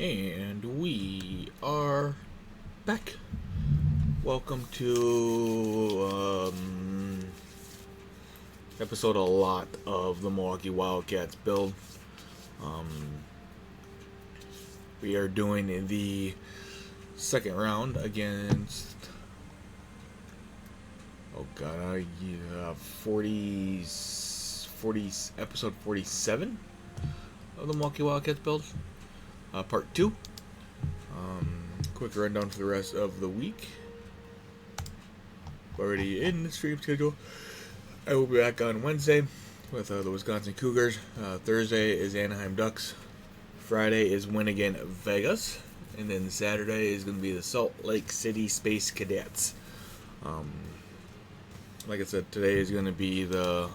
And we are back. Welcome to episode a lot of the Milwaukee Wildcats build. We are doing the second round against episode 47 of the Milwaukee Wildcats build. Part 2. Quick rundown for the rest of the week. Already in the stream schedule. I will be back on Wednesday with the Wisconsin Cougars. Thursday is Anaheim Ducks. Friday is Win Again Vegas. And then Saturday is going to be the Salt Lake City Space Cadets. Like I said, today is going to be the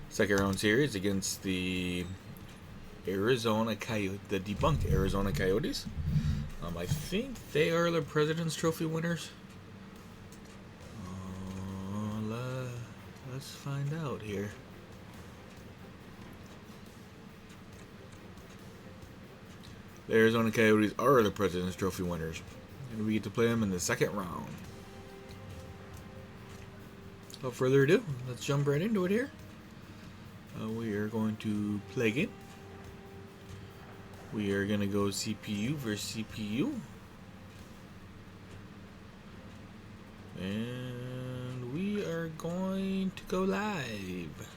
second round series against the debunked Arizona Coyotes. I think they are the President's Trophy winners. Let's find out here. The Arizona Coyotes are the President's Trophy winners, and we get to play them in the second round. Without further ado, let's jump right into it here. We are going to play a game. We are going to go CPU versus CPU. And we are going to go live.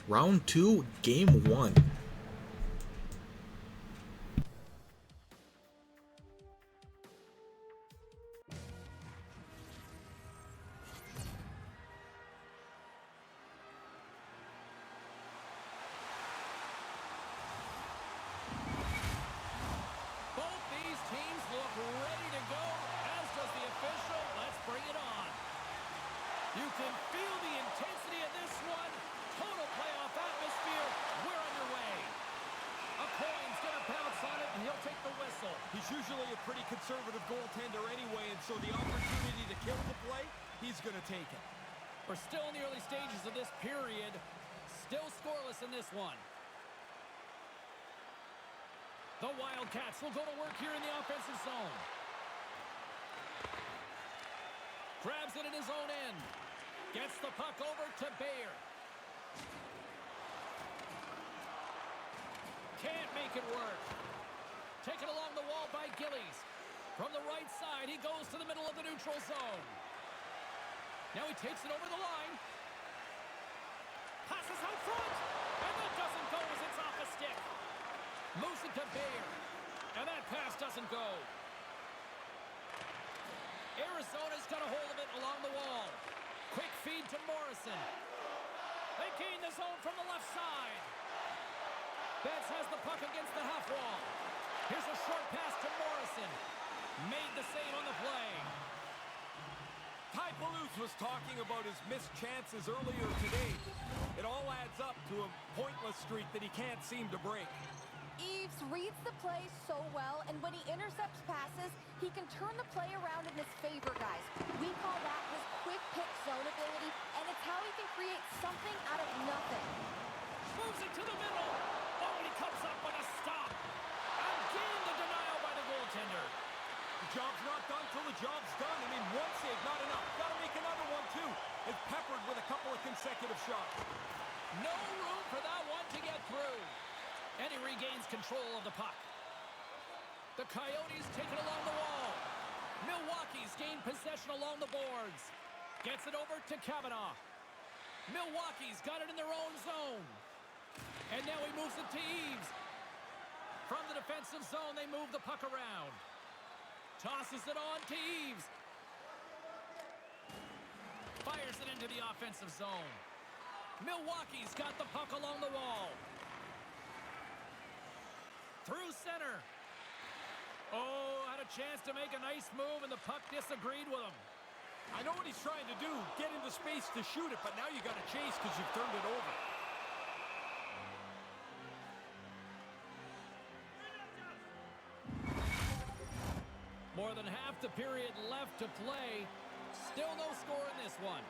Round 2, Game 1. He's usually a pretty conservative goaltender anyway, and so the opportunity to kill the play, he's going to take it. We're still in the early stages of this period. Still scoreless in this one. The Wildcats will go to work here in the offensive zone. Grabs it in his own end. Gets the puck over to Bayer. Can't make it work. Taken along the wall by Gillies. From the right side, he goes to the middle of the neutral zone. Now he takes it over the line. Passes out front. And that doesn't go as it's off a stick. Moves it to Bayer. And that pass doesn't go. Arizona's got a hold of it along the wall. Quick feed to Morrison. They gain the zone from the left side. Betts has the puck against the half wall. Here's a short pass to Morrison. Made the save on the play. Ty Palouse was talking about his missed chances earlier today. It all adds up to a pointless streak that he can't seem to break. Eves reads the play so well, and when he intercepts passes, he can turn the play around in his favor, guys. We call that his quick pick zone ability, and it's how he can create something out of nothing. Moves it to the middle. Oh, and he comes up with a stop. Again, the denial by the goaltender. The job's not done till the job's done. I mean, one save, not enough. Got to make another one, too. It's peppered with a couple of consecutive shots. No room for that one to get through. And he regains control of the puck. The Coyotes take it along the wall. Milwaukee's gained possession along the boards. Gets it over to Kavanaugh. Milwaukee's got it in their own zone. And now he moves it to Eves. From the defensive zone, they move the puck around. Tosses it on to Eves. Fires it into the offensive zone. Milwaukee's got the puck along the wall. Through center. Oh, had a chance to make a nice move, and the puck disagreed with him. I know what he's trying to do, get into space to shoot it, but now you got to chase because you've turned it over. More than half the period left to play. Still no score in this one.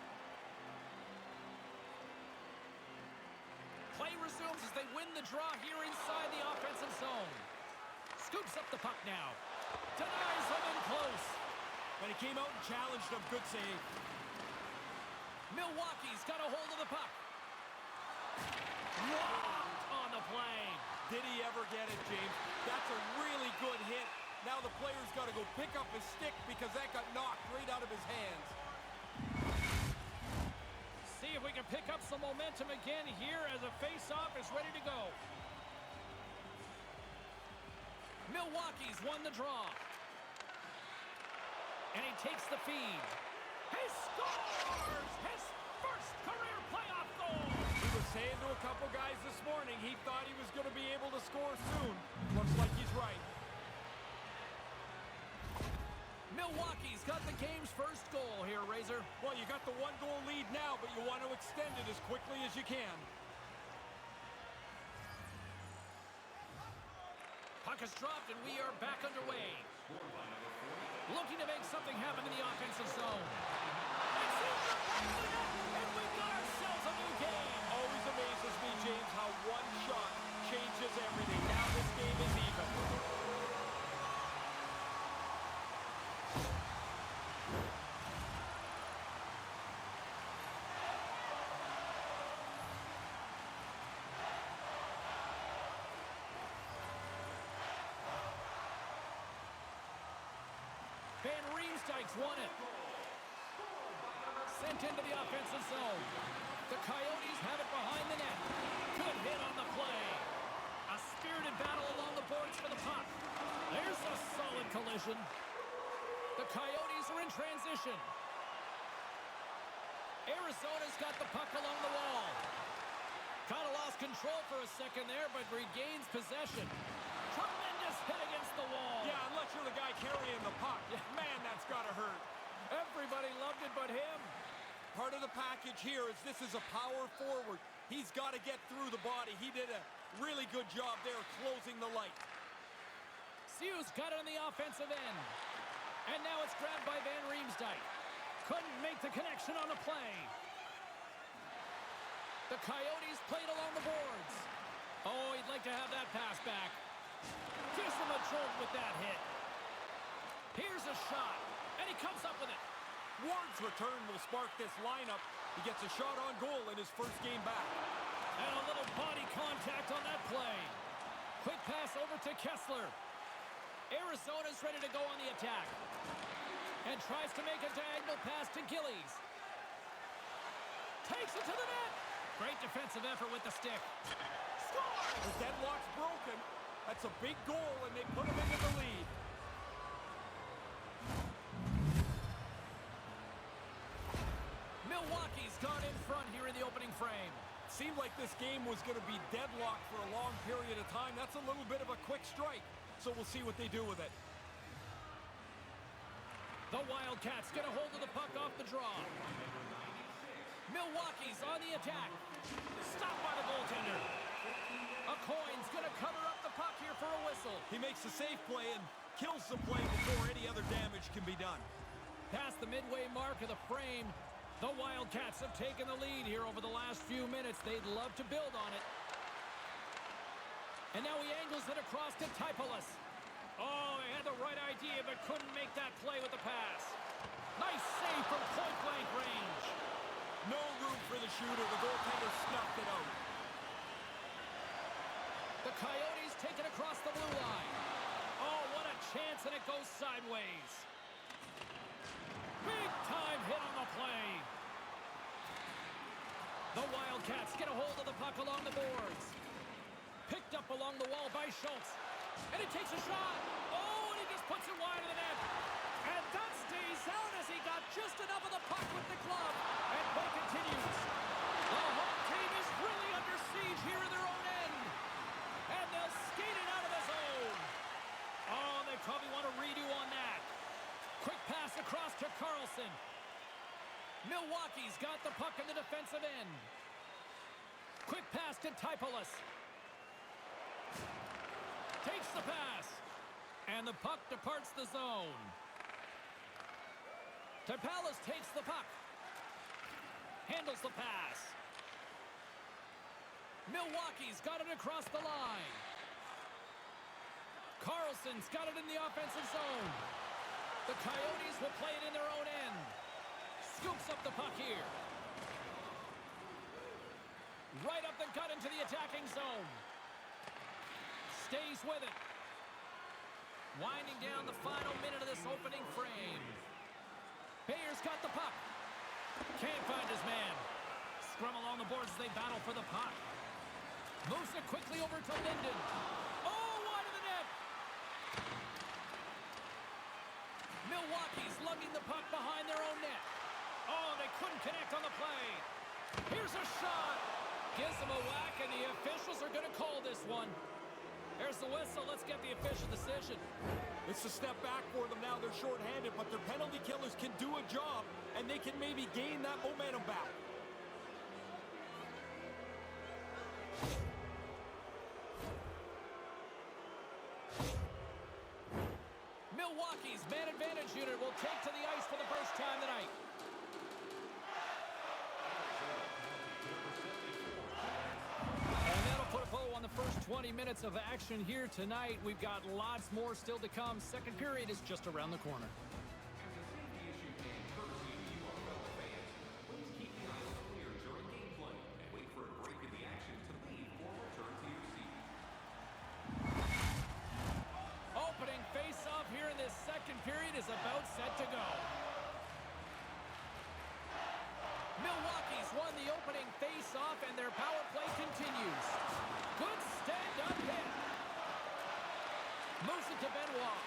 Play resumed. resumes as they win the draw here inside the offensive zone. Scoops up the puck now. Denies him in close. When he came out and challenged him, good save. Milwaukee's got a hold of the puck. Blocked on the play. Did he ever get it, James? That's a really good hit. Now the player's got to go pick up his stick because that got knocked right out of his hands. See if we can pick up some momentum again here as a face-off is ready to go. Milwaukee's won the draw. And he takes the feed. He scores his first career playoff goal. He was saying to a couple guys this morning he thought he was going to be able to score soon. Looks like he's right. Milwaukee's got the game's first goal here, Razor. Well, you got the one-goal lead now, but you want to extend it as quickly as you can. Puck is dropped, and we are back underway. Looking to make something happen in the offensive zone. And we've got ourselves a new game. Always amazes me, James, how one shot changes everything. Now this game is even. Won it. Sent into the offensive zone. The Coyotes have it behind the net. Good hit on the play. A spirited battle along the boards for the puck. There's a solid collision. The Coyotes are in transition. Arizona's got the puck along the wall. Kind of lost control for a second there, but regains possession. Tremendous hit against the wall. Yeah, unless you're the guy carrying the puck. Man, that's got to hurt. Everybody loved it but him. Part of the package here is this is a power forward. He's got to get through the body. He did a really good job there closing the light. Sioux's got it on the offensive end. And now it's grabbed by Van Riemsdyk. Couldn't make the connection on the play. The Coyotes played along the boards. Oh, he'd like to have that pass back. Gives him a jolt with that hit. Here's a shot, and he comes up with it. Ward's return will spark this lineup. He gets a shot on goal in his first game back. And a little body contact on that play. Quick pass over to Kessler. Arizona's ready to go on the attack. And tries to make a diagonal pass to Gillies. Takes it to the net. Great defensive effort with the stick. Scores! The deadlock's broken. That's a big goal, and they put him into the lead. Milwaukee's gone in front here in the opening frame. Seemed like this game was going to be deadlocked for a long period of time. That's a little bit of a quick strike, so we'll see what they do with it. The Wildcats get a hold of the puck off the draw. Milwaukee's on the attack. Stopped by the goaltender. A coin's going to cover up the puck here for a whistle. He makes a safe play and kills the play before any other damage can be done. Past the midway mark of the frame, the Wildcats have taken the lead here over the last few minutes. They'd love to build on it. And now he angles it across to Typoulas. Oh, he had the right idea, but couldn't make that play with the pass. Nice save from point-blank range. No room for the shooter. The goaltender snuffed it out. The Coyotes take it across the blue line. Oh, what a chance, and it goes sideways. Big-time hit on the play. The Wildcats get a hold of the puck along the boards. Picked up along the wall by Schultz. And he takes a shot. Oh, and he just puts it wide of the net. And that stays out as he got just enough of the puck with the glove. And play continues. The home team is really under siege here in their own end. And they'll skate it out of the zone. Oh, they probably want a redo on that. Quick pass across to Carlson. Milwaukee's got the puck in the defensive end. Quick pass to Typoulas. Takes the pass. And the puck departs the zone. Typoulas takes the puck. Handles the pass. Milwaukee's got it across the line. Carlson's got it in the offensive zone. The Coyotes will play it in their own end. Scoops up the puck here. Right up the gut into the attacking zone. Stays with it. Winding down the final minute of this opening frame. Bayer's got the puck. Can't find his man. Scrum along the boards as they battle for the puck. Moves it quickly over to Linden. Oh, wide of the net. Milwaukee's lugging the puck behind their own net. Oh, they couldn't connect on the play. Here's a shot. Gives them a whack, and the officials are going to call this one. There's the whistle. Let's get the official decision. It's a step back for them now. They're shorthanded, but their penalty killers can do a job, and they can maybe gain that momentum back. Milwaukee's man advantage unit will take to the ice for the first time tonight. And that'll put a bow on the first 20 minutes of action here tonight. We've got lots more still to come. Second period is just around the corner. Opening face-off here in this second period is about set to go. Milwaukee's won the opening face-off, and their power play continues. Good stand-up hit. Moves it to Benoit.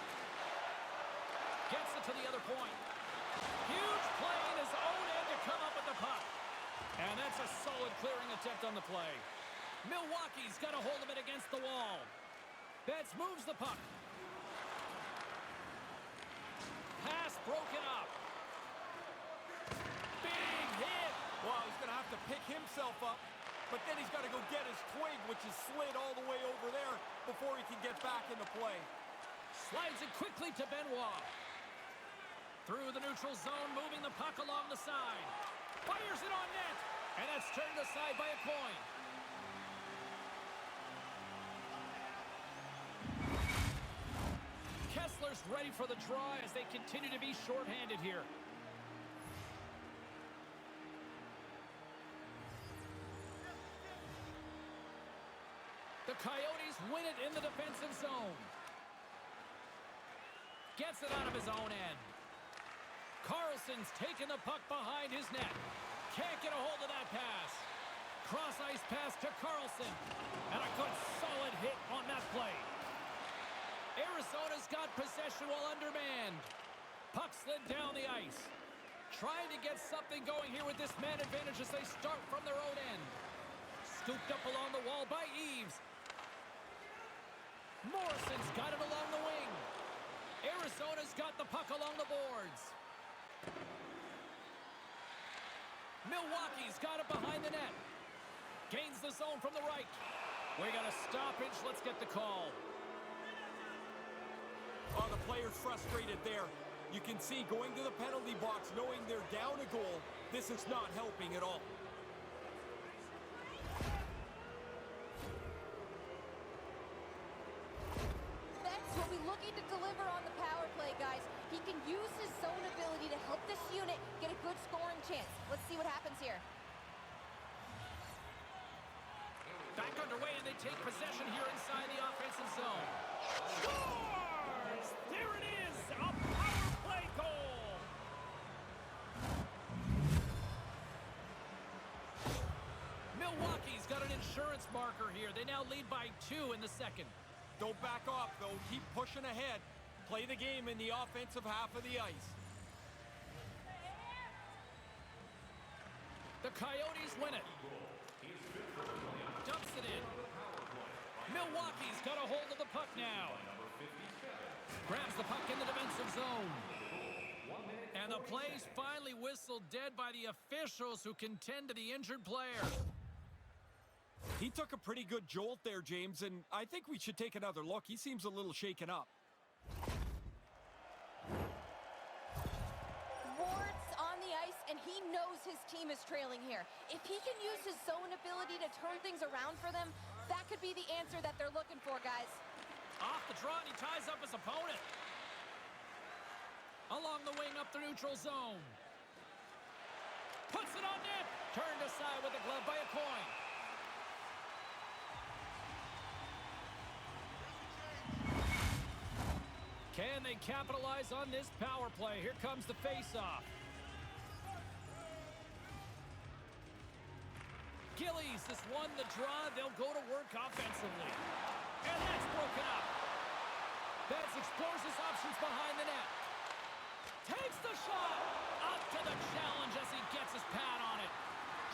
Gets it to the other point. Huge play in his own end to come up with the puck. And that's a solid clearing attempt on the play. Milwaukee's got a hold of it against the wall. Betts moves the puck. Pass broken up. Big hit. Well, he's going to have to pick himself up, but then he's got to go get his twig, which is slid all the way over there before he can get back into play. Slides it quickly to Benoit. Through the neutral zone, moving the puck along the side. Fires it on net, and that's turned aside by a coin. Kessler's ready for the draw as they continue to be shorthanded here. The Coyotes win it in the defensive zone. Gets it out of his own end. Carlson's taking the puck behind his net. Can't get a hold of that pass. Cross-ice pass to Carlson. And a good solid hit on that play. Arizona's got possession while undermanned. Puck slid down the ice. Trying to get something going here with this man advantage as they start from their own end. Scooped up along the wall by Eves. Morrison's got it along the wing. Arizona's got the puck along the boards. Milwaukee's got it behind the net. Gains the zone from the right. We got a stoppage. Let's get the call. Oh, the player's frustrated there. You can see going to the penalty box knowing they're down a goal. This is not helping at all. Betts will be looking to deliver on the power play, guys. He can use his zone ability to help this unit get a good scoring chance. Let's see what happens here. Back underway, and they take possession here inside the offensive zone. Scores! There it is! A power play goal! Milwaukee's got an insurance marker here. They now lead by 2 in the second. Don't back off, though. Keep pushing ahead. Play the game in the offensive half of the ice. The Coyotes win it. Dumps it in. Milwaukee's got a hold of the puck now. Grabs the puck in the defensive zone. And the play's finally whistled dead by the officials who can tend to the injured player. He took a pretty good jolt there, James, and I think we should take another look. He seems a little shaken up. Ward's on the ice, and he He knows his team is trailing here. If he can use his zone ability to turn things around for them, that could be the answer that they're looking for, guys. Off the draw, and he ties up his opponent. Along the wing up the neutral zone. Puts it on net. Turned aside with the glove by a coin. Can they capitalize on this power play? Here comes the face-off. Gillies has won the draw. They'll go to work offensively. And that's broken up. Betts explores his options behind the net. Takes the shot. Up to the challenge as he gets his pad on it.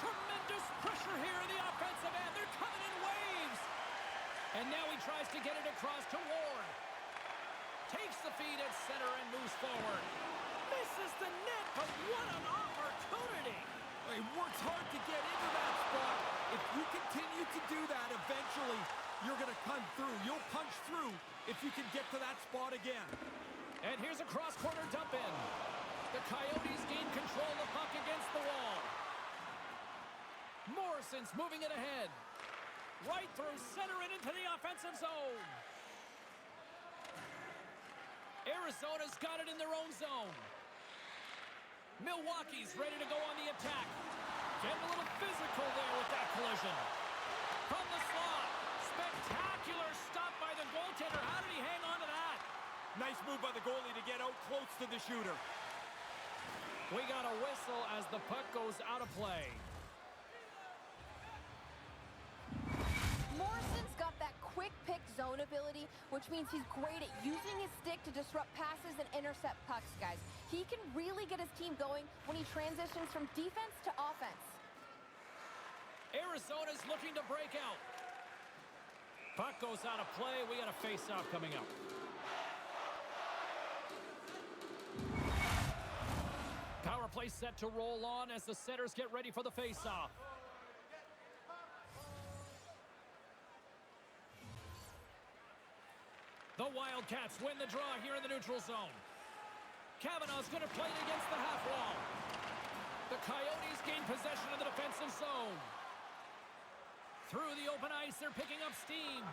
Tremendous pressure here in the offensive end. They're coming in waves. And now he tries to get it across to Ward. Takes the feed at center and moves forward. Misses the net, but what an opportunity. He works hard to get into that spot. If you continue to do that, eventually you're going to come through. You'll punch through if you can get to that spot again. And here's a cross-corner dump in. The Coyotes gain control of the puck against the wall. Morrison's moving it ahead. Right through center and into the offensive zone. Arizona's got it in their own zone. Milwaukee's ready to go on the attack. Getting a little physical there with that collision. From the slot. Spectacular stop by the goaltender. How did he hang on to that? Nice move by the goalie to get out close to the shooter. We got a whistle as the puck goes out of play. Morrison's got that quick pick zone ability, which means he's great at using his stick to disrupt passes and intercept pucks, guys. He can really get his team going when he transitions from defense to offense. Arizona's looking to break out. Puck goes out of play. We got a face-off coming up. Power play set to roll on as the setters get ready for the face-off. The Wildcats win the draw here in the neutral zone. Kavanaugh's going to play it against the half wall. The Coyotes gain possession of the defensive zone. Through the open ice, they're picking up steam.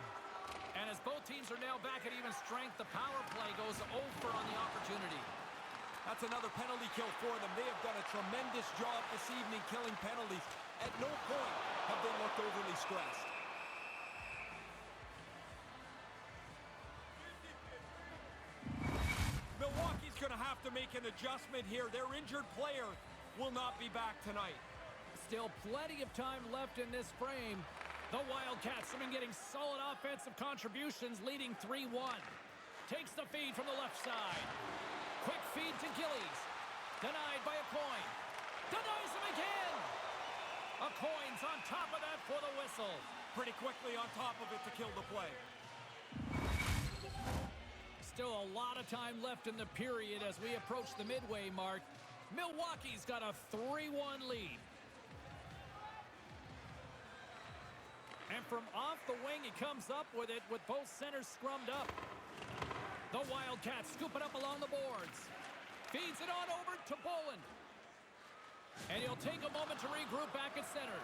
And as both teams are now back at even strength, the power play goes over on the opportunity. That's another penalty kill for them. They have done a tremendous job this evening killing penalties. At no point have they looked overly stressed. Milwaukee's going to have to make an adjustment here. Their injured player will not be back tonight. Still plenty of time left in this frame. The Wildcats have been getting solid offensive contributions, leading 3-1. Takes the feed from the left side. Quick feed to Gillies. Denied by a coin. Denies him again. A coin's on top of that for the whistle. Pretty quickly on top of it to kill the play. Still a lot of time left in the period as we approach the midway mark. Milwaukee's got a 3-1 lead. And from off the wing, he comes up with it with both centers scrummed up. The Wildcats scoop it up along the boards. Feeds it on over to Bowen. And he'll take a moment to regroup back at center.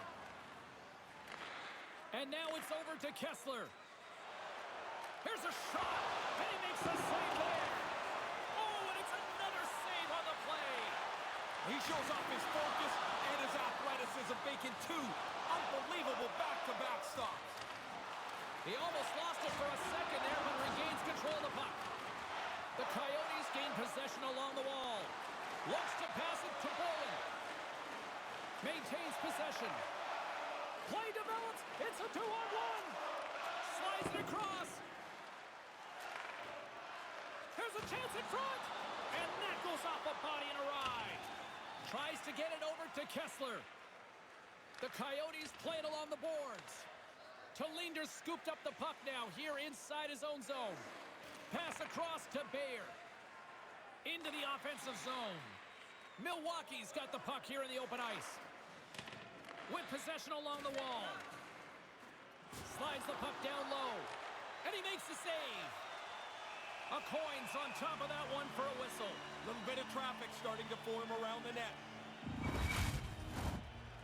And now it's over to Kessler. Here's a shot, and he makes a save there. Oh, and it's another save on the play. He shows off his focus and his athleticism, making two unbelievable back-to-back stops. He almost lost it for a second there, but regains control of the puck. The Coyotes gain possession along the wall. Looks to pass it to Bowen. Maintains possession. Play develops. It's a 2-on-1. Slides it across. There's a chance in front. And that goes off a body and a ride. Tries to get it over to Kessler. The Coyotes play it along the boards. Tolinder scooped up the puck now here inside his own zone. Pass across to Bayer. Into the offensive zone. Milwaukee's got the puck here in the open ice. With possession along the wall. Slides the puck down low. And he makes the save. A coin's on top of that one for a whistle. A little bit of traffic starting to form around the net.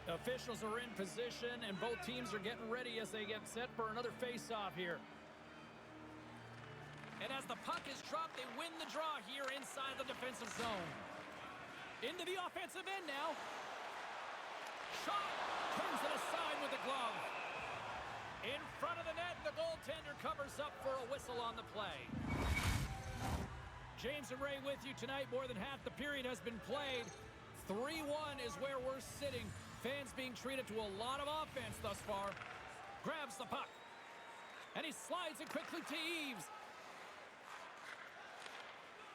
Officials are in position, and both teams are getting ready as they get set for another face-off here. And as the puck is dropped, they win the draw here inside the defensive zone. Into the offensive end now. Shot. Turns it aside with the glove. In front of the net, the goaltender covers up for a whistle on the play. James and Ray with you tonight. More than half the period has been played. 3-1 is where we're sitting. Fans being treated to a lot of offense thus far. Grabs the puck. And he slides it quickly to Eves.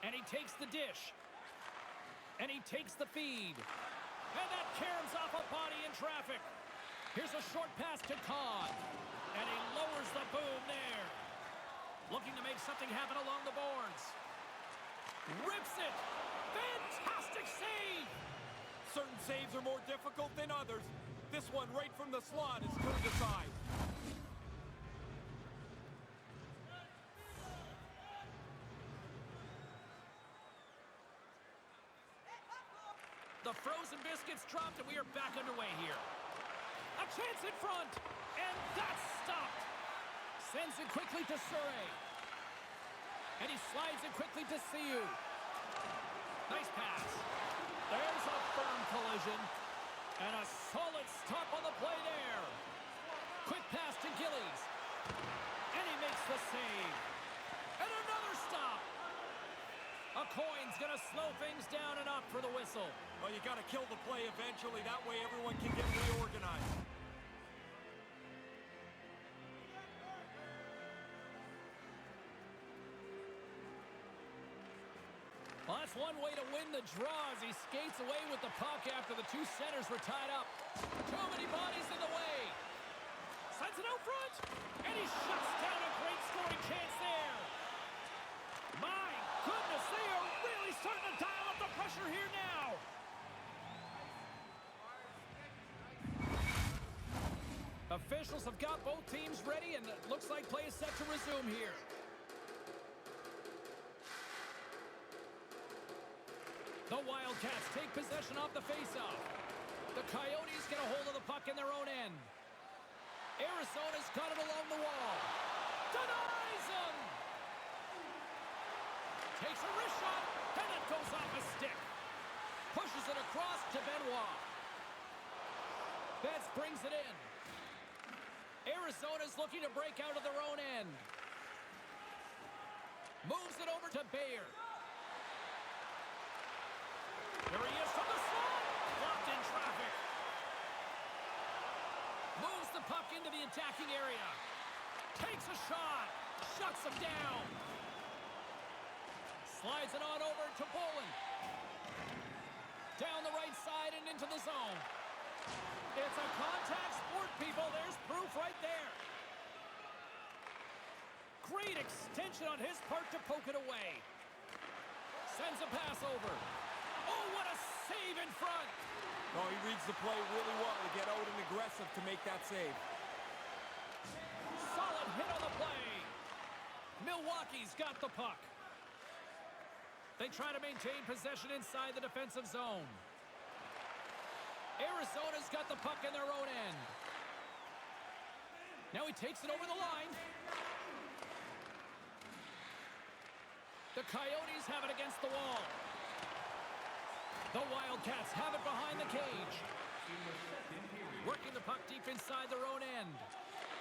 And he takes the dish. And he takes the feed. And that caroms off a body in traffic. Here's a short pass to Kahn. And he lowers the boom there. Looking to make something happen along the boards. Rips it. Fantastic save. Certain saves are more difficult than others. This one right from the slot is turned aside. The frozen biscuits dropped, and we are back underway here. A chance in front, and that's stopped. Sends it quickly to Surrey. And he slides it quickly to Siu. Nice pass. There's a firm collision. And a solid stop on the play there. Quick pass to Gillies. And he makes the save. And another stop. A coin's going to slow things down and up for the whistle. Well, you got to kill the play eventually. That way everyone can get reorganized. Well, that's one way to win the draw as he skates away with the puck after the two centers were tied up. Too many bodies in the way. Sends it out front. And he shuts down a great scoring chance there. My goodness, they are really starting to dial up the pressure here now. Officials have got both teams ready, and it looks like play is set to resume here. The Wildcats take possession off the faceoff. The Coyotes get a hold of the puck in their own end. Arizona's got it along the wall. Denies him! Takes a wrist shot, and it goes off a stick. Pushes it across to Benoit. Betts brings it in. Arizona's looking to break out of their own end. Moves it over to Bayer. There he is from the slot. Blocked in traffic. Moves the puck into the attacking area. Takes a shot. Shuts him down. Slides it on over to Bolin. Down the right side and into the zone. It's a contact sport, people. There's proof right there. Great extension on his part to poke it away. Sends a pass over. Oh, what a save in front. Oh, he reads the play really well to get out and aggressive to make that save. Solid hit on the play. Milwaukee's got the puck. They try to maintain possession inside the defensive zone. Arizona's got the puck in their own end. Now he takes it over the line. The Coyotes have it against the wall. The Wildcats have it behind the cage. Working the puck deep inside their own end.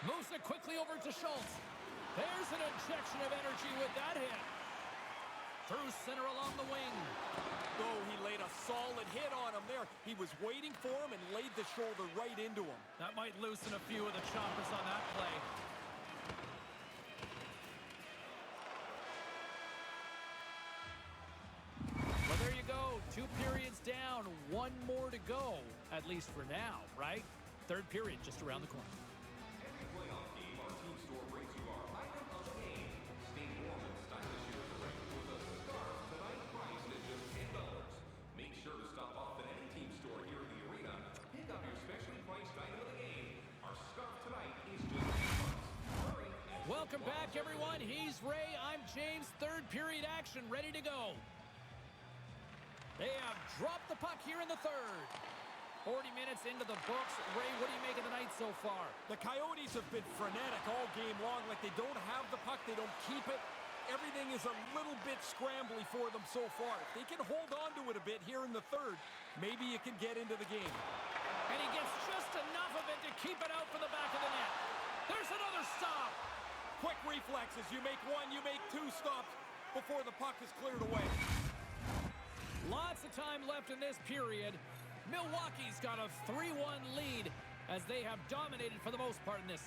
Moves it quickly over to Schultz. There's an injection of energy with that hit. Through center along the wing. Oh, he laid a solid hit on him there. He was waiting for him and laid the shoulder right into him. That might loosen a few of the choppers on that play. Well, there you go. 2 periods down, 1 more to go, at least for now, right? Third period just around the corner. Every playoff game, our team store brings you our item of the game. Stay warm and stylish here at the rink with a scarf tonight priced at just $10. Make sure to stop off at any team store here in the arena. Pick up your specially priced item of the game. Our scarf tonight is just $10. Hurry! Welcome back, everyone. He's Ray. I'm James. Third period action ready to go. They have dropped the puck here in the third. 40 minutes into the books. Ray, what do you make of the night so far? The Coyotes have been frenetic all game long. Like, they don't have the puck. They don't keep it. Everything is a little bit scrambly for them so far. If they can hold on to it a bit here in the third, maybe you can get into the game. And he gets just enough of it to keep it out for the back of the net. There's another stop. Quick reflexes. You make one, you make two stops before the puck is cleared away. Lots of time left in this period. Milwaukee's got a 3-1 lead as they have dominated for the most part in this.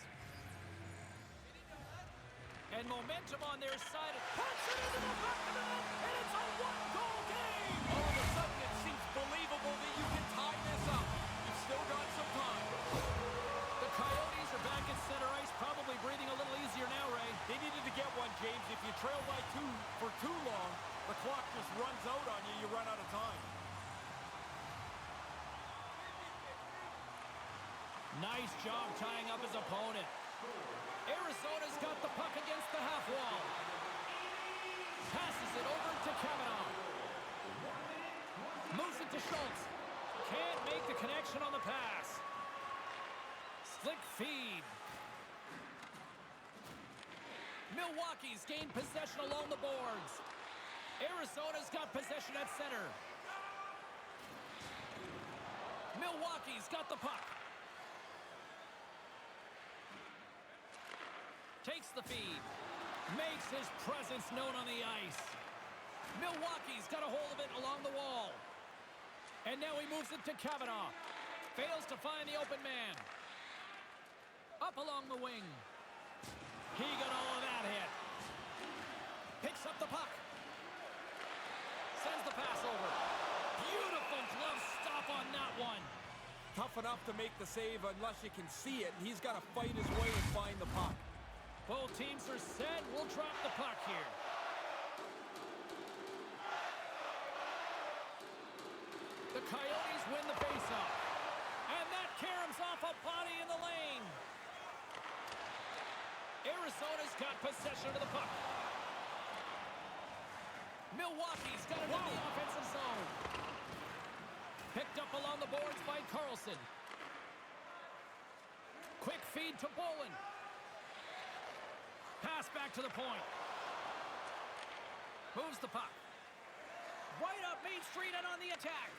And momentum on their side. Puts it into the back of the net, and it's a one-goal game! All of a sudden, it seems believable that you can tie this up. You've still got some time. The Coyotes are back at center ice, probably breathing a little easier now, Ray. They needed to get one, James. If you trail by two for too long, the clock just runs out on you. You run out of time. Nice job tying up his opponent. Arizona's got the puck against the half wall. Passes it over to Kavanaugh. Moves it to Schultz. Can't make the connection on the pass. Slick feed. Milwaukee's gained possession along the boards. Arizona's got possession at center. Milwaukee's got the puck. Takes the feed. Makes his presence known on the ice. Milwaukee's got a hold of it along the wall. And now he moves it to Kavanaugh. Fails to find the open man. Up along the wing. He got all of that hit. Picks up the puck. Sends the pass over. Beautiful glove stop on that one. Tough enough to make the save unless you can see it. He's got to fight his way and find the puck. Both teams are set. We'll drop the puck here. The Coyotes win the faceoff. And that caroms off a body in the lane. Arizona's got possession of the puck. Milwaukee's got it in the offensive zone. Picked up along the boards by Carlson. Quick feed to Bolin. Pass back to the point. Moves the puck. Right up Main Street and on the attack.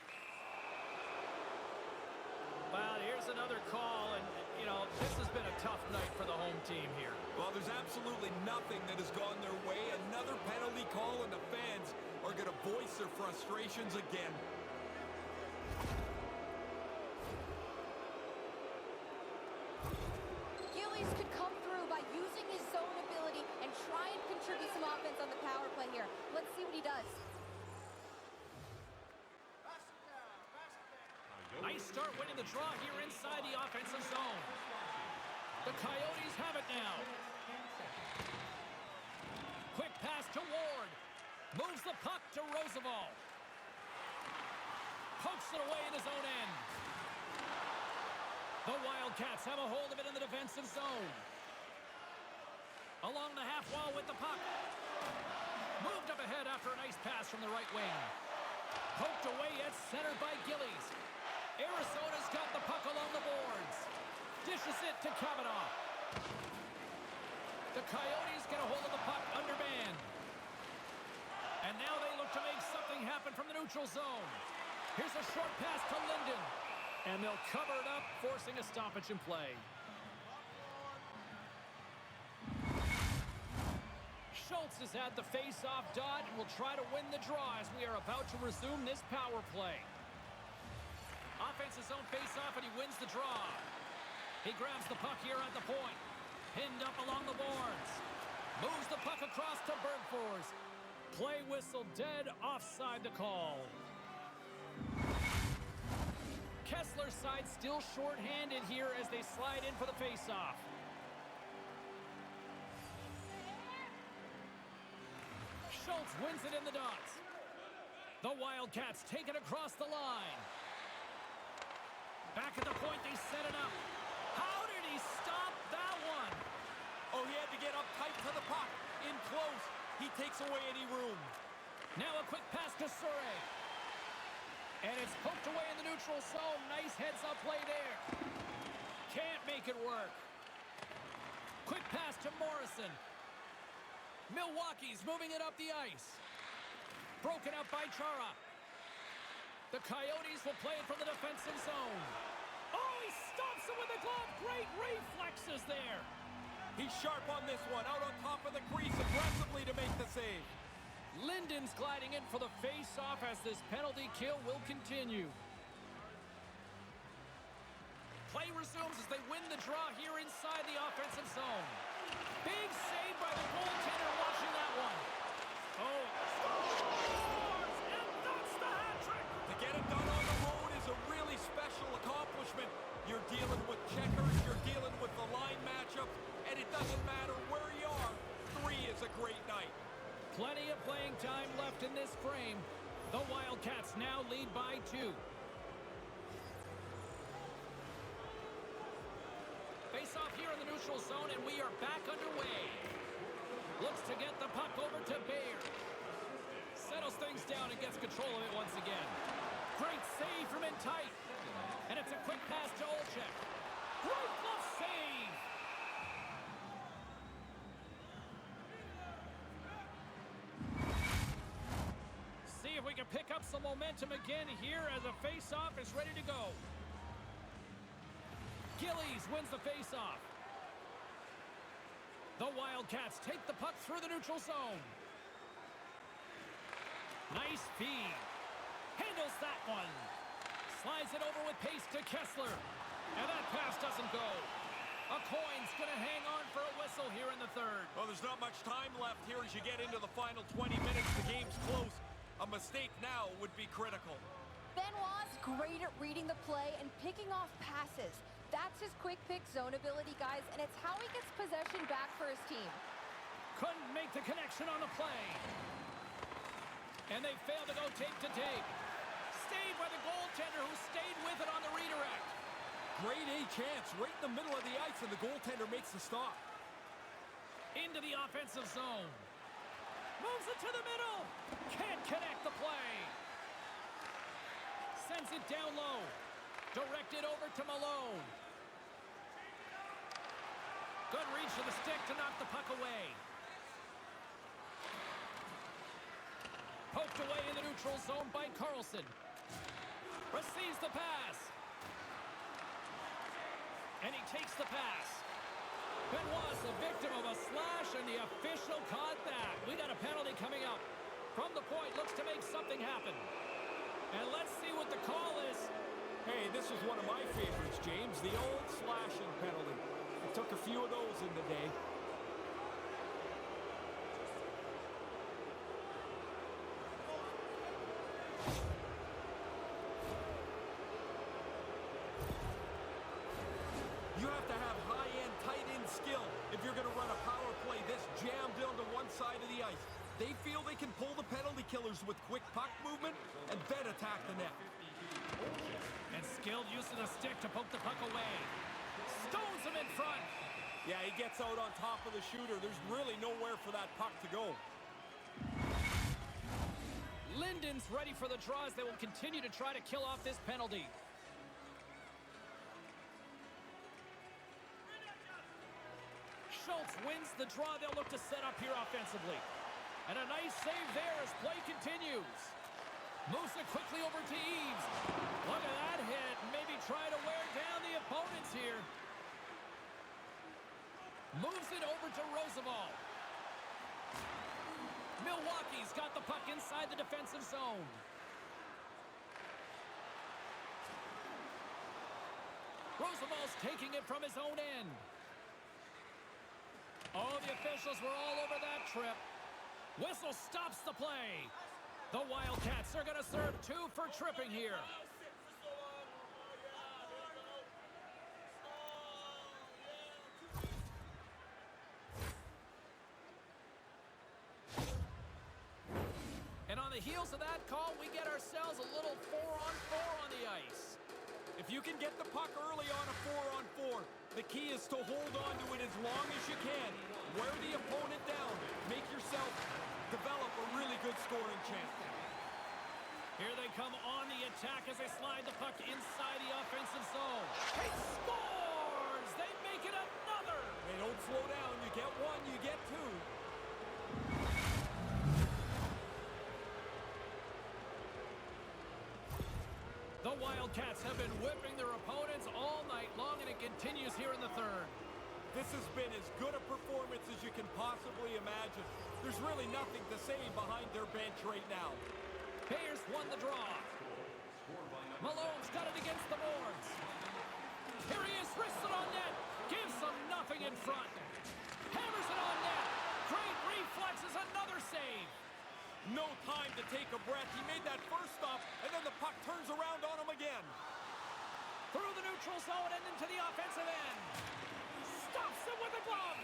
Well, here's another call, and, you know, this has been a tough night for the home team here. Well, there's absolutely nothing that has gone their way. Another penalty call, and the fans are going to voice their frustrations again. Gillies could come through by using his zone ability and try and contribute some offense on the power play here. Let's see what he does. Nice start winning the draw here inside the offensive zone. The Coyotes have it now. Quick pass to Ward. Moves the puck to Roosevelt. Pokes it away in his own end. The Wildcats have a hold of it in the defensive zone. Along the half wall with the puck. Moved up ahead after a nice pass from the right wing. Poked away at center by Gillies. Arizona's got the puck along the boards. Dishes it to Kavanaugh. The Coyotes get a hold of the puck under man. And now they look to make something happen from the neutral zone. Here's a short pass to Linden. And they'll cover it up, forcing a stoppage in play. Schultz has had the face-off dot and will try to win the draw as we are about to resume this power play. Offensive zone face-off, and he wins the draw. He grabs the puck here at the point. Pinned up along the boards. Moves the puck across to Bergfors. Play whistle dead, offside the call. Kessler's side still short-handed here as they slide in for the face-off. Schultz wins it in the dots. The Wildcats take it across the line. Back at the point, they set it up. How did he stop that one? Oh, he had to get up tight to the puck. In close, he takes away any room. Now a quick pass to Surrey. And it's poked away in the neutral zone. Nice heads-up play there. Can't make it work. Quick pass to Morrison. Milwaukee's moving it up the ice. Broken up by Chara. The Coyotes will play it from the defensive zone. Oh, he stops it with a glove. Great reflexes there. He's sharp on this one, out on top of the crease aggressively to make the save. Linden's gliding in for the face-off as this penalty kill will continue. Play resumes as they win the draw here inside the offensive zone. Big save by the goaltender watching that one. Oh, scores! And that's the hat trick! To get it done on the road is a really special accomplishment. You're dealing with checkers, you're dealing with the line matchup, and it doesn't matter where you are. 3 is a great night. Plenty of playing time left in this frame. The Wildcats now lead by 2. Face off here in the neutral zone, and we are back underway. Looks to get the puck over to Bayer. Settles things down and gets control of it once again. Great save from in tight. And it's a quick pass to Olczyk. Great glove save. See if we can pick up some momentum again here as the face-off is ready to go. Gillies wins the face-off. The Wildcats take the puck through the neutral zone. Nice feed. Handles that one. Slides it over with pace to Kessler. And that pass doesn't go. A coin's going to hang on for a whistle here in the third. Well, there's not much time left here as you get into the final 20 minutes. The game's close. A mistake now would be critical. Benoit's great at reading the play and picking off passes. That's his quick pick zone ability, guys, and it's how he gets possession back for his team. Couldn't make the connection on the play. And they failed to go tape to tape. Saved by the goaltender who stayed with it on the redirect. Great A chance right in the middle of the ice, and the goaltender makes the stop. Into the offensive zone. Moves it to the middle. Can't connect the play. Sends it down low. Directed over to Malone. Good reach of the stick to knock the puck away. Poked away in the neutral zone by Carlson. Receives the pass. And he takes the pass. Benoit's the victim of a slash, and the official caught that. We got a penalty coming up. From the point, looks to make something happen. And let's see what the call is. Hey, this is one of my favorites, James. The old slashing penalty. I took a few of those in the day. You have to have high-end, tight-end skill if you're going to run a power play this jammed onto one side of the ice. They feel they can pull the penalty killers with quick puck movement and then attack the net. And skilled use of the stick to poke the puck away. Stones him in front. Yeah, he gets out on top of the shooter. There's really nowhere for that puck to go. Linden's ready for the draw as they will continue to try to kill off this penalty. Schultz wins the draw. They'll look to set up here offensively. And a nice save there as play continues. Moves it quickly over to Eaves. Look at that hit. Maybe try to wear down the opponents here. Moves it over to Roosevelt. Milwaukee's got the puck inside the defensive zone. Roosevelt's taking it from his own end. Oh, the officials were all over that trip. Whistle stops the play. The Wildcats are going to serve 2 for tripping here. And on the heels of that call, we get ourselves a little 4-on-4 on the ice. If you can get the puck early on a 4-on-4, the key is to hold on to it as long as you can. Wear the opponent down. Make yourself develop a really good scoring chance. Here they come on the attack as they slide the puck inside the offensive zone. He scores! They make it another! They don't slow down. You get one, you get two. The Wildcats have been whipping their opponents all night long, and it continues here in the third. This has been as good a performance as you can possibly imagine. There's really nothing to say behind their bench right now. Bears won the draw. Malone's got it against the boards. Here he is, wrists it on net. Gives them nothing in front. Hammers it on net. Great reflexes, another save. No time to take a breath. He made that first stop, and then the puck turns around on him again. Through the neutral zone and into the offensive end. Stops him with a glove.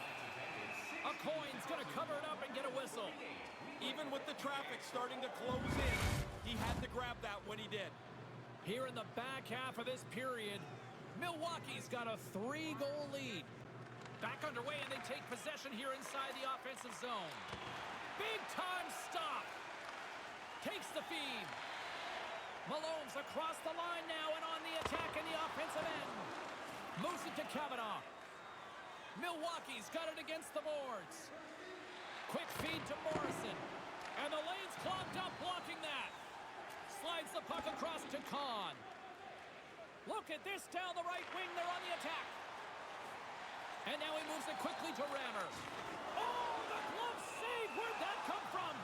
A coin's going to cover it up and get a whistle. Even with the traffic starting to close in, he had to grab that when he did. Here in the back half of this period, Milwaukee's got a 3-goal lead. Back underway, and they take possession here inside the offensive zone. Big-time stop. Takes the feed. Malone's across the line now and on the attack in the offensive end. Moves it to Kavanaugh. Milwaukee's got it against the boards. Quick feed to Morrison. And the lane's clogged up, blocking that. Slides the puck across to Kahn. Look at this down the right wing. They're on the attack. And now he moves it quickly to Rammer. Oh, the glove save! Where'd that come from?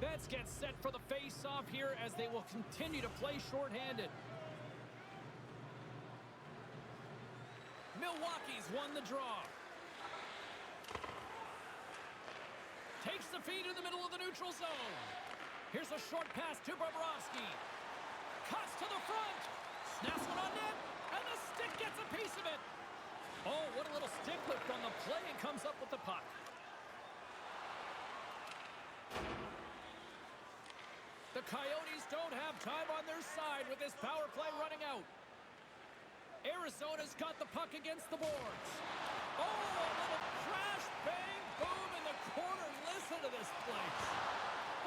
Bets get set for the face-off here as they will continue to play shorthanded. Milwaukee's won the draw. Takes the feed in the middle of the neutral zone. Here's a short pass to Bobrovsky. Cuts to the front. Snaps one on net. And the stick gets a piece of it. Oh, what a little stick lift on the play, and comes up with the puck. The Coyotes don't have time on their side with this power play running out. Arizona's got the puck against the boards. Oh, a little crash, bang, boom in the corner. Listen to this place.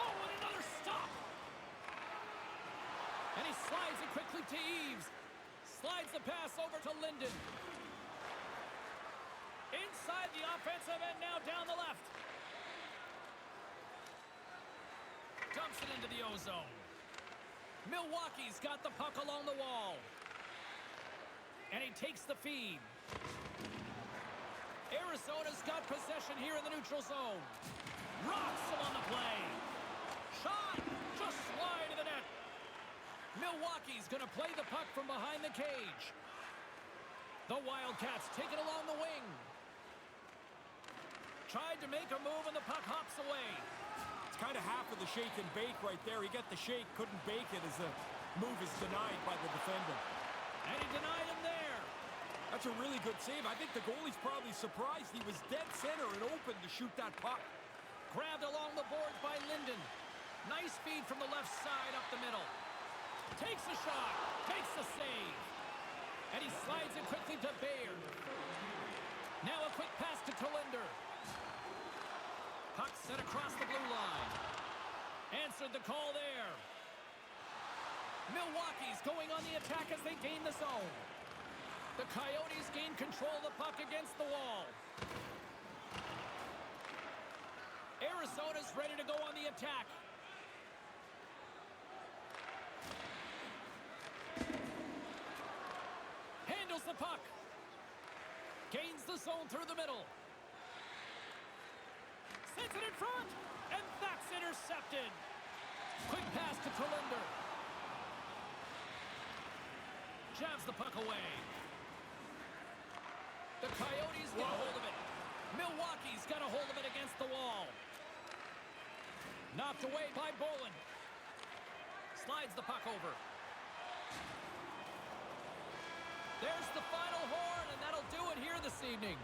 Oh, and another stop. And he slides it quickly to Eves. Slides the pass over to Linden. Inside the offensive end now down the left. Dumps it into the ozone. Milwaukee's got the puck along the wall. And he takes the feed. Arizona's got possession here in the neutral zone. Rocks him on the play. Shot! Just wide of the net. Milwaukee's going to play the puck from behind the cage. The Wildcats take it along the wing. Tried to make a move and the puck hops away. It's kind of half of the shake and bake right there. He got the shake, couldn't bake it as the move is denied by the defender. And he denied him there. That's a really good save. I think the goalie's probably surprised he was dead center and open to shoot that puck. Grabbed along the boards by Linden. Nice feed from the left side up the middle. Takes a shot. Takes the save. And he slides it quickly to Bayer. Now a quick pass to Tolinder. Puck set across the blue line. Answered the call there. Milwaukee's going on the attack as they gain the zone. The Coyotes gain control of the puck against the wall. Arizona's ready to go on the attack. Handles the puck. Gains the zone through the middle. Sends it in front. And that's intercepted. Quick pass to Tolinder. Jabs the puck away. The Coyotes get a hold of it. Milwaukee's got a hold of it against the wall. Knocked away by Bolin. Slides the puck over. There's the final horn, and that'll do it here this evening.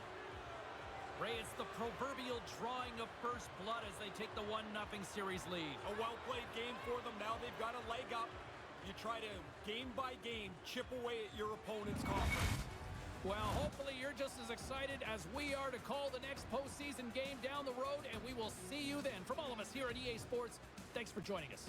Ray, it's the proverbial drawing of first blood as they take the 1-0 series lead. A well-played game for them. Now they've got a leg up. You try to, game by game, chip away at your opponent's confidence. Well, hopefully you're just as excited as we are to call the next postseason game down the road, and we will see you then. From all of us here at EA Sports, thanks for joining us.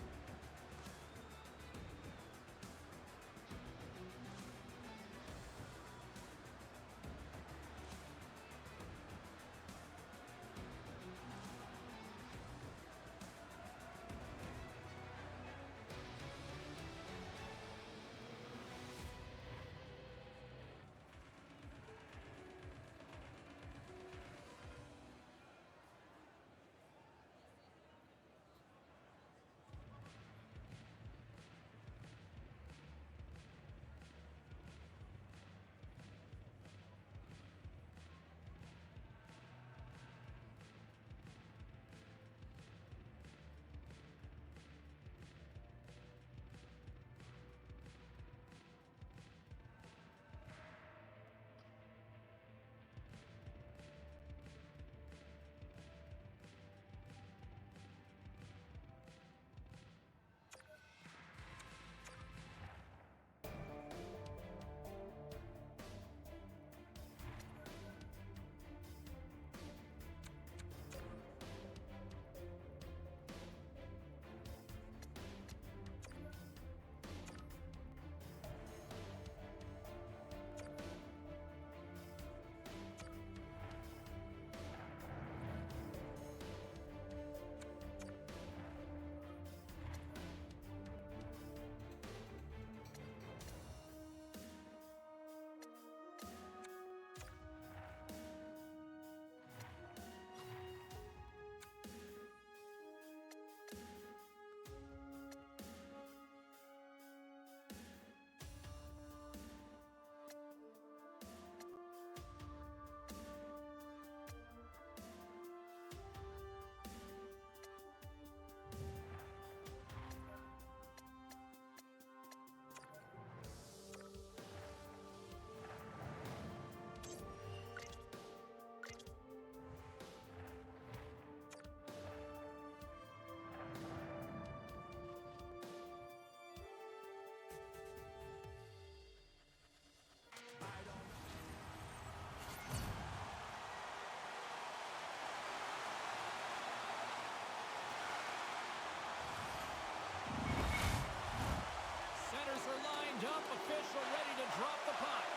Official ready to drop the puck.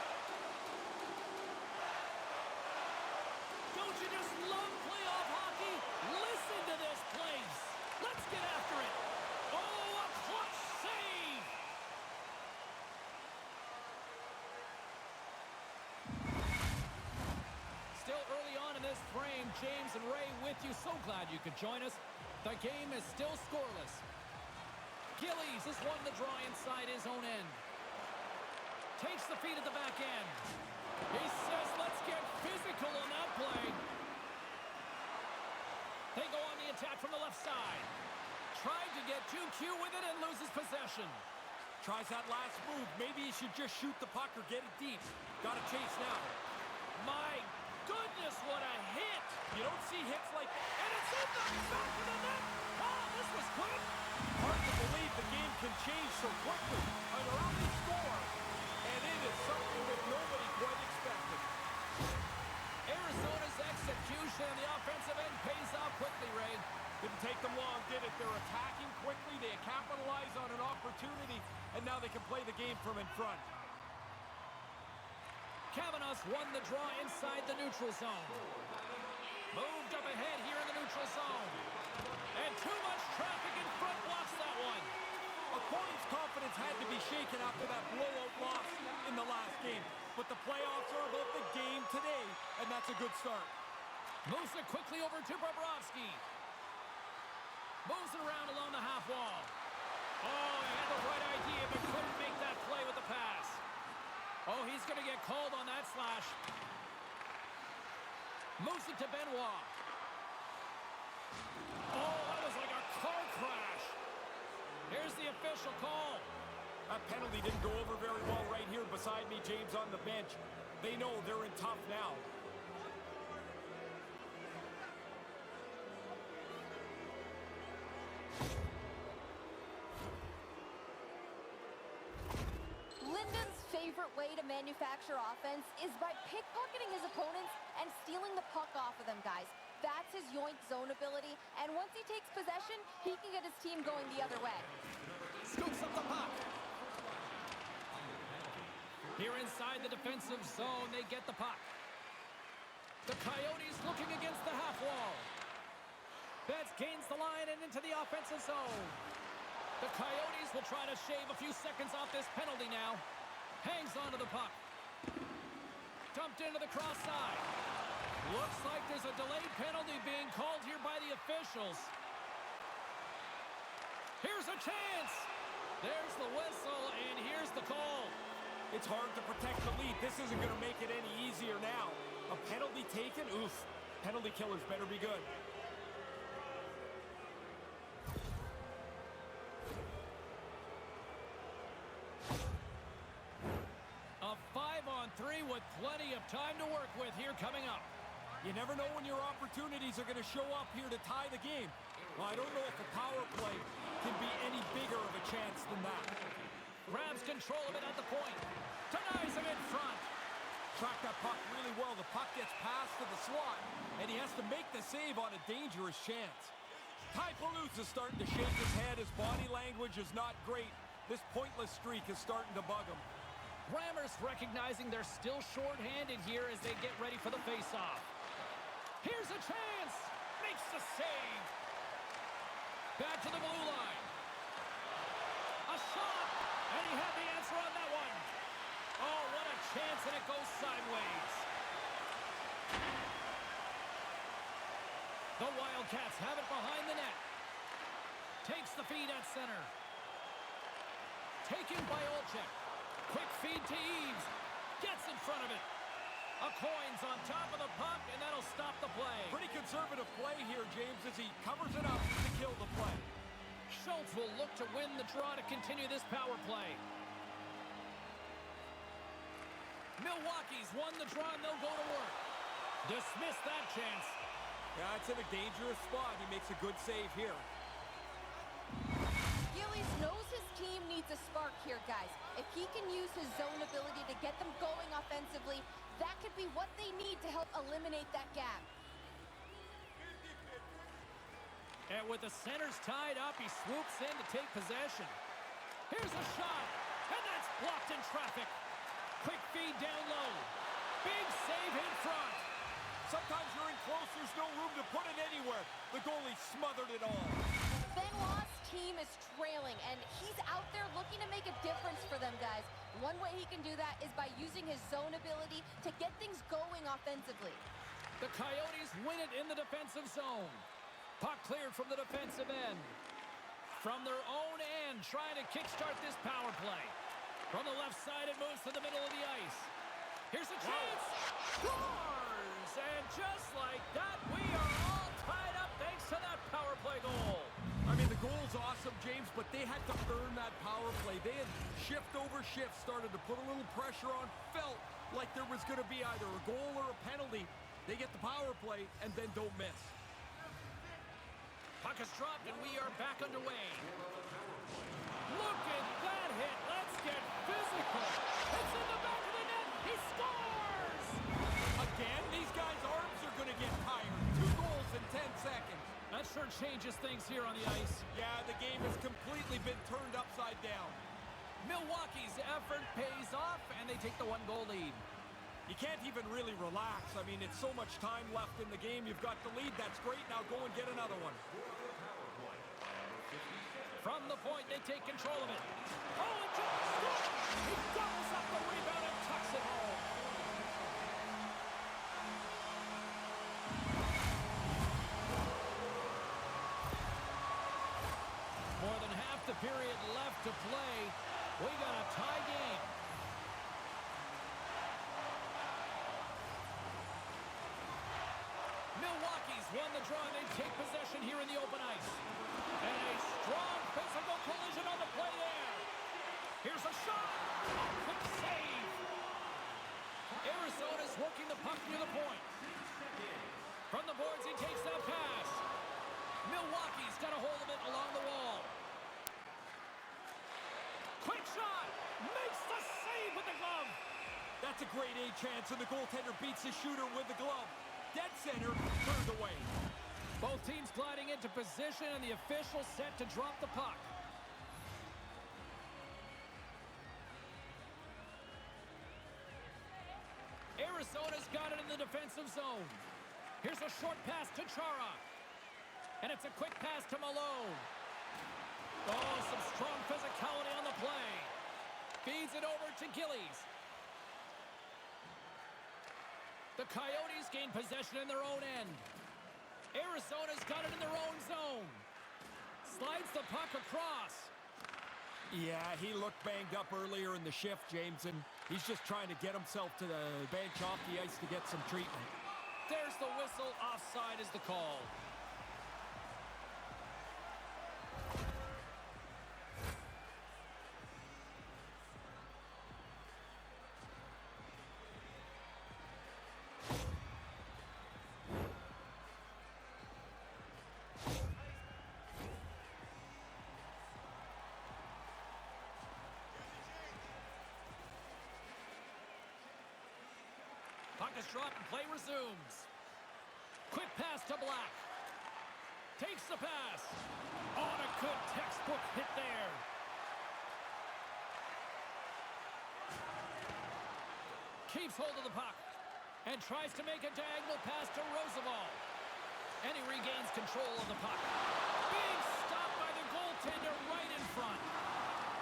Don't you just love playoff hockey? Listen to this place. Let's get after it. Oh, a clutch save. Still early on in this frame, James and Ray with you. So glad you could join us. The game is still scoreless. Gillies has won the draw inside his own end. Takes the feed at the back end. He says, let's get physical on that play. They go on the attack from the left side. Tried to get too cute with it and loses possession. Tries that last move. Maybe he should just shoot the puck or get it deep. Got to chase now. My goodness, what a hit. You don't see hits like... And it's in the back of the net. Oh, this was quick. Hard to believe the game can change so quickly. An early score. And it is something that nobody quite expected. Arizona's execution on the offensive end pays off quickly, Ray. Didn't take them long, did it? They're attacking quickly. They capitalize on an opportunity, and now they can play the game from in front. Kavanaugh's won the draw inside the neutral zone. Moved up ahead here in the neutral zone. And too much traffic in front blocks that one. Opponent's confidence had to be shaken after that blowout loss in the last game. But the playoffs are about the game today, and that's a good start. Moves it quickly over to Bobrovsky. Moves it around along the half wall. Oh, he had the right idea, but couldn't make that play with the pass. Oh, he's going to get called on that slash. Moves it to Benoit. Oh, that was like a car crash. Here's the official call. That penalty didn't go over very well right here beside me, James, on the bench. They know they're in tough now. Linden's favorite way to manufacture offense is by pickpocketing his opponents and stealing the puck off of them, guys. That's his yoink zone ability, and once he takes possession, he can get his team going the other way. Scoops up the puck. Here inside the defensive zone, they get the puck. The Coyotes looking against the half wall. Betts gains the line and into the offensive zone. The Coyotes will try to shave a few seconds off this penalty now. Hangs onto the puck. Dumped into the cross side. Looks like there's a delayed penalty being called here by the officials. Here's a chance. There's the whistle, and here's the call. It's hard to protect the lead. This isn't going to make it any easier now. A penalty taken? Oof. Penalty killers better be good. A 5-on-3 with plenty of time to work with here coming up. You never know when your opportunities are going to show up here to tie the game. Well, I don't know if a power play can be any bigger of a chance than that. Grabs control of it at the point. Denies him in front. Track that puck really well. The puck gets passed to the slot, and he has to make the save on a dangerous chance. Ty Palooza is starting to shake his head. His body language is not great. This pointless streak is starting to bug him. Rammers recognizing they're still short-handed here as they get ready for the face-off. Here's a chance. Makes the save. Back to the blue line. A shot. And he had the answer on that one. Oh, what a chance, and it goes sideways. The Wildcats have it behind the net. Takes the feed at center. Taken by Olczyk. Quick feed to Eves. Gets in front of it. A coin's on top of the puck, and that'll stop the play. Pretty conservative play here, James, as he covers it up to kill the play. Schultz will look to win the draw to continue this power play. Milwaukee's won the draw, and they'll go to work. Dismiss that chance. Yeah, it's in a dangerous spot. He makes a good save here. Gillies knows his team needs a spark here, guys. If he can use his zone ability to get them going offensively, that could be what they need to help eliminate that gap. And with the centers tied up, he swoops in to take possession. Here's a shot, and that's blocked in traffic. Quick feed down low. Big save in front. Sometimes you're in close, there's no room to put it anywhere. The goalie smothered it all. Benoit's team is trailing, and he's out there looking to make a difference for them, guys. One way he can do that is by using his zone ability to get things going offensively. The Coyotes win it in the defensive zone. Puck cleared from the defensive end. From their own end, trying to kickstart this power play. From the left side, it moves to the middle of the ice. Here's a chance. Scores! And just like that, we are all tied up thanks to that power play goal. I mean, the goal's awesome, James, but they had to earn that power play. They had shift over shift started to put a little pressure on, felt like there was going to be either a goal or a penalty. They get the power play and then don't miss. Puck is dropped, and we are back underway. Look at that hit. Let's get physical. It's in the back of the net. He scores! Again, these guys' arms are going to get tired. 2 goals in 10 seconds. That sure changes things here on the ice. Yeah, the game has completely been turned upside down. Milwaukee's effort pays off, and they take the 1-goal lead. You can't even really relax. I mean, it's so much time left in the game. You've got the lead. That's great. Now go and get another one. From the point, they take control of it. Oh, and Jones scores! He doubles up the rebound and tucks it home. More than half the period left to play. We got a tie game. Milwaukee's won the draw, and they take possession here in the open ice. And a strong physical collision on the play there. Here's a shot. A quick save. Arizona's working the puck near the point. From the boards, he takes that pass. Milwaukee's got a hold of it along the wall. Quick shot. Makes the save. That's a great A chance, and the goaltender beats the shooter with the glove. Dead center, turned away. Both teams gliding into position, and the official set to drop the puck. Arizona's got it in the defensive zone. Here's a short pass to Chara. And it's a quick pass to Malone. Oh, some strong physicality on the play. Feeds it over to Gillies. The Coyotes gain possession in their own end. Arizona's got it in their own zone. Slides the puck across. Yeah, he looked banged up earlier in the shift, James, and he's just trying to get himself to the bench off the ice to get some treatment. There's the whistle. Offside is the call. Puck is dropped and play resumes. Quick pass to Black. Takes the pass. On a good textbook hit there. Keeps hold of the puck. And tries to make a diagonal pass to Roosevelt. And he regains control of the puck. Big stop by the goaltender right in front.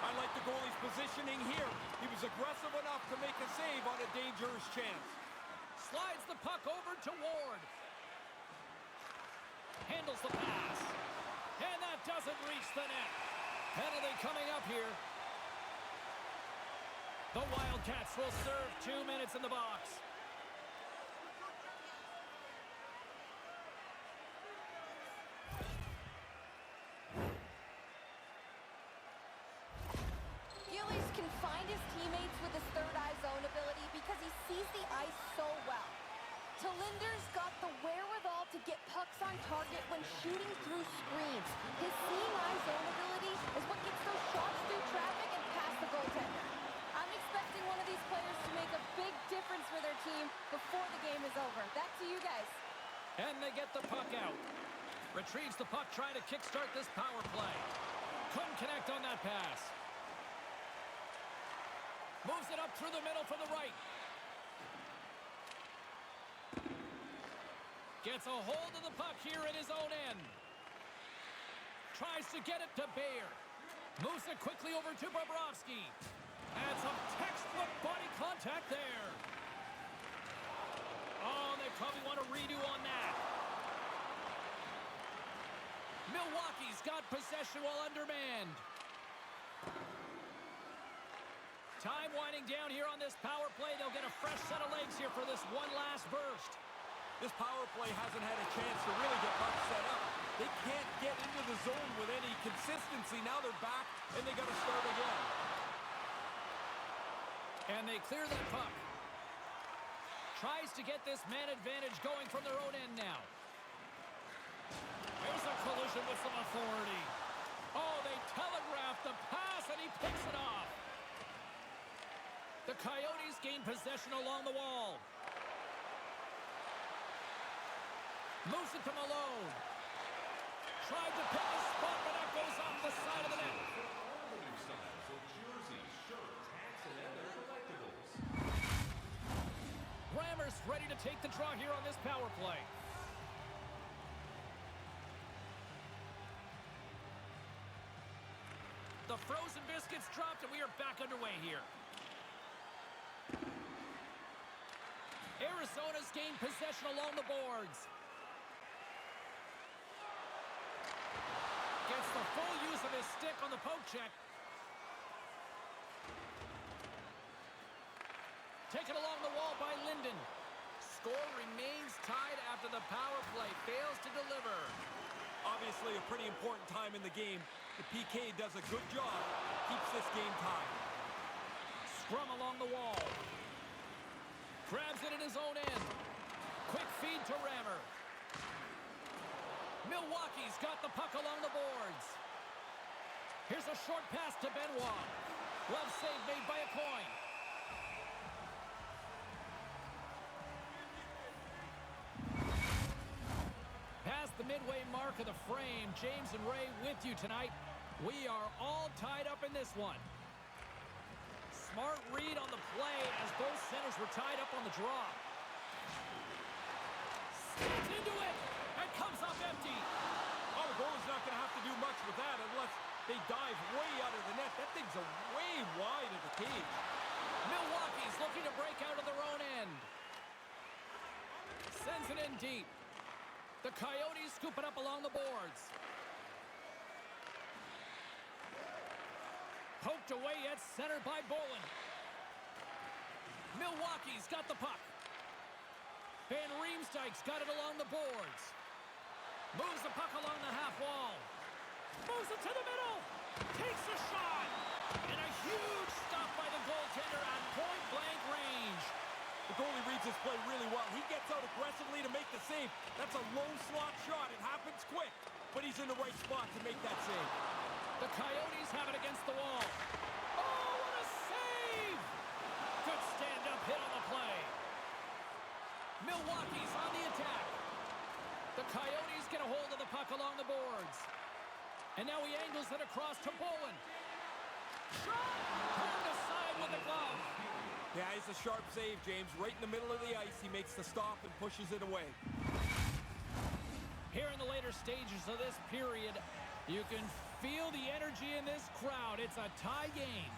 I like the goalie's positioning here. He was aggressive enough to make a save on a dangerous chance. Slides the puck over to Ward. Handles the pass. And that doesn't reach the net. Penalty coming up here. The Wildcats will serve 2 minutes in the box. Gillies can find his teammates with his third eye zone ability because he sees the ice so well. Talinder's got the wherewithal to get pucks on target when shooting through screens. His seeing eye zone ability is what gets those shots through traffic and past the goaltender. I'm expecting one of these players to make a big difference for their team before the game is over. Back to you guys. And they get the puck out. Retrieves the puck, trying to kickstart this power play. Couldn't connect on that pass. Moves it up through the middle from the right. Gets a hold of the puck here in his own end. Tries to get it to Bayer. Moves it quickly over to Bobrovsky. And some textbook body contact there. Oh, they probably want a redo on that. Milwaukee's got possession while undermanned. Time winding down here on this power play. They'll get a fresh set of legs here for this one last burst. This power play hasn't had a chance to really get much set up. They can't get into the zone with any consistency. Now they're back, and they got to start again. And they clear that puck. Tries to get this man advantage going from their own end now. There's a collision with some authority. Oh, they telegraphed the pass, and he picks it off. The Coyotes gain possession along the wall. Moves it to Malone. Tried to pick a spot, but that goes off the side of the net. New styles of jerseys, shirts, hats, and other collectibles. Rammer's ready to take the draw here on this power play. The frozen biscuits dropped, and we are back underway here. Arizona's gained possession along the boards. Gets the full use of his stick on the poke check. Taken along the wall by Linden. Score remains tied after the power play fails to deliver. Obviously a pretty important time in the game. The PK does a good job. Keeps this game tied. Scrum along the wall. Grabs it in his own end. Quick feed to Rammer. Milwaukee's got the puck along the boards. Here's a short pass to Benoit. Glove save made by a coin. midway mark of the frame. James and Ray with you tonight. We are all tied up in this one. Smart read on the play as both centers were tied up on the draw. Steps into it and comes up empty. Oh, the goalie's not going to have to do much with that unless they dive way out of the net. That thing's way wide of the cage. Milwaukee's looking to break out of their own end. Sends it in deep. The Coyotes scoop it up along the boards. Poked away at center by Bolin. Milwaukee's got the puck. Van Riemsdyk's got it along the boards. Moves the puck along the half wall. Moves it to the middle. Takes a shot. And a huge stop by the goaltender at point-blank range. The goalie reads his play really well. He gets out aggressively to make the save. That's a low slot shot. It happens quick, but he's in the right spot to make that save. The Coyotes have it against the wall. Oh, what a save! Good stand-up hit on the play. Milwaukee's on the attack. The Coyotes get a hold of the puck along the boards. And now he angles it across to Bolin. Shot! Turned aside with the glove. Yeah, it's a sharp save, James. Right in the middle of the ice, he makes the stop and pushes it away. Here in the later stages of this period, you can feel the energy in this crowd. It's a tie game.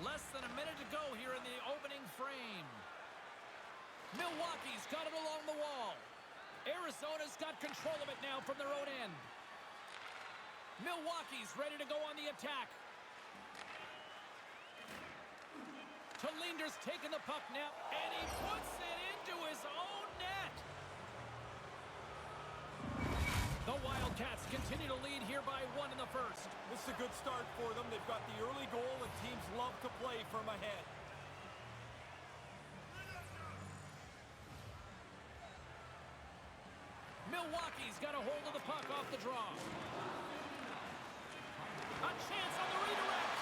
Less than a minute to go here in the opening frame. Milwaukee's got it along the wall. Arizona's got control of it now from their own end. Milwaukee's ready to go on the attack. Tolinder's taking the puck now, and he puts it into his own net. The Wildcats continue to lead here by 1 in the first. This is a good start for them. They've got the early goal, and teams love to play from ahead. Milwaukee's got a hold of the puck off the draw. A chance on the redirect.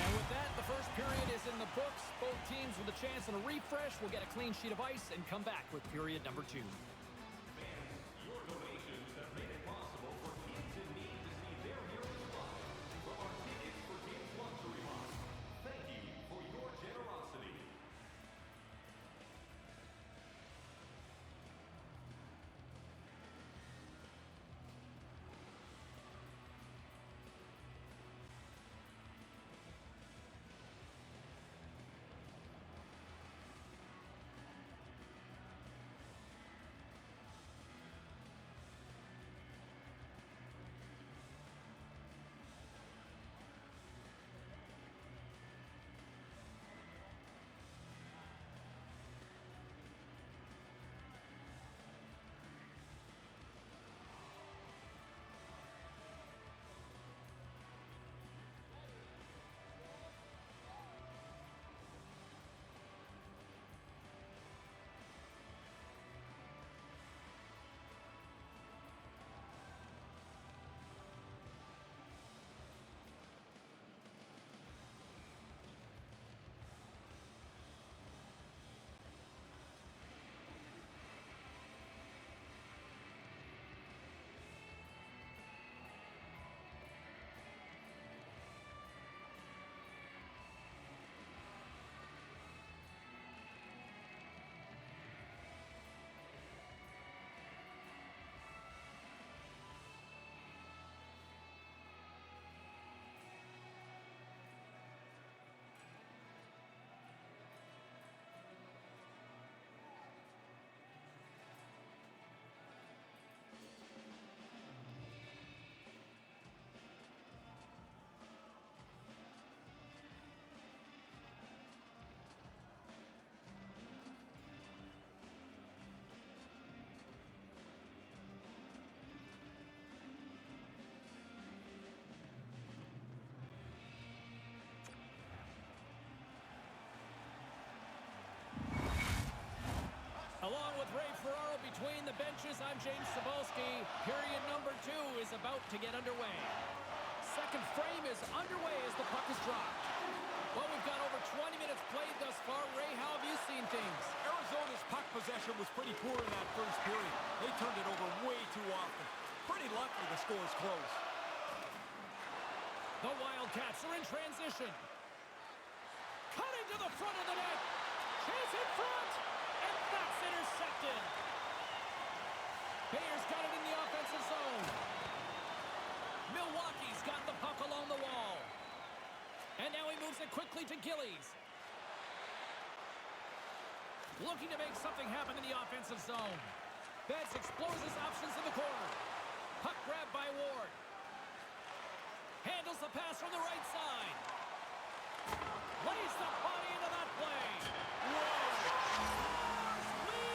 And with that, the first period is in the books. Both teams with a chance and a refresh will get a clean sheet of ice and come back with period number 2. Your donations have made it possible for kids in need to see their heroes live. From our Tickets for Kids luxury line, thank you for your generosity. Along with Ray Ferraro between the benches, I'm James Cebulski. Period number 2 is about to get underway. Second frame is underway as the puck is dropped. Well, we've got over 20 minutes played thus far. Ray, how have you seen things? Arizona's puck possession was pretty poor in that first period. They turned it over way too often. Pretty lucky the score's close. The Wildcats are in transition. Cutting to the front of the net. Chase in front. And that's intercepted. Bayer's got it in the offensive zone. Milwaukee's got the puck along the wall. And now he moves it quickly to Gillies. Looking to make something happen in the offensive zone. Betts explores his options in the corner. Puck grab by Ward. Handles the pass from the right side. Lays the body into that play. We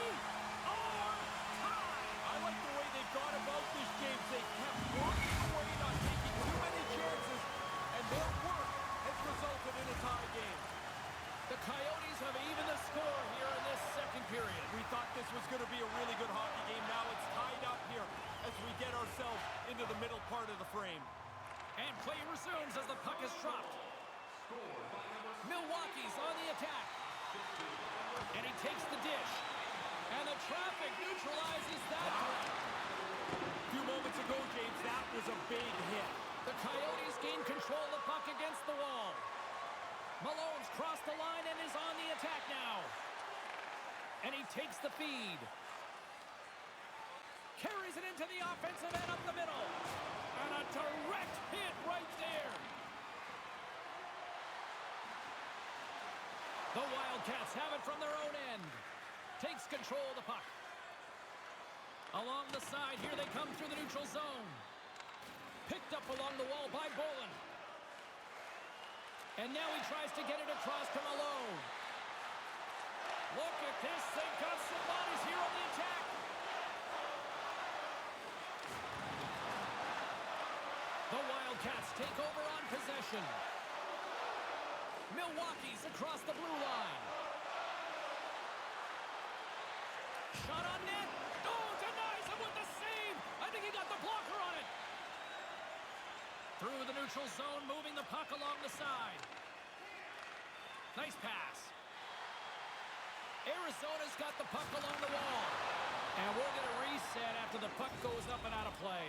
are tied. I like the way they've gone about this game. They kept working away, not taking too many chances, and their work has resulted in a tie game. The Coyotes have evened the score here in this second period. We thought this was going to be a really good hockey game. Now it's tied up here as we get ourselves into the middle part of the frame. And play resumes as the puck is dropped. Milwaukee's on the attack. And he takes the dish. And the traffic neutralizes that threat. A few moments ago, James, that was a big hit. The Coyotes gain control of the puck against the wall. Malone's crossed the line and is on the attack now. And he takes the feed. Carries it into the offensive end up the middle. And a direct hit right there. The Wildcats have it from their own end. Takes control of the puck. Along the side, here they come through the neutral zone. Picked up along the wall by Bolin. And now he tries to get it across to Malone. Look at this. They've got some bodies here on the attack. The Wildcats take over on possession. Milwaukee's across the blue line. Shot on net. Oh, denies him with the save. I think he got the blocker on it. Through the neutral zone, moving the puck along the side. Nice pass. Arizona's got the puck along the wall. And we're going to reset after the puck goes up and out of play.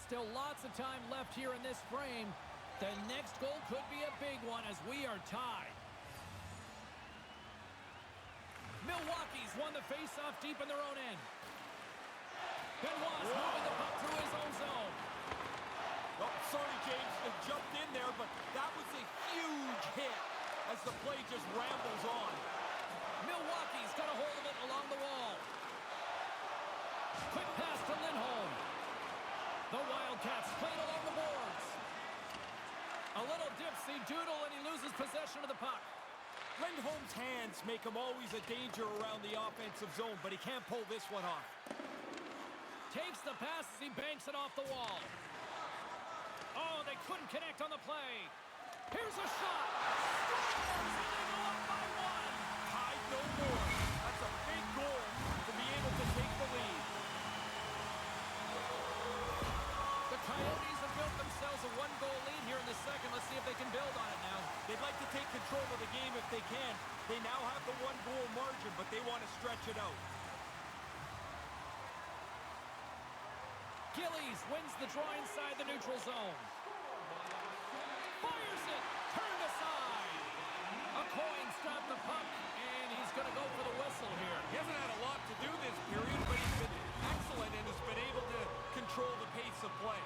Still lots of time left here in this frame. The next goal could be a big one as we are tied. Milwaukee's won the face-off deep in their own end. Benoit's moving the puck through his own zone. Oh, sorry, James. They jumped in there, but that was a huge hit as the play just rambles on. Milwaukee's got a hold of it along the wall. Quick pass to Lindholm. The Wildcats played along the boards. A little dipsy doodle and he loses possession of the puck. Lindholm's hands make him always a danger around the offensive zone, but he can't pull this one off. Takes the pass as he banks it off the wall. Oh, they couldn't connect on the play. Here's a shot. Scores, and they go up by one. Tied no more. That's a big goal to be able to take the lead. The Coyotes have built themselves a one-goal lead here in the second. Let's see if they can build on it now. They'd like to take control of the game if they can. They now have the one-goal margin, but they want to stretch it out. Gillies wins the draw inside the neutral zone. Fires it. Turned aside. A coin stopped the puck, and he's going to go for the whistle here. He hasn't had a lot to do this period, but he's been excellent and has been able to control the pace of play.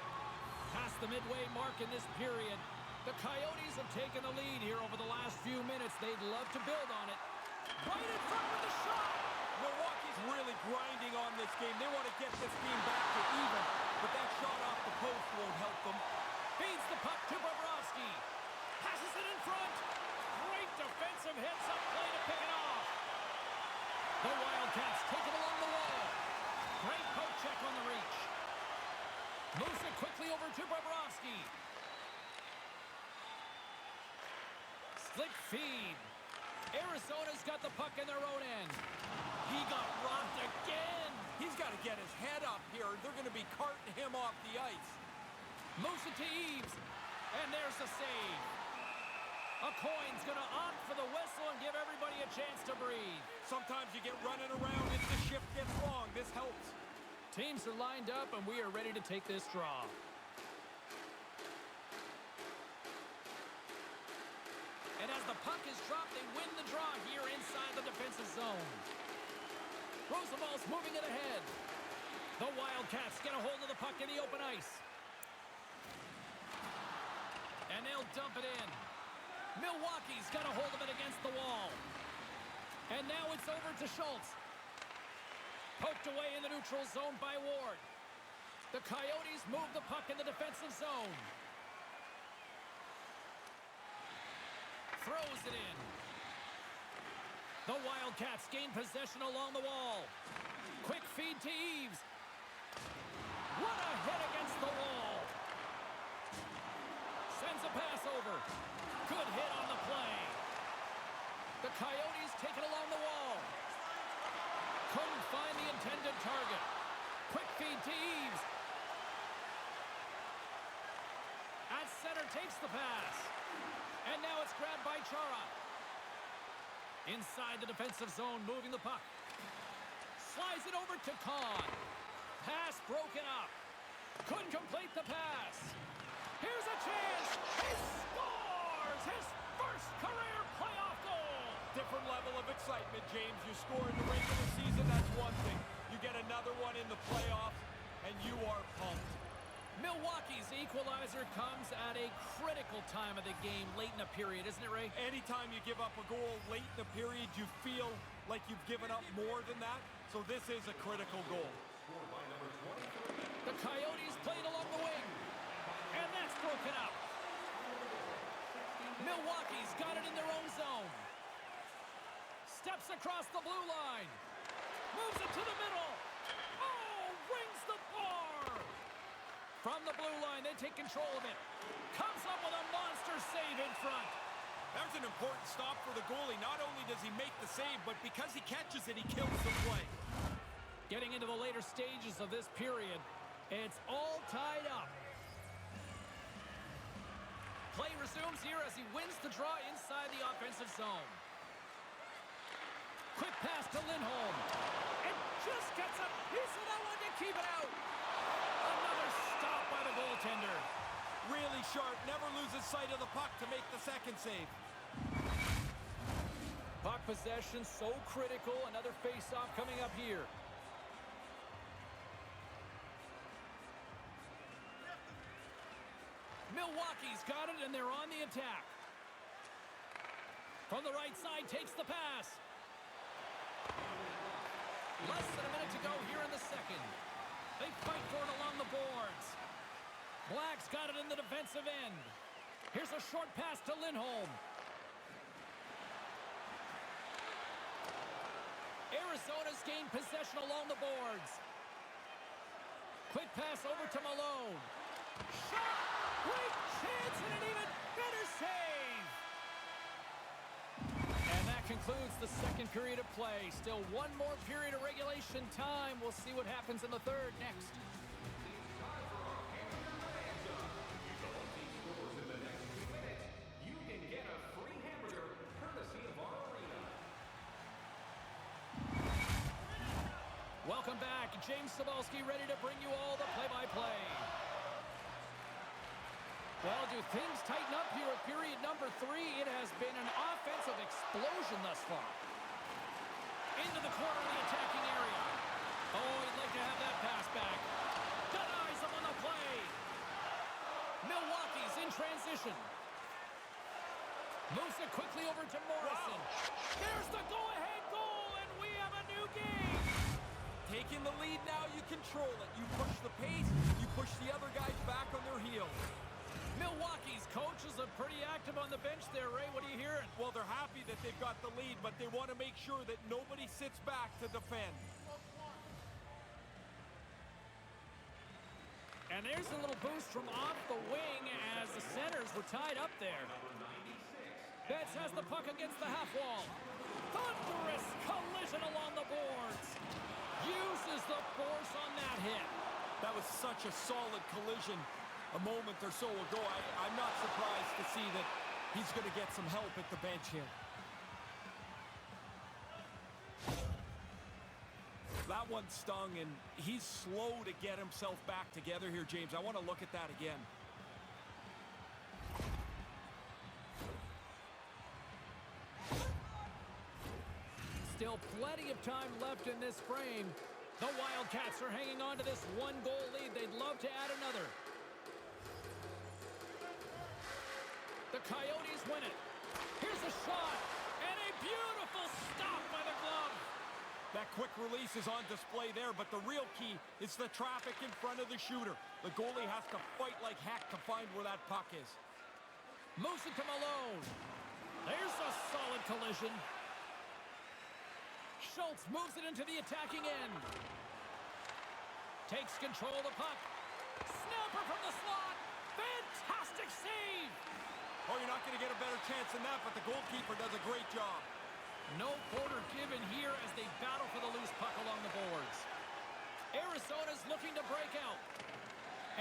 Past the midway mark in this period, the Coyotes have taken the lead here over the last few minutes. They'd love to build on it. Right in front with the shot. Milwaukee's really grinding on this game. They want to get this team back to even, but that shot off the post won't help them. Feeds the puck to Bobrovsky. Passes it in front. Great defensive hits up play to pick it off. The Wildcats take it along the wall. Great poke check on the reach. Moves it quickly over to Bobrovsky. Slick feed. Arizona's got the puck in their own end. He got robbed again. He's got to get his head up here. They're going to be carting him off the ice. Moves it to Eves. And there's the save. A coin's going to opt for the whistle and give everybody a chance to breathe. Sometimes you get running around if the shift gets long. This helps. Teams are lined up, and we are ready to take this draw. And as the puck is dropped, they win the draw here inside the defensive zone. Roosevelt's moving it ahead. The Wildcats get a hold of the puck in the open ice. And they'll dump it in. Milwaukee's got a hold of it against the wall. And now it's over to Schultz. Poked away in the neutral zone by Ward. The Coyotes move the puck in the defensive zone. Throws it in. The Wildcats gain possession along the wall. Quick feed to Eves. What a hit against the wall. Sends a pass over. Good hit on the play. The Coyotes take it along the wall. Couldn't find the intended target. Quick feed to Eves. At center takes the pass. And now it's grabbed by Chara. Inside the defensive zone, moving the puck. Slides it over to Kahn. Pass broken up. Couldn't complete the pass. Here's a chance. He scores his first career playoff goal. Different level of excitement, James. You score in the regular season, that's one thing. You get another one in the playoffs, and you are pumped. Milwaukee's equalizer comes at a critical time of the game, late in the period, isn't it, Ray? Anytime you give up a goal late in the period, you feel like you've given up more than that. So this is a critical goal. The Coyotes played along the wing. And that's broken up. Milwaukee's got it in their own zone. Steps across the blue line. Moves it to the middle. Oh, rings the bar. From the blue line, they take control of it. Comes up with a monster save in front. There's an important stop for the goalie. Not only does he make the save, but because he catches it, he kills the play. Getting into the later stages of this period, it's all tied up. Play resumes here as he wins the draw inside the offensive zone. Quick pass to Lindholm. And just gets a piece of that one to keep it out. Another stop by the goaltender. Really sharp, never loses sight of the puck to make the second save. Puck possession so critical. Another face-off coming up here. Milwaukee's got it, and they're on the attack. From the right side, takes the pass. Less than a minute to go here in the second. They fight for it along the boards. Black's got it in the defensive end. Here's a short pass to Lindholm. Arizona's gained possession along the boards. Quick pass over to Malone. Shot! Great chance and an even better save! And that concludes the second period of play. Still one more period of regulation time. We'll see what happens in the third next. You can get a free hamburger courtesy of our arena. Welcome back. James Cybulski ready to bring you all the play-by-play. Well, do things tighten up here at period number 3? It has been an offensive explosion thus far. Into the corner of the attacking area. Oh, he'd like to have that pass back. Denies him on the play. Milwaukee's in transition. Moves it quickly over to Morrison. Wow. There's the go-ahead goal, and we have a new game. Taking the lead now, you control it. You push the pace, you push the other guys back on their heels. Milwaukee's coaches are pretty active on the bench there, Ray. What are you hearing? Well, they're happy that they've got the lead, but they want to make sure that nobody sits back to defend. And there's a little boost from off the wing as the centers were tied up there. Betts has the puck against the half wall. Thunderous collision along the boards. Uses the force on that hit. That was such a solid collision. a moment or so ago. I'm not surprised to see that he's going to get some help at the bench here. That one stung, and he's slow to get himself back together here, James. I want to look at that again. Still plenty of time left in this frame. The Wildcats are hanging on to this one-goal lead. They'd love to add another. The Coyotes win it. Here's a shot, and a beautiful stop by the glove. That quick release is on display there, but the real key is the traffic in front of the shooter. The goalie has to fight like heck to find where that puck is. Moves it to Malone. There's a solid collision. Schultz moves it into the attacking end. Takes control of the puck. Snapper from the slot. Fantastic save. Oh, you're not going to get a better chance than that, but the goalkeeper does a great job. No quarter given here as they battle for the loose puck along the boards. Arizona's looking to break out.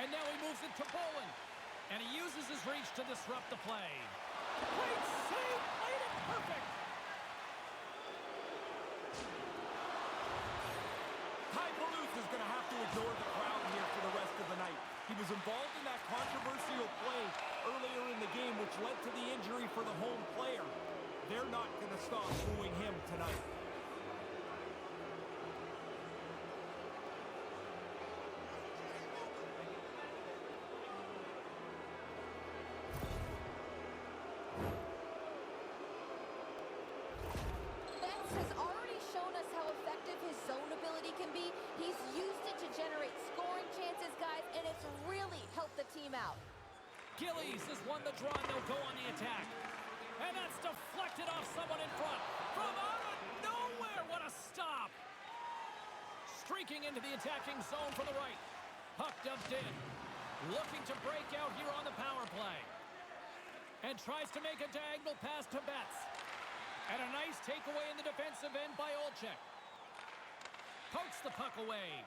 And now he moves it to Bowen. And he uses his reach to disrupt the play. Great save. Played it perfect. Is going to have to ignore the crowd here for the rest of the night. He was involved in that controversial play earlier in the game, which led to the injury for the home player. They're not going to stop booing him tonight. Zone ability can be. He's used it to generate scoring chances, guys, and it's really helped the team out. Gillies has won the draw, and they'll go on the attack. And that's deflected off someone in front. From out of nowhere, what a stop! Streaking into the attacking zone for the right. Puck dumped in. Looking to break out here on the power play. And tries to make a diagonal pass to Betts. And a nice takeaway in the defensive end by Olczyk. Pokes the puck away.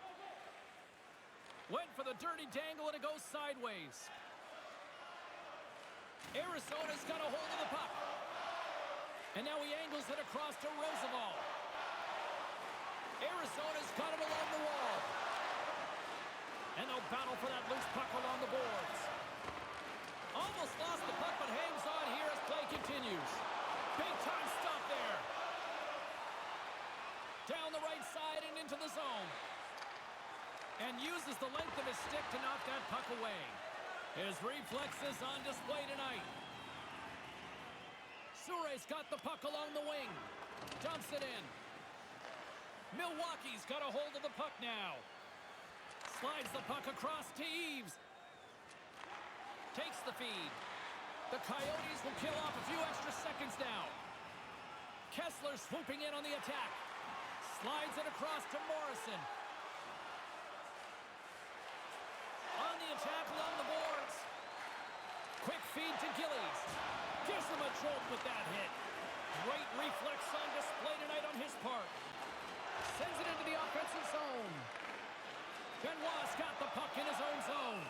Went for the dirty dangle, and it goes sideways. Arizona's got a hold of the puck. And now he angles it across to Roosevelt. Arizona's got him along the wall. And they'll battle for that loose puck along the boards. Almost lost the puck, but hangs on here as play continues. Big time stop there. Down the right side and into the zone. And uses the length of his stick to knock that puck away. His reflexes on display tonight. Sure's got the puck along the wing. Dumps it in. Milwaukee's got a hold of the puck now. Slides the puck across to Eves. Takes the feed. The Coyotes will kill off a few extra seconds now. Kessler swooping in on the attack. Slides it across to Morrison. On the attack along the boards. Quick feed to Gillies. Gives him a jolt with that hit. Great reflex on display tonight on his part. Sends it into the offensive zone. Benoit's got the puck in his own zone.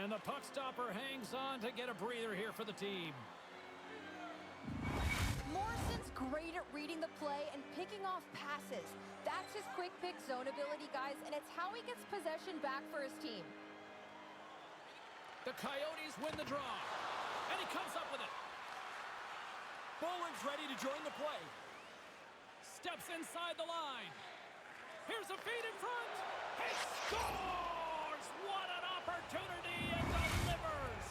And the puck stopper hangs on to get a breather here for the team. Morrison's great at reading the play and picking off passes. That's his quick pick zone ability, guys, and it's how he gets possession back for his team. The Coyotes win the draw. And he comes up with it. Bowen's ready to join the play. Steps inside the line. Here's a feed in front. He scores! What an opportunity, and delivers!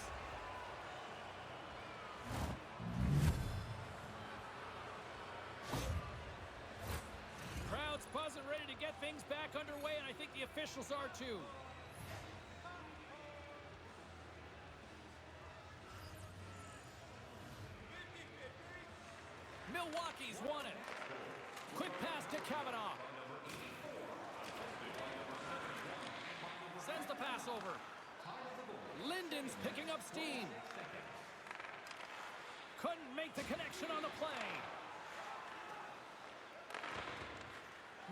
Crowd's buzzing, ready to get things back underway, and I think the officials are too. Milwaukee's won it. Quick pass to Kavanaugh. Sends the pass over. Linden's picking up steam. Couldn't make the connection on the play.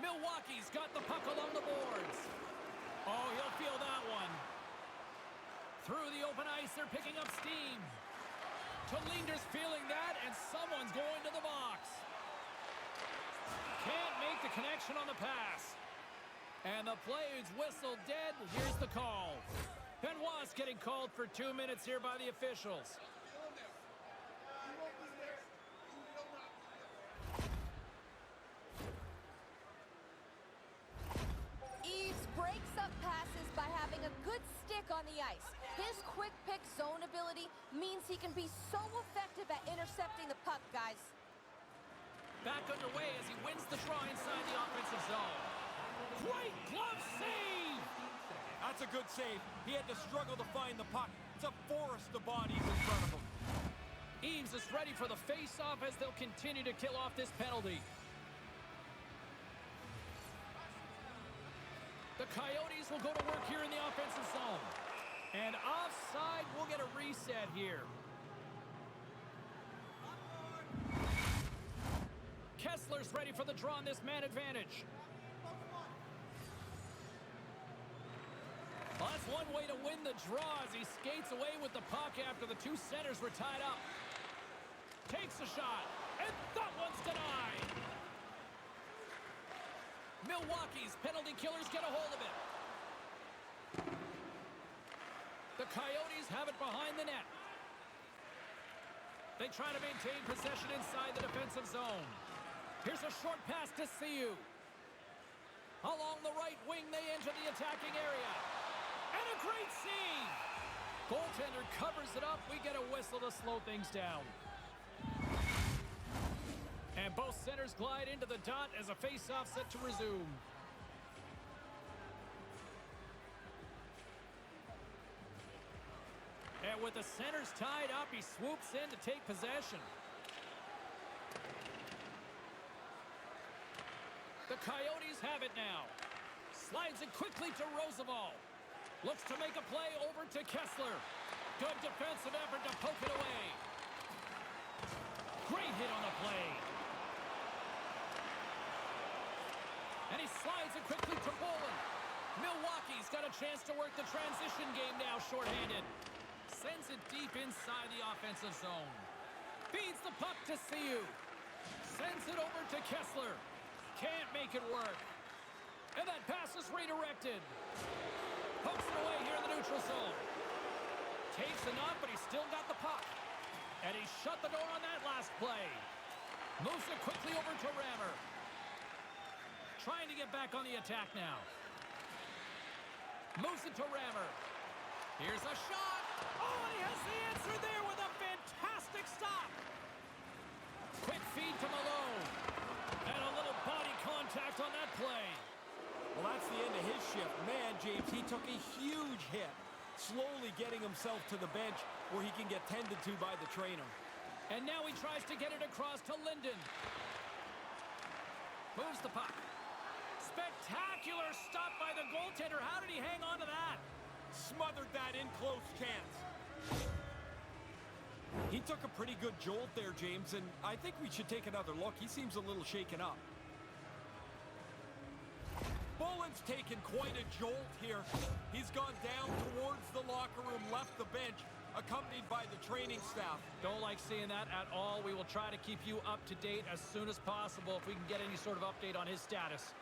Milwaukee's got the puck along the boards. Oh, he'll feel that one. Through the open ice, they're picking up steam. Tolinder's feeling that, and someone's going to the box. Can't make the connection on the pass. And the play is whistled dead. Here's the call. Benoit's getting called for 2 minutes here by the officials. Eves breaks up passes by having a good stick on the ice. His quick pick zone ability means he can be so effective at intercepting the puck, guys. Back underway as he wins the draw inside the offensive zone. Great glove save! That's a good save. He had to struggle to find the puck. It's a forest of bodies in front of him. Eames is ready for the face-off as they'll continue to kill off this penalty. The Coyotes will go to work here in the offensive zone. And offside, we'll get a reset here. Kessler's ready for the draw on this man advantage. Well, that's one way to win the draw as he skates away with the puck after the two centers were tied up. Takes a shot, and that one's denied. Milwaukee's penalty killers get a hold of it. The Coyotes have it behind the net. They try to maintain possession inside the defensive zone. Here's a short pass to Siu. Along the right wing, they enter the attacking area. And a great save! Goaltender covers it up. We get a whistle to slow things down. And both centers glide into the dot as a face-off set to resume. And with the centers tied up, he swoops in to take possession. The Coyotes have it now. Slides it quickly to Roosevelt. Looks to make a play over to Kessler. Good defensive effort to poke it away. Great hit on the play. And he slides it quickly to Bolin. Milwaukee's got a chance to work the transition game now shorthanded. Sends it deep inside the offensive zone. Feeds the puck to Siu. Sends it over to Kessler. Can't make it work. And that pass is redirected. Pokes it away here in the neutral zone. Takes a knock, but he's still got the puck. And he shut the door on that last play. Moves it quickly over to Rammer. Trying to get back on the attack now. Moves it to Rammer. Here's a shot. Oh, and he has the answer there with a fantastic stop. Quick feed to Malone. And a little body contact on that play. Well, that's the end of his shift. Man, James, he took a huge hit, slowly getting himself to the bench where he can get tended to by the trainer. And now he tries to get it across to Linden. Moves the puck. Spectacular stop by the goaltender. How did he hang on to that? Smothered that in close chance. He took a pretty good jolt there, James, and I think we should take another look. He seems a little shaken up. Bolin's taken quite a jolt here. He's gone down towards the locker room, left the bench, accompanied by the training staff. Don't like seeing that at all. We will try to keep you up to date as soon as possible if we can get any sort of update on his status.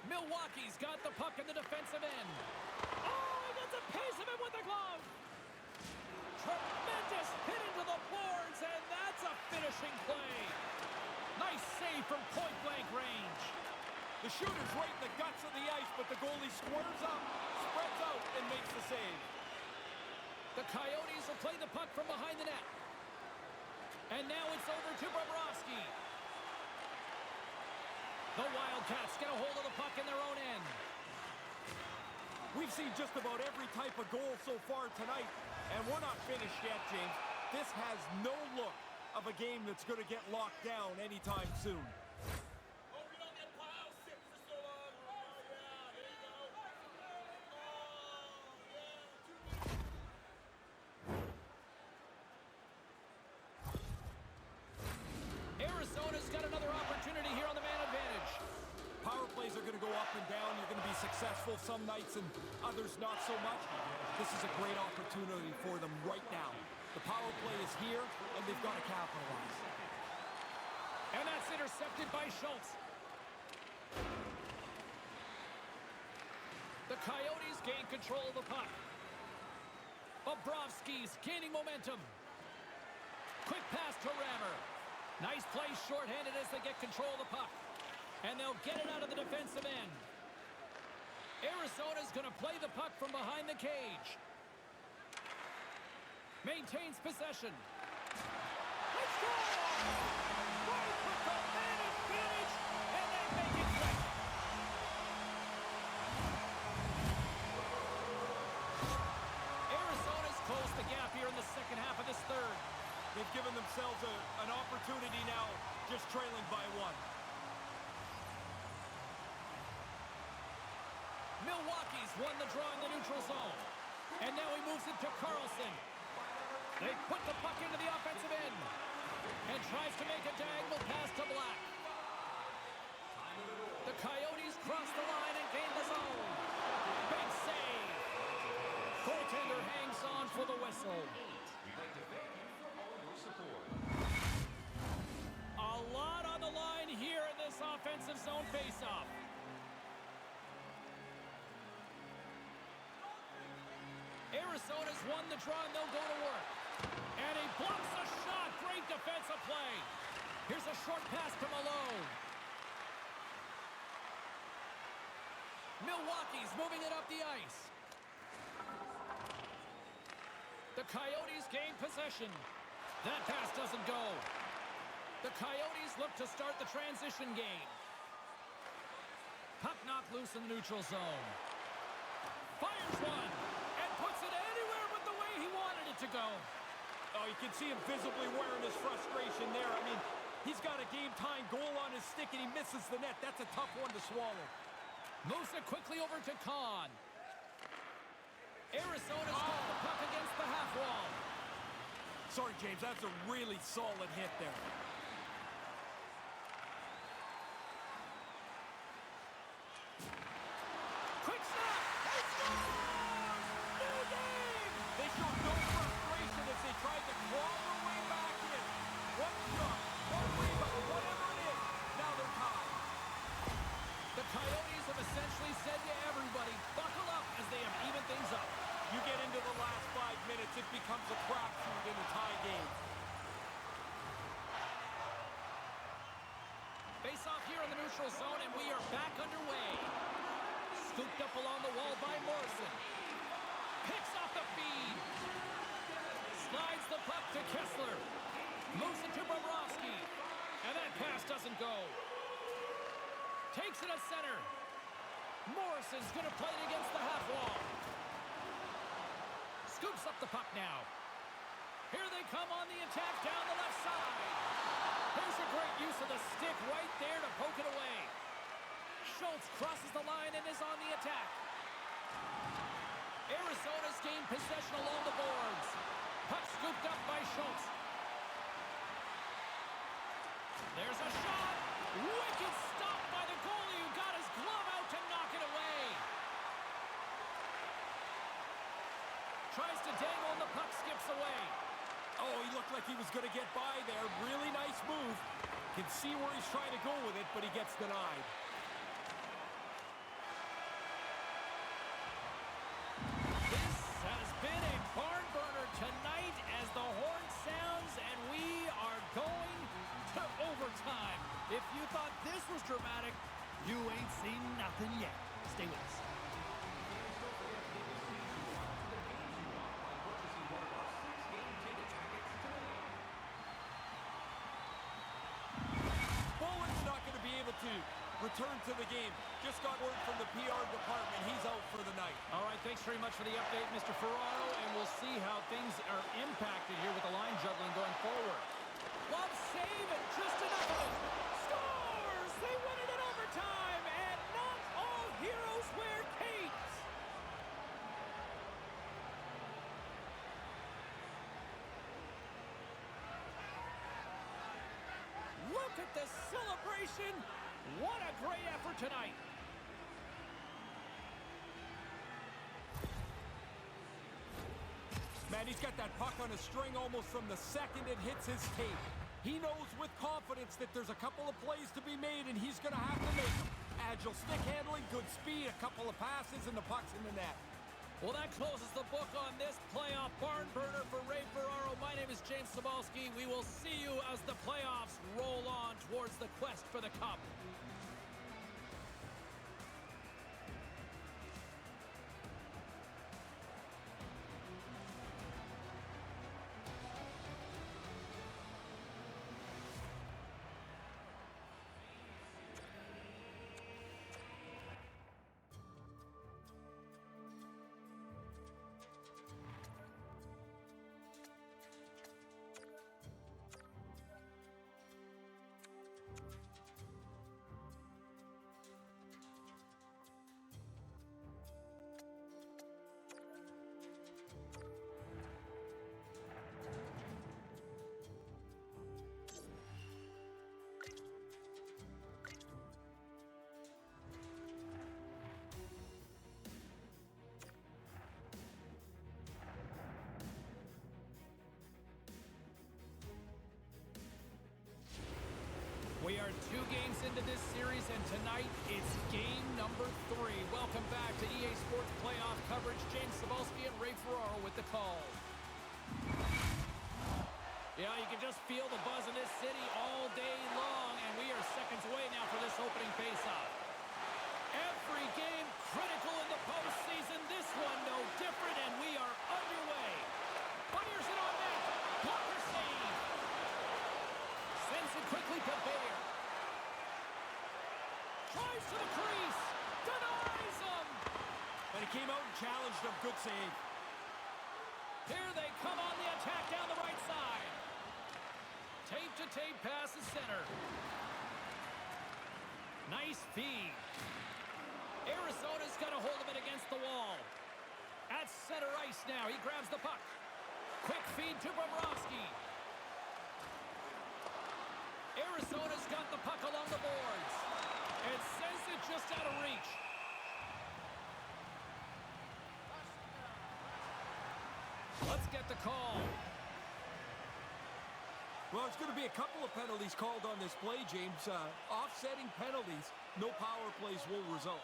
Milwaukee's got the puck in the defensive end. Oh, he gets a piece of it with the glove. Tremendous hit into the boards, and that's a finishing play. Nice save from point-blank range. The shooter's right in the guts of the ice, but the goalie squares up, spreads out, and makes the save. The Coyotes will play the puck from behind the net. And now it's over to Bobrovsky. The Wildcats get a hold of the puck in their own end. We've seen just about every type of goal so far tonight, and we're not finished yet, James. This has no look of a game that's going to get locked down anytime soon. Arizona's got another opportunity here on the man advantage. Power plays are going to go up and down. You're going to be successful some nights and others not so much. This is a great opportunity for them right now. The power play is here, and they've got to capitalize. And that's intercepted by Schultz. The Coyotes gain control of the puck. Bobrovsky's gaining momentum. Quick pass to Rammer. Nice play shorthanded as they get control of the puck. And they'll get it out of the defensive end. Arizona's going to play the puck from behind the cage. Maintains possession. Let's go! Right with the man advantage, and they make it quick. Arizona's closed the gap here in the second half of this third. They've given themselves an opportunity now, just trailing by one. Milwaukee's won the draw in the neutral zone. And now he moves it to Carlson. They put the puck into the offensive end. And tries to make a diagonal pass to Black. The Coyotes cross the line and gain the zone. Big save. Goaltender hangs on for the whistle. We'd like to thank you for all your support. A lot on the line here in this offensive zone faceoff. Arizona's won the draw and they'll go to work. And he blocks a shot. Great defensive play. Here's a short pass to Malone. Milwaukee's moving it up the ice. The Coyotes gain possession. That pass doesn't go. The Coyotes look to start the transition game. Puck knocked loose in the neutral zone. Fires one. Puts it anywhere but the way he wanted it to go. Oh, you can see him visibly wearing his frustration there. I mean, he's got a game-time goal on his stick and he misses the net. That's a tough one to swallow. Moves it quickly over to Kahn. Arizona's got the puck against the half wall. Sorry, James, that's a really solid hit there. Quick shot! They score! New game! They showed no frustration as they tried to claw their way back in. One shot, one rebound, whatever it is, now they're tied. The Coyotes have essentially said to everybody, buckle up as they have evened things up. You get into the last 5 minutes, it becomes a crapshoot in a tie game. Face off here in the neutral zone, and we are back underway. Scooped up along the wall by Morrison. Picks off the feed. Slides the puck to Kessler. Moves it to Bobrovsky. And that pass doesn't go. Takes it at center. Morrison's going to play it against the half wall. Scoops up the puck now. Here they come on the attack down the left side. There's a great use of the stick right there to poke it away. Schultz crosses the line and is on the attack. Arizona's gained possession along the boards. Puck scooped up by Schultz. There's a shot. Wicked stop by the goalie who got his glove out to knock it away. Tries to dangle and the puck skips away. Oh, he looked like he was going to get by there. Really nice move. Can see where he's trying to go with it, but he gets denied. This has been a barn burner tonight as the horn sounds and we are going to overtime. If you thought this was dramatic, you ain't seen nothing yet. Stay with us. Bowen's not going to be able to return to the game. Just got word from the PR department. He's out for the night. All right, thanks very much for the update, Mr. Ferraro, and we'll see how things are impacted here with the line juggling going forward. Glove save and just enough of it. Scores! They win it in overtime, and not all heroes wear capes. Look at the celebration. What a great effort tonight. And he's got that puck on a string almost from the second it hits his tape. He knows with confidence that there's a couple of plays to be made, and he's going to have to make them. Agile stick handling, good speed, a couple of passes, and the puck's in the net. Well, that closes the book on this playoff barn burner for Ray Ferraro. My name is James Cybulski. We will see you as the playoffs roll on towards the quest for the cup. We are 2 games into this series, and tonight it's game number 3. Welcome back to EA Sports Playoff coverage. James Cybulski and Ray Ferraro with the call. Yeah, you can just feel the buzz in this city all day long, and we are seconds away now for this opening faceoff. Every game critical in the postseason. This one no different, and we are underway. Fires it on net. Blocker save. Sends it quickly to Bear. Tries to the crease. Denies him. And he came out and challenged him. Good save. Here they come on the attack down the right side. Tape-to-tape pass to center. Nice feed. Arizona's got a hold of it against the wall. At center ice now. He grabs the puck. Quick feed to Bobrovsky. Arizona's got the puck along the boards. It sends it just out of reach. Let's get the call. Well, there's going to be a couple of penalties called on this play, James. Offsetting penalties. No power plays will result.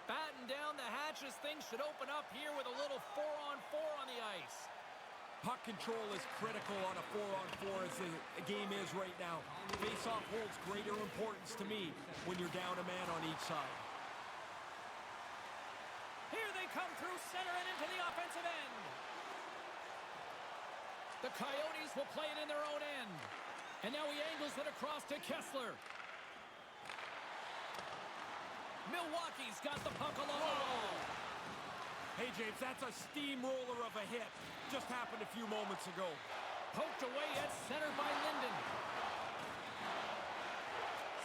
Batten down the hatches. Things should open up here with a little 4-on-4 on the ice. Puck control is critical on a 4-on-4 as the game is right now. Face-off holds greater importance to me when you're down a man on each side. Here they come through center and into the offensive end. The Coyotes will play it in their own end. And now he angles it across to Kessler. Milwaukee's got the puck along the wall. Hey, James, that's a steamroller of a hit. Just happened a few moments ago. Poked away at center by Linden.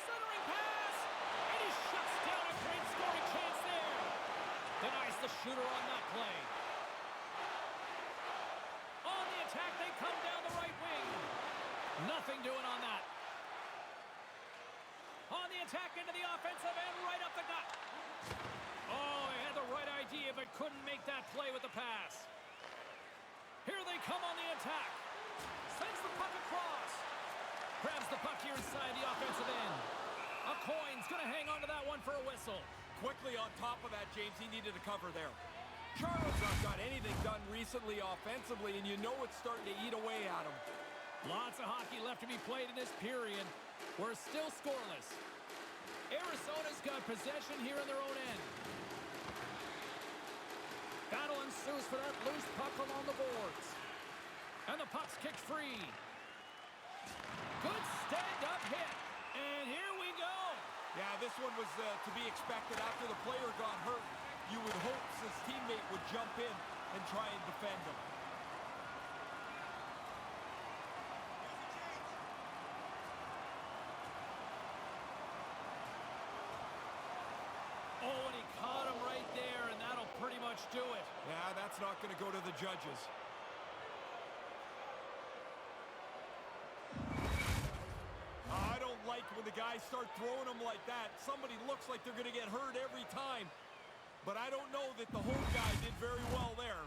Centering pass. And he shuts down a great scoring chance there. Denies the shooter on that play. On the attack, they come down the right wing. Nothing doing on that. On the attack into the offensive end, right up the gut. Oh, he had the right idea, but couldn't make that play with the pass. Here they come on the attack. Sends the puck across. Grabs the puck here inside the offensive end. A coin's going to hang on to that one for a whistle. Quickly on top of that, James, he needed a cover there. Charles not got anything done recently offensively, and you know it's starting to eat away at him. Lots of hockey left to be played in this period. We're still scoreless. Arizona's got possession here in their own end. Battle ensues for that loose puck along the boards. And the puck's kicked free. Good stand-up hit. And here we go. Yeah, this one was to be expected. After the player got hurt, you would hope his teammate would jump in and try and defend him. Oh, and he caught him right there, and that'll pretty much do it. Yeah, that's not going to go to the judges. I don't like the guys start throwing them like that, somebody looks like they're going to get hurt every time. But I don't know that the home guy did very well there.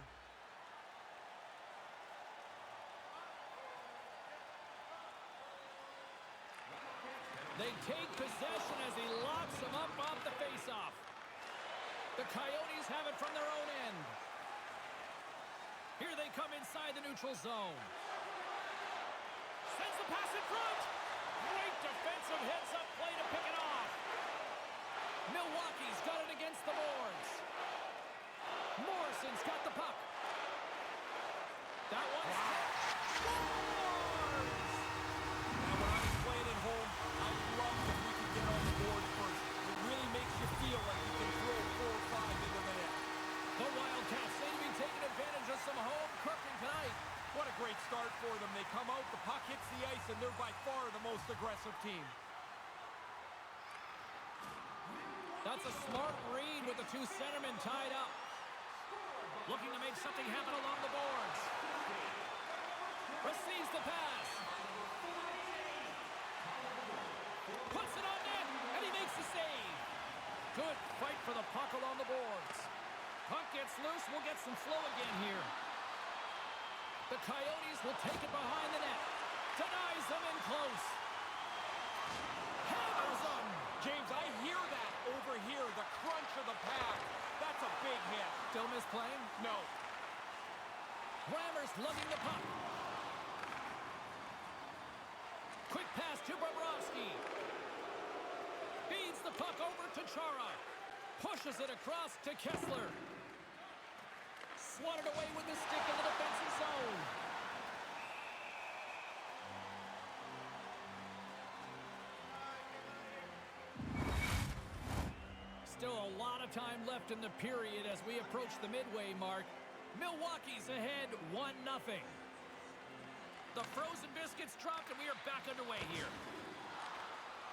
They take possession as he locks them up off the faceoff. The Coyotes have it from their own end. Here they come inside the neutral zone. Sends the pass in front. Great defensive heads-up play to pick it off. Milwaukee's got it against the boards. Morrison's got the puck. That one's scores! Now, when I was playing at home, I love if we can get on the board first. It really makes you feel like you can throw 4 or 5 into the net. The Wildcats seem to be taking advantage of some home cooking tonight. What a great start for them. They come out, the puck hits the ice, and they're by far the most aggressive team. That's a smart read with the 2 centermen tied up. Looking to make something happen along the boards. Receives the pass. Puts it on net, and he makes the save. Good fight for the puck along the boards. Puck gets loose. We'll get some flow again here. The Coyotes will take it behind the net. Denies them in close. Hammers them. James, I hear that over here, the crunch of the pad. That's a big hit. Still misplaying? No. Rammers lugging the puck. Quick pass to Bobrovsky. Feeds the puck over to Chara. Pushes it across to Kessler. Swatted away with the stick in the defensive zone. Still a lot of time left in the period as we approach the midway mark. Milwaukee's ahead 1-0. The frozen biscuits dropped and we are back underway here.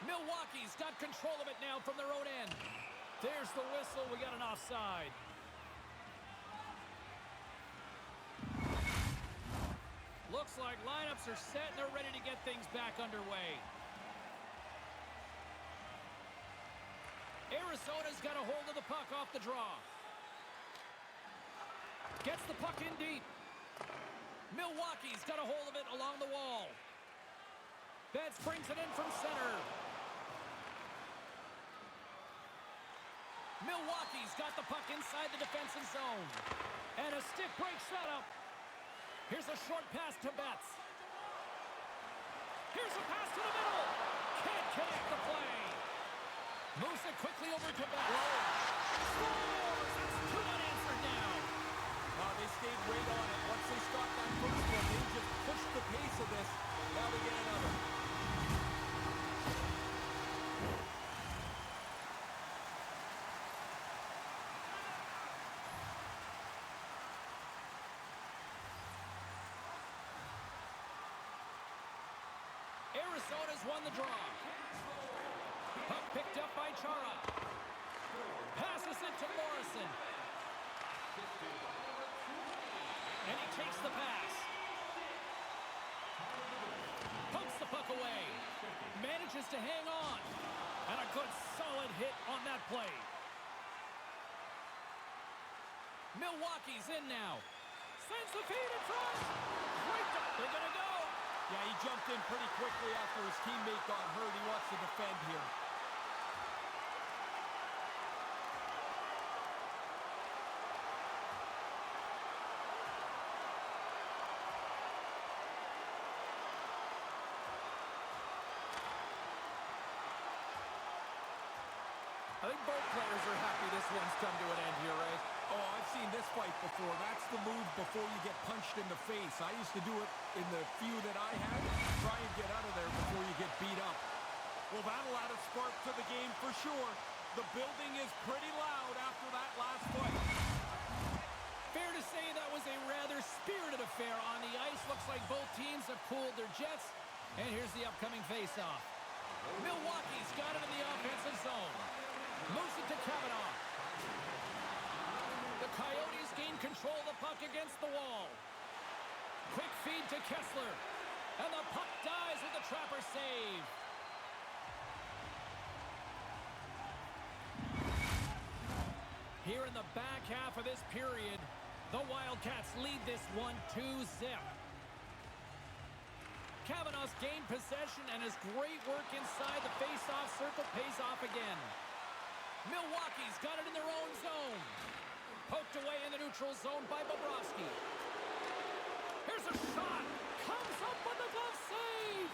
Milwaukee's got control of it now from their own end. There's the whistle. We got an offside. Looks like lineups are set and they're ready to get things back underway. Arizona's got a hold of the puck off the draw. Gets the puck in deep. Milwaukee's got a hold of it along the wall. Betts brings it in from center. Milwaukee's got the puck inside the defensive zone. And a stick break setup. Here's a short pass to Betts. Here's a pass to the middle. Can't connect the play. Moves it quickly over to Betts. Scores! It's 2 unanswered now. They stayed right on it. Once they stopped that first one, they just pushed the pace of this. Now they get another. Arizona's won the draw. Puck picked up by Chara. Passes it to Morrison. And he takes the pass. Pumps the puck away. Manages to hang on. And a good solid hit on that play. Milwaukee's in now. Sends the feed in front. They're going to go. Yeah, he jumped in pretty quickly after his teammate got hurt. He wants to defend here. I think both players are happy this one's come to an end here, Ray. Oh, I've seen this fight before. That's the move before you get punched in the face. I used to do it in the few that I had. Try and get out of there before you get beat up. Well, that'll add a spark to the game for sure. The building is pretty loud after that last fight. Fair to say that was a rather spirited affair on the ice. Looks like both teams have cooled their jets. And here's the upcoming face-off. Milwaukee's got it in the offensive zone. Moves it to Kavanaugh. The Coyotes gain control of the puck against the wall. Quick feed to Kessler. And the puck dies with the Trapper save. in the back half of this period. The Wildcats lead this one 2-0. Kavanaugh's gained possession, and his great work inside the face-off circle pays off again. Milwaukee's got it in their own zone. Poked away in the neutral zone by Bobrovsky. Here's a shot. Comes up with the glove save.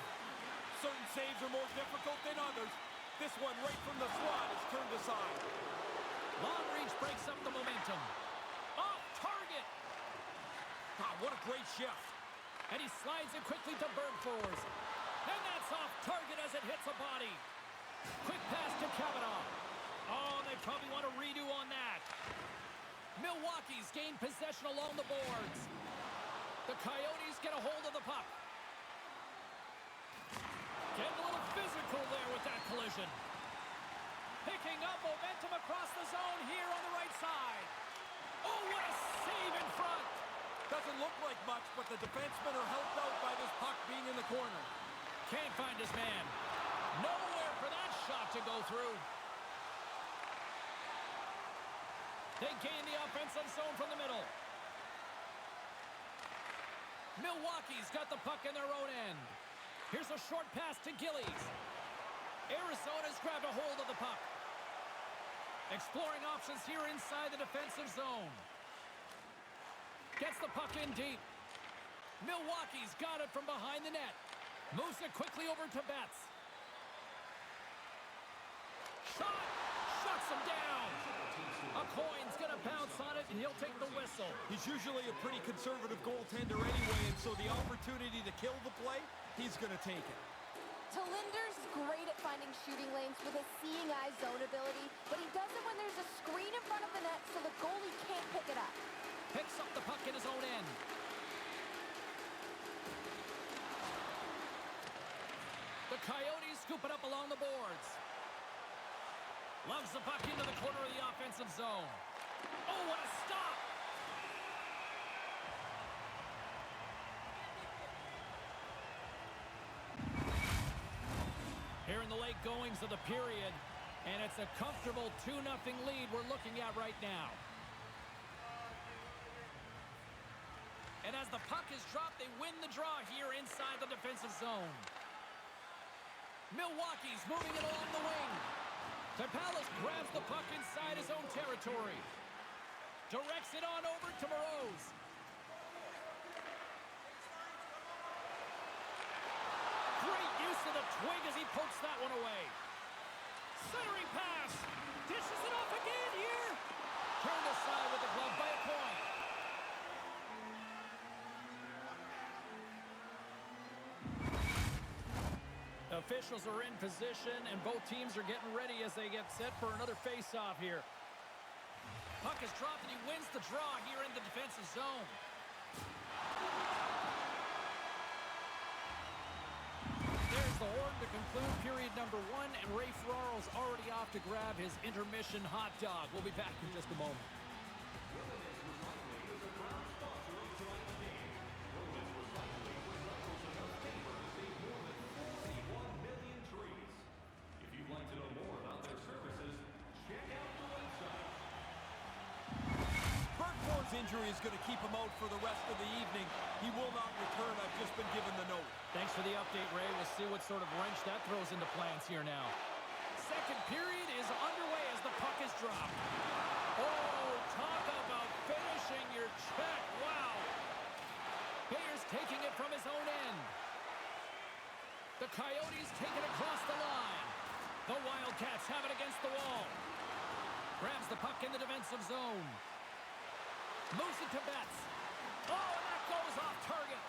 Certain saves are more difficult than others. This one right from the slot is turned aside. Long reach breaks up the momentum. Off target. Ah, what a great shift. And he slides it quickly to Bergfors. And that's off target as it hits a body. Quick pass to Kavanaugh. Oh, they probably want to redo on that. Milwaukee's gained possession along the boards. The Coyotes get a hold of the puck. Getting a little physical there with that collision. Picking up momentum across the zone here on the right side. Oh, what a save in front. Doesn't look like much, but the defensemen are helped out by this puck being in the corner. Can't find his man. Nowhere for that shot to go through. They gain the offensive zone from the middle. Milwaukee's got the puck in their own end. Here's a short pass to Gillies. Arizona's grabbed a hold of the puck. Exploring options here inside the defensive zone. Gets the puck in deep. Milwaukee's got it from behind the net. Moves it quickly over to Betts. Shot! Shuts him down! A coin's going to bounce on it, and he'll take the whistle. He's usually a pretty conservative goaltender anyway, and so the opportunity to kill the play, he's going to take it. Talinder's great at finding shooting lanes with his seeing-eye zone ability, but he does it when there's a screen in front of the net so the goalie can't pick it up. Picks up the puck in his own end. The Coyotes scoop it up along the boards. Loves the puck into the corner of the offensive zone. Oh, what a stop! Here in the late goings of the period, and it's a comfortable 2-0 lead we're looking at right now. And as the puck is dropped, they win the draw here inside the defensive zone. Milwaukee's moving it along the wing. Tapalis grabs the puck inside his own territory. Directs it on over to Moroz. Great use of the twig as he pokes that one away. Centering pass. Dishes it off again here. Turned aside with the glove by a point. Officials are in position, and both teams are getting ready as they get set for another face-off here. Puck is dropped, and he wins the draw here in the defensive zone. There's the horn to conclude period number 1, and Ray Ferraro's already off to grab his intermission hot dog. We'll be back in just a moment. Like to know more about their services, check out the website. Bergfors' injury is going to keep him out for the rest of the evening. He will not return. I've just been given the note. Thanks for the update, Ray. We'll see what sort of wrench that throws into plans here now. Second period is underway as the puck is dropped. Oh, talk about finishing your check. Wow. Bayer's taking it from his own end. The Coyotes take it across the line. The Wildcats have it against the wall. Grabs the puck in the defensive zone. Moves it to Betts. Oh, and that goes off target.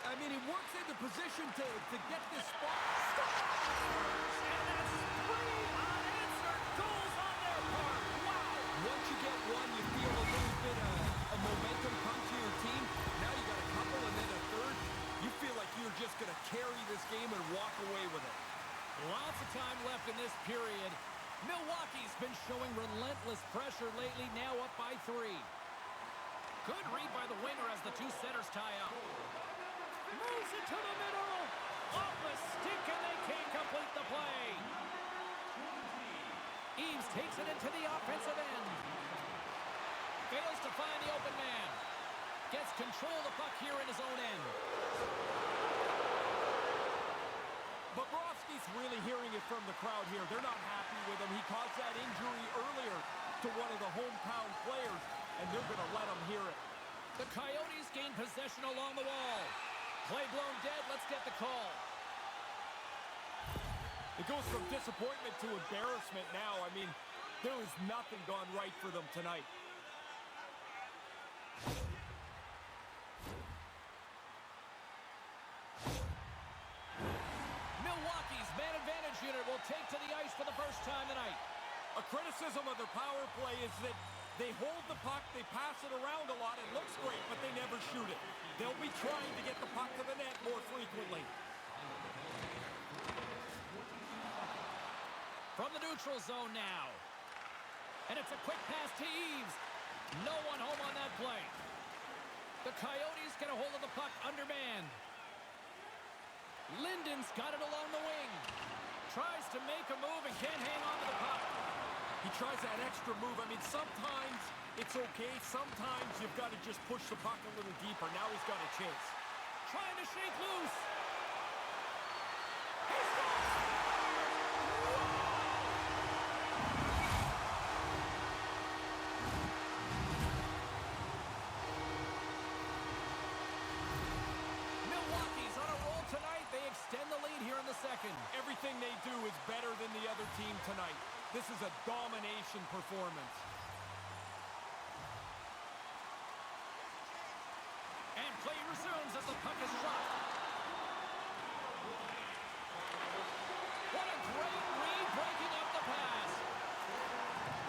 I mean, he works into position to get this spot. And that's 3 unanswered goals on their part. Wow. Once you get one, you feel a little bit of momentum come to your team. Now you got a couple and then a third. You feel like you're just going to carry this game and walk away with it. Lots of time left in this period. Milwaukee's been showing relentless pressure lately, now up by 3. Good read by the winger as the two centers tie up. Moves it to the middle. Off the stick, and they can't complete the play. Eaves takes it into the offensive end. Fails to find the open man. Gets control of the puck here in his own end. Bobrovsky's really hearing it from the crowd here. They're not happy with him. He caused that injury earlier to one of the hometown players, and they're going to let him hear it. The Coyotes gain possession along the wall. Play blown dead. Let's get the call. It goes from disappointment to embarrassment now. I mean, there has nothing gone right for them tonight. Milwaukee's man advantage unit will take to the ice for the first time tonight. A criticism of their power play is that they hold the puck, they pass it around a lot, it looks great, but they never shoot it. They'll be trying to get the puck to the net more frequently. From the neutral zone now. And it's a quick pass to Eves. No one home on that play. The Coyotes get a hold of the puck undermanned. Linden's got it along the wing. Tries to make a move and can't hang on to the puck. He tries that extra move. I mean, sometimes it's okay. Sometimes you've got to just push the puck a little deeper. Now he's got a chance. Trying to shake loose. Milwaukee's on a roll tonight. They extend the lead here in the second. Everything they do is better than the other team tonight. This is a domination performance. And play resumes as the puck is dropped. What a great read, breaking up the pass.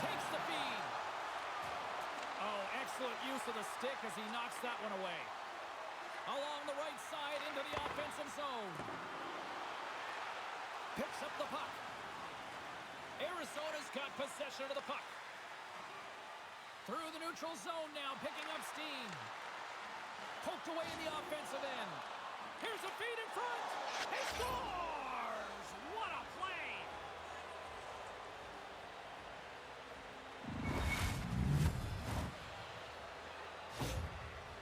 Takes the feed. Oh, excellent use of the stick as he knocks that one away. Along the right side into the offensive zone. Picks up the puck. Arizona's got possession of the puck. Through the neutral zone now, picking up steam. Poked away in the offensive end. Here's a feed in front. He scores! What a play!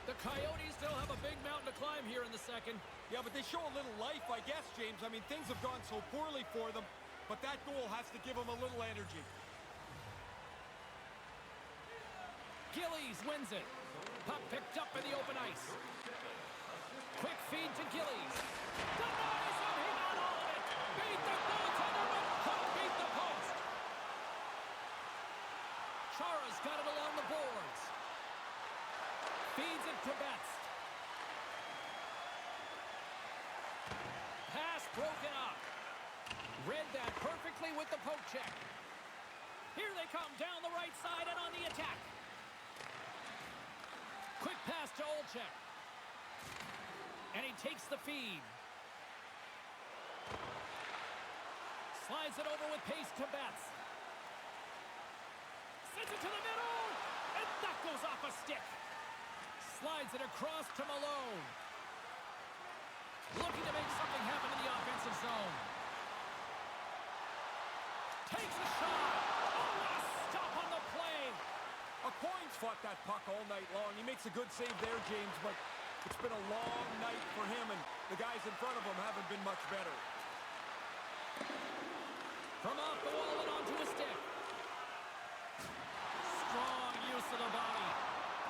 The Coyotes still have a big mountain to climb here in the second. Yeah, but they show a little life, I guess, James. I mean, things have gone so poorly for them, but that goal has to give them a little energy. Gillies wins it. Puck picked up in the open ice. Quick feed to Gillies. Denies him, he got all of it. Beat the goaltender, but couldn't beat the post. Chara's got it along the boards. Feeds it to Betts. Pass broken up. Read that perfectly with the poke check. Here they come down the right side and on the attack. Quick pass to Olczyk. And he takes the feed. Slides it over with pace to Betts. Sends it to the middle. And that goes off a stick. Slides it across to Malone. Looking to make something happen in the offensive zone. Takes a shot. Oh, what a stop on the play. Coyne's fought that puck all night long. He makes a good save there, James, but it's been a long night for him, and the guys in front of him haven't been much better. From off the wall and onto a stick. Strong use of the body.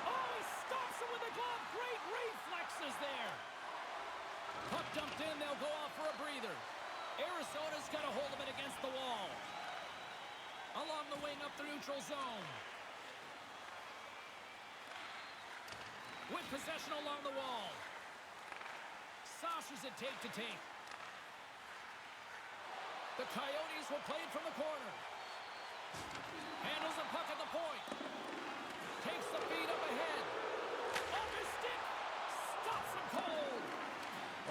Oh, he stops him with the glove. Great reflexes there. Puck dumped in. They'll go off for a breather. Arizona's got a hold of it against the wall. Along the wing up the neutral zone. With possession along the wall. Saucers it tape to tape. The Coyotes will play it from the corner. Handles the puck at the point. Takes the feed up ahead. Off his stick. Stops him cold.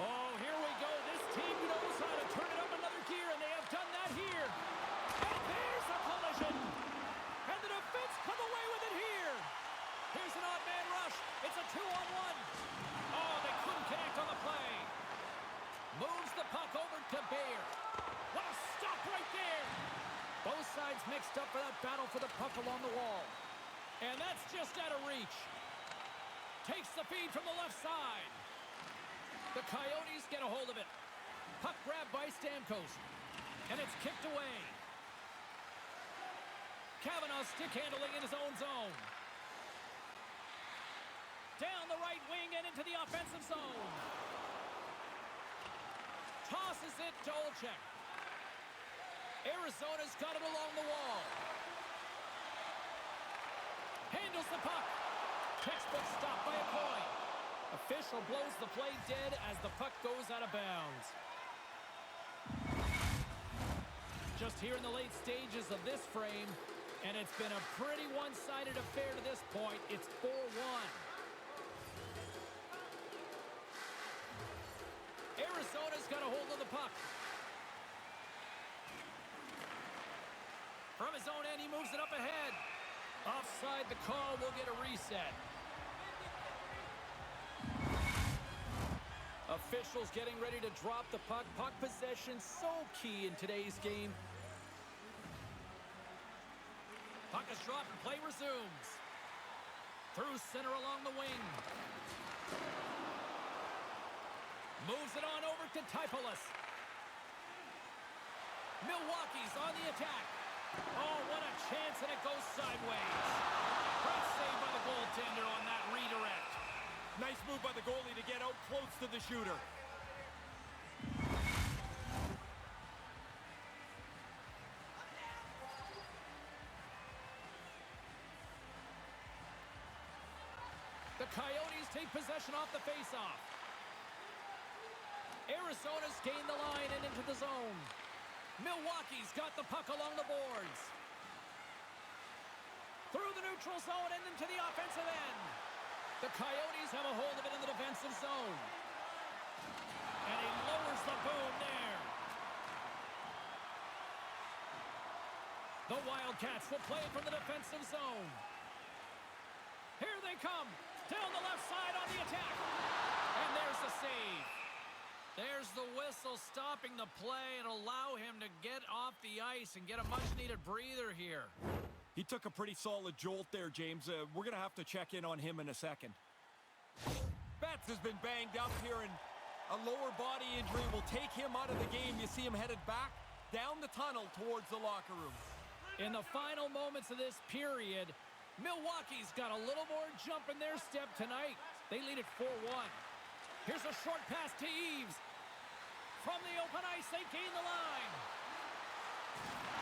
Oh, here we go. This team knows how to turn it up another gear, and they have done that here. And there's a collision. And the defense come away with it here. Here's an odd man rush. It's a 2-on-1. Oh, they couldn't connect on the play. Moves the puck over to Bayer. What a stop right there. Both sides mixed up for that battle for the puck along the wall. And that's just out of reach. Takes the feed from the left side. The Coyotes get a hold of it. Puck grabbed by Stamkos. And it's kicked away. Kavanaugh stick handling in his own zone. Down the right wing and into the offensive zone. Tosses it to Olczyk. Arizona's got it along the wall. Handles the puck. Textbook stop by a coin. Official blows the play dead as the puck goes out of bounds. Just here in the late stages of this frame, and it's been a pretty one-sided affair to this point. It's 4-1. Arizona's got a hold of the puck. From his own end, he moves it up ahead. Offside the call, will get a reset. Officials getting ready to drop the puck. Puck possession so key in today's game. Puck is dropped and play resumes. Through center along the wing. Moves it on over to Typoulas. Milwaukee's on the attack. Oh, what a chance, and it goes sideways. Great save by the goaltender on that redirect. Nice move by the goalie to get out close to the shooter. The Coyotes take possession off the faceoff. Arizona's gained the line and into the zone. Milwaukee's got the puck along the boards. Through the neutral zone and into the offensive end. The Coyotes have a hold of it in the defensive zone. And he lowers the boom there. The Wildcats will play from the defensive zone. Here they come. Down the left side on the attack. And there's the save. There's the whistle stopping the play and allow him to get off the ice and get a much-needed breather here. He took a pretty solid jolt there, James. We're going to have to check in on him in a second. Betts has been banged up here, and a lower body injury will take him out of the game. You see him headed back down the tunnel towards the locker room. In the final moments of this period, Milwaukee's got a little more jump in their step tonight. They lead at 4-1. Here's a short pass to Eves. From the open ice, they gain the line.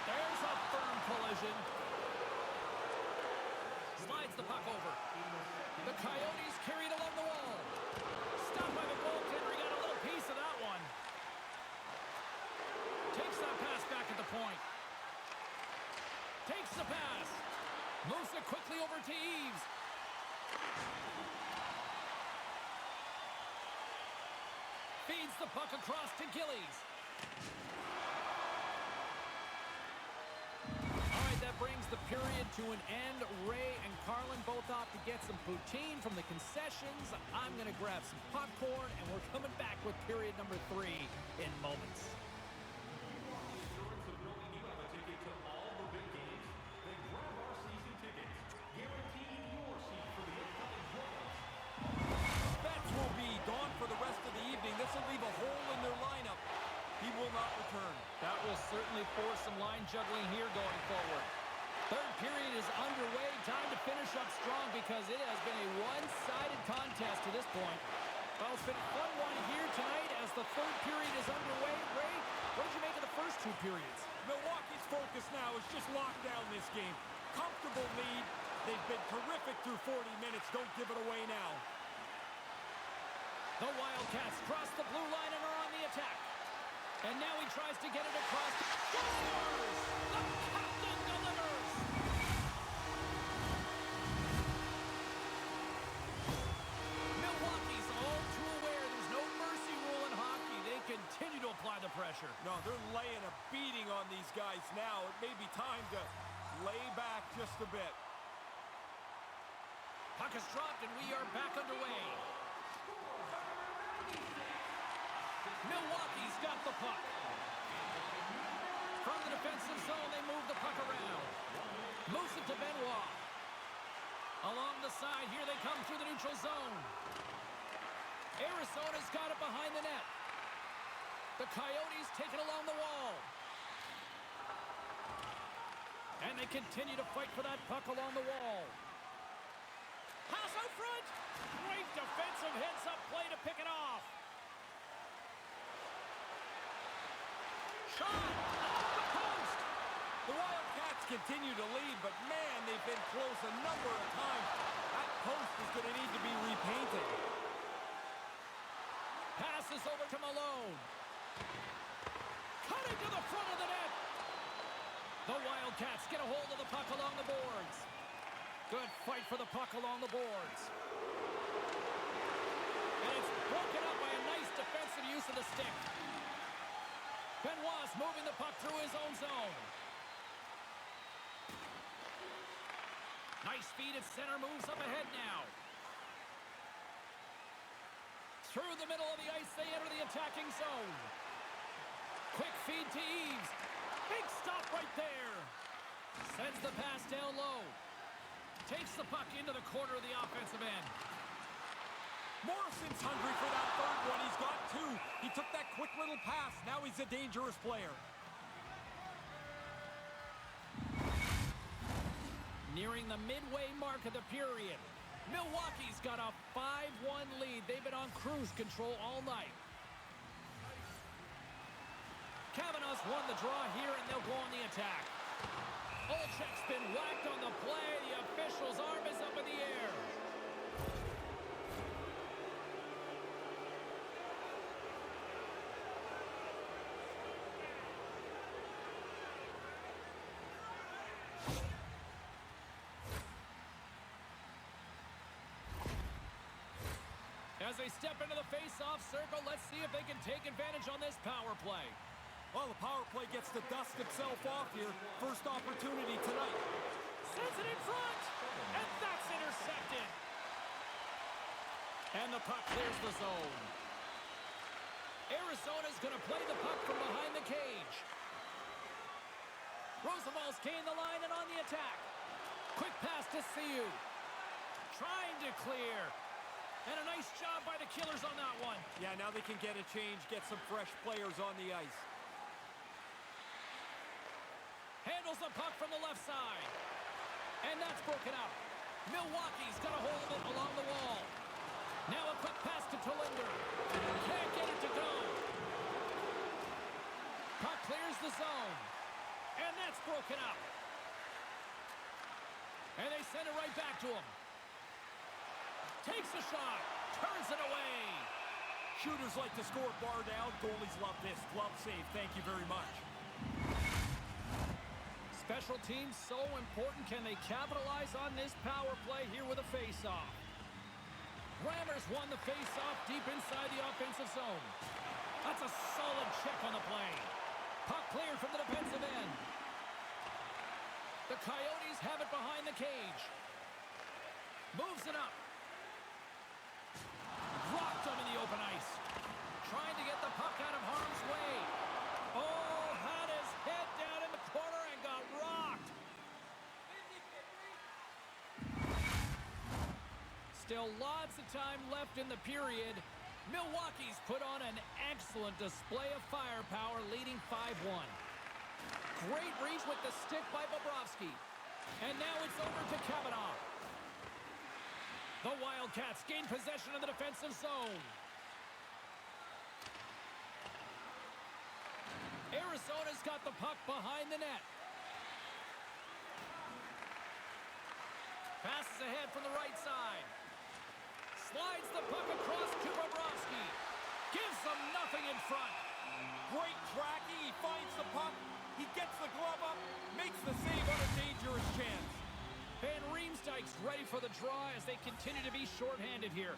There's a firm collision. Slides the puck over. The Coyotes carried along the wall. Stopped by the goaltender. He got a little piece of that one. Takes that pass back at the point. Takes the pass. Moves it quickly over to Eves. Feeds the puck across to Gillies. All right, that brings the period to an end. Ray and Carlin both off to get some poutine from the concessions. I'm going to grab some popcorn, and we're coming back with period number 3 in moments. Gone for the rest of the evening. This will leave a hole in their lineup. He will not return. That will certainly force some line juggling here going forward. Third period is underway. Time to finish up strong because it has been a one-sided contest to this point. Well, it's been a fun one here tonight as the third period is underway. Ray, what did you make of the first 2 periods? Milwaukee's focus now is just lock down this game. Comfortable lead. They've been terrific through 40 minutes. Don't give it away now. The Wildcats cross the blue line and are on the attack. And now he tries to get it across. Scores! The captain delivers! Milwaukee's all too aware there's no mercy rule in hockey. They continue to apply the pressure. No, they're laying a beating on these guys now. It may be time to lay back just a bit. Puck is dropped and we are back underway. Milwaukee's got the puck. From the defensive zone, they move the puck around. Moves it to Benoit. Along the side, here they come through the neutral zone. Arizona's got it behind the net. The Coyotes take it along the wall. And they continue to fight for that puck along the wall. Pass out front. Great defensive heads-up play to pick it off. Shot off the post. The Wildcats continue to lead, but man, they've been close a number of times. That post is going to need to be repainted. Passes over to Malone. Cutting to the front of the net. The Wildcats get a hold of the puck along the boards. Good fight for the puck along the boards. And it's broken up by a nice defensive use of the stick. Benoit's moving the puck through his own zone. Nice feed at center, moves up ahead now. Through the middle of the ice, they enter the attacking zone. Quick feed to Eves. Big stop right there. Sends the pass down low. Takes the puck into the corner of the offensive end. Morrison's hungry for that third one. He's got two. He took that quick little pass. Now he's a dangerous player. Nearing the midway mark of the period. Milwaukee's got a 5-1 lead. They've been on cruise control all night. Kavanaugh's won the draw here, and they'll go on the attack. Olczyk's been whacked on the play. The official's arm is up in the air. As they step into the face-off circle, let's see if they can take advantage on this power play. Well, the power play gets to dust itself off here. First opportunity tonight. Sends it in front, and that's intercepted. And the puck clears the zone. Arizona's going to play the puck from behind the cage. Roosevelt's gained the line and on the attack. Quick pass to Siu. Trying to clear. And a nice job by the Killers on that one. Yeah, now they can get a change, get some fresh players on the ice. Handles the puck from the left side. And that's broken up. Milwaukee's got a hold of it along the wall. Now a quick pass to Tolinder. Can't get it to go. Puck clears the zone. And that's broken up. And they send it right back to him. Takes a shot. Turns it away. Shooters like to score bar down. Goalies love this. Glove save. Thank you very much. Special teams so important. Can they capitalize on this power play here with a face-off? Rammers won the face-off deep inside the offensive zone. That's a solid check on the play. Puck cleared from the defensive end. The Coyotes have it behind the cage. Moves it up. Rocked him in the open ice. Trying to get the puck out of harm's way. Oh, had his head down in the corner and got rocked. Still lots of time left in the period. Milwaukee's put on an excellent display of firepower, leading 5-1. Great reach with the stick by Bobrovsky. And now it's over to Kavanaugh. The Wildcats gain possession of the defensive zone. Arizona's got the puck behind the net. Passes ahead from the right side. Slides the puck across to Bobrovsky. Gives them nothing in front. Great tracking. He finds the puck. He gets the glove up. Makes the save on a dangerous chance. Van Riemsdyk's ready for the draw as they continue to be shorthanded here.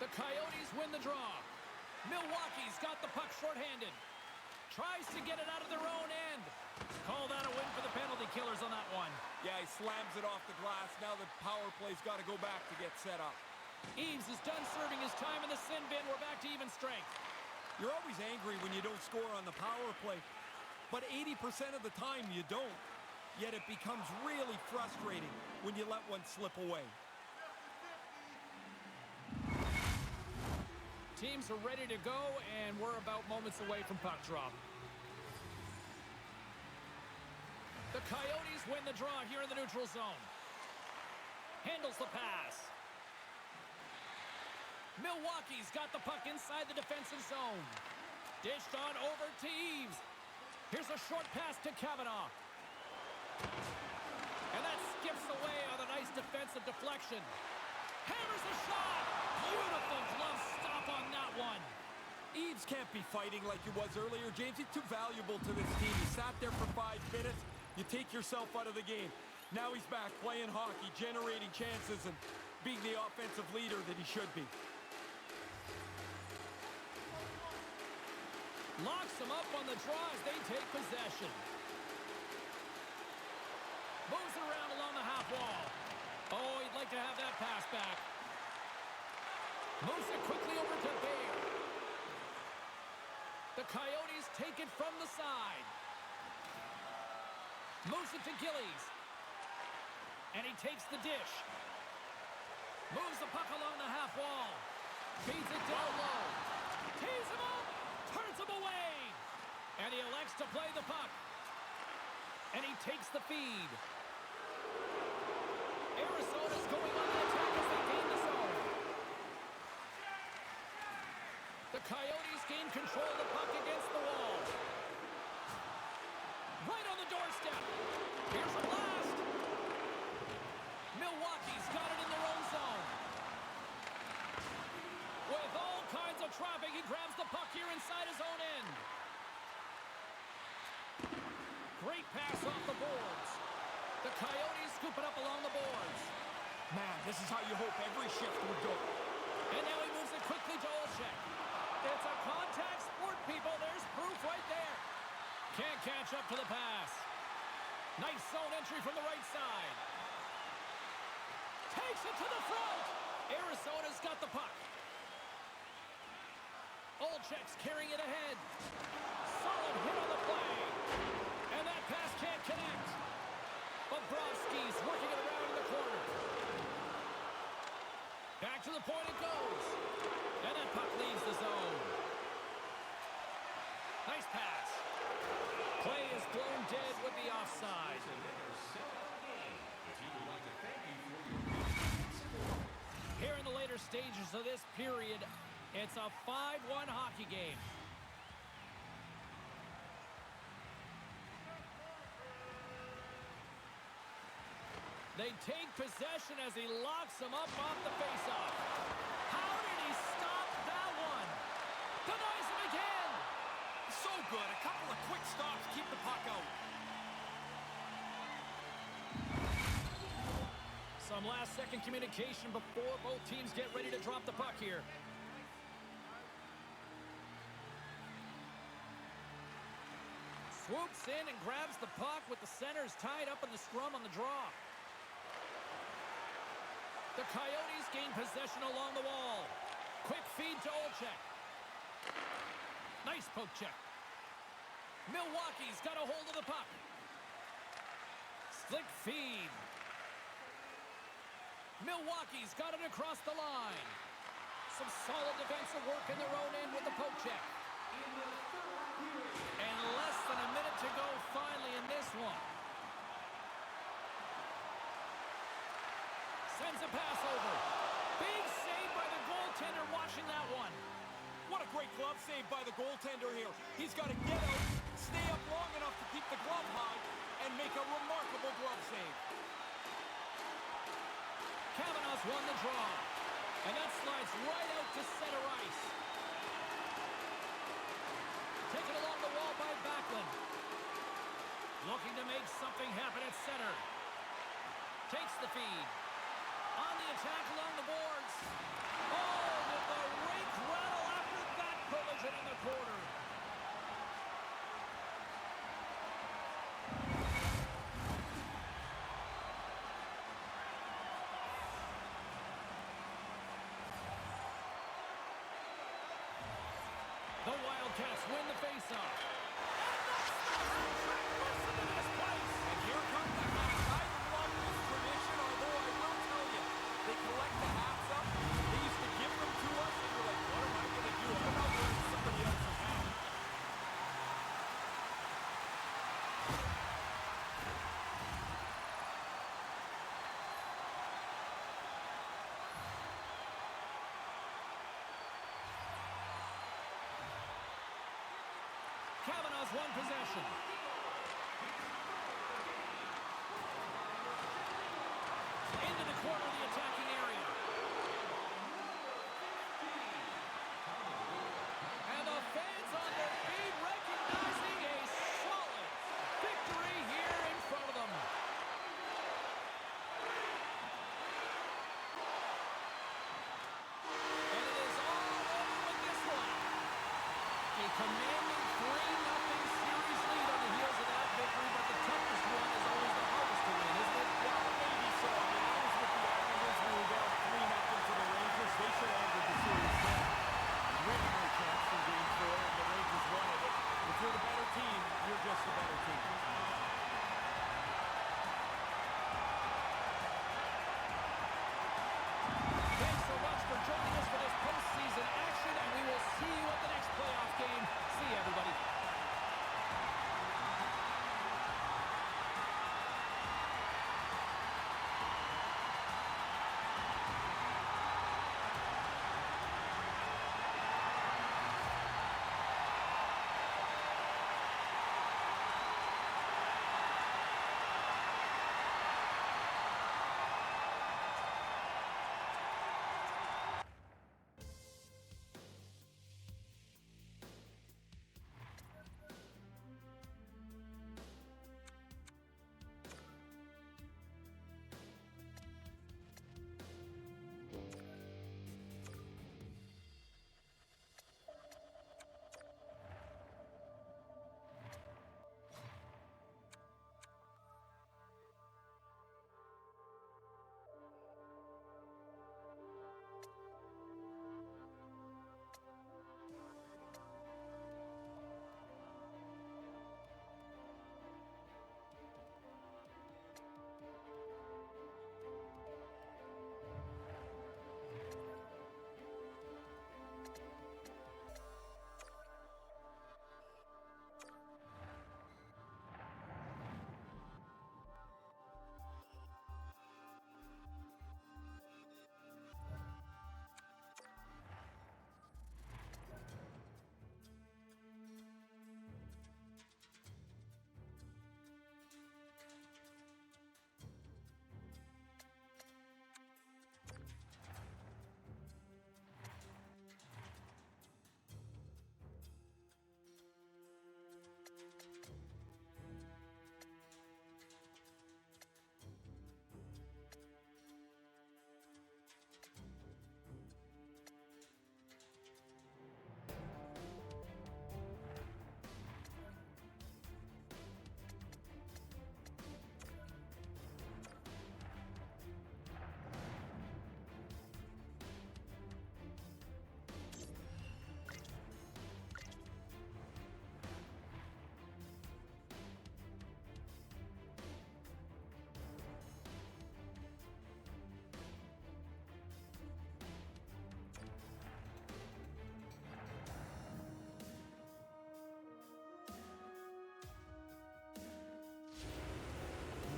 The Coyotes win the draw. Milwaukee's got the puck shorthanded. Tries to get it out of their own end. Call that a win for the penalty Killers on that one. Yeah, he slams it off the glass. Now the power play's got to go back to get set up. Eves is done serving his time in the sin bin. We're back to even strength. You're always angry when you don't score on the power play. but 80% of the time you don't. Yet it becomes really frustrating when you let one slip away. Teams are ready to go, and we're about moments away from puck drop. The Coyotes win the draw here in the neutral zone. Handles the pass. Milwaukee's got the puck inside the defensive zone. Dished on over to Eves. Here's a short pass to Kavanaugh. And that skips away on a nice defensive deflection. Hammers a shot. Beautiful glove stop on that one. Eves can't be fighting like he was earlier, James. He's too valuable to this team. He sat there for 5 minutes. You take yourself out of the game. Now he's back playing hockey, generating chances, and being the offensive leader that he should be. Locks them up on the draw as they take possession. Moves around along the half wall. Oh, he'd like to have that pass back. Moves it quickly over to Bayer. The Coyotes take it from the side. Moves it to Gillies. And he takes the dish. Moves the puck along the half wall. Feeds it down low. Tees him up. Turns him away. And he elects to play the puck. And he takes the feed. Arizona's going on the attack as they gain the zone. The Coyotes gain control of the puck against the wall. Right on the doorstep. Here's a blast. Milwaukee's got it in their own zone. With all kinds of traffic, he grabs the puck here inside his own end. Great pass off the boards. The Coyotes scoop it up along the boards. Man, this is how you hope every shift would go. And now he moves it quickly to Olczyk. It's a contact sport, people. There's proof right there. Can't catch up to the pass. Nice zone entry from the right side. Takes it to the front. Arizona's got the puck. Olczyk's carrying it ahead. Solid hit on the play. And that pass can't connect. Bobrovsky's working it around in the corner. Back to the point it goes. And that puck leaves the zone. Nice pass. Play is blown dead with the offside. Here in the later stages of this period, it's a 5-1 hockey game. They take possession as he locks them up off the faceoff. How did he stop that one? Denies him again. So good. A couple of quick stops keep the puck out. Some last-second communication before both teams get ready to drop the puck here. Swoops in and grabs the puck with the centers tied up in the scrum on the draw. The Coyotes gain possession along the wall. Quick feed to Olczyk. Nice poke check. Milwaukee's got a hold of the puck. Slick feed. Milwaukee's got it across the line. Some solid defensive work in their own end with the poke check. And less than a minute to go finally in this one. Sends a pass over. Big save by the goaltender watching that one. What a great glove save by the goaltender here. He's got to get out, stay up long enough to keep the glove high, and make a remarkable glove save. Kavanaugh's won the draw. And that slides right out to center ice. Taken along the wall by Backlund. Looking to make something happen at center. Takes the feed. On the attack along the boards. Oh, did the rink rattle after that collision in the corner. The Wildcats win the faceoff. And that's the hat trick. Listen to this place. And here comes the hats. I love this tradition, although I will tell you, they collect the hats up. They used to give them to us, and we're like, what am I going to do? I'm not wearing somebody else's hat. Kavanaugh's one possession. Into the corner of the attacking area. And the fans on their feet recognizing a solid victory here in front of them. And it is all over with this one. A commanding 3-0 series lead on the heels of that victory, but the toughest one is always the hardest to win, isn't it? Well, maybe so. I mean, I was with the Islanders. We were down 3-0 to the Rangers. They should have ended the series then. Really no chance in Game 4, and the Rangers wanted it. If you're the better team, you're just the better team. Thanks so much for joining us for this postseason action, and we will see you at the next playoff game. See you, everybody.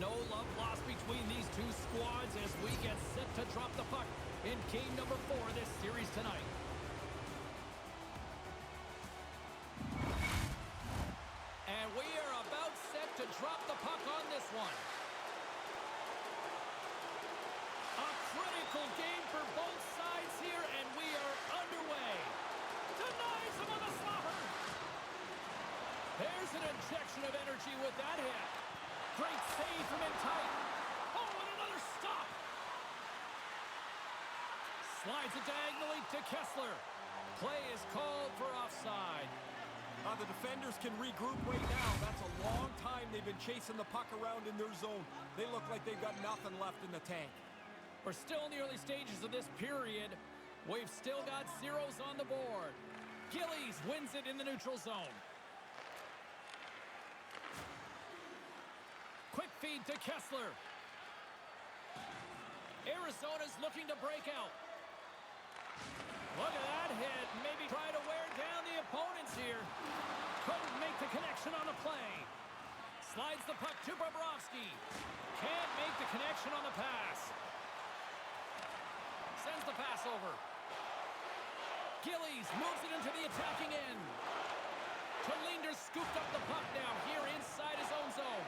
No love lost between these two squads as we get set to drop the puck in game number 4 of this series tonight. And we are about set to drop the puck on this one. A critical game for both sides here, and we are underway. Denies him on the slaughter. There's an injection of energy with that hit. Great save from in tight. Oh, and another stop. Slides it diagonally to Kessler. Play is called for offside. The defenders can regroup right now. That's a long time they've been chasing the puck around in their zone. They look like they've got nothing left in the tank. We're still in the early stages of this period. We've still got zeros on the board. Gillies wins it in the neutral zone. Quick feed to Kessler. Arizona's looking to break out. Look at that hit. Maybe try to wear down the opponents here. Couldn't make the connection on the play. Slides the puck to Bobrovsky. Can't make the connection on the pass. Sends the pass over. Gillies moves it into the attacking end. Terlinder scooped up the puck now here inside his own zone.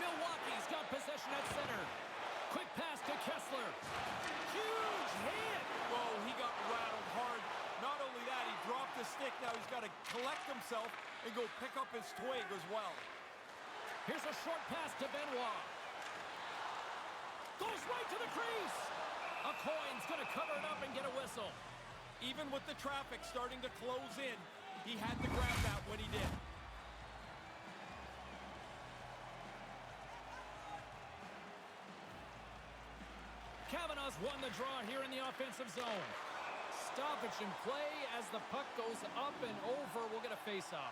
Milwaukee's got possession at center. Quick pass to Kessler. Huge hit. Whoa, he got rattled hard. Not only that, he dropped the stick. Now he's got to collect himself and go pick up his twig as well. Here's a short pass to Benoit. Goes right to the crease. A coin's going to cover it up and get a whistle. Even with the traffic starting to close in, he had to grab that when he did. Kavanaugh's won the draw here in the offensive zone. Stoppage in play as the puck goes up and over. We'll get a face-off.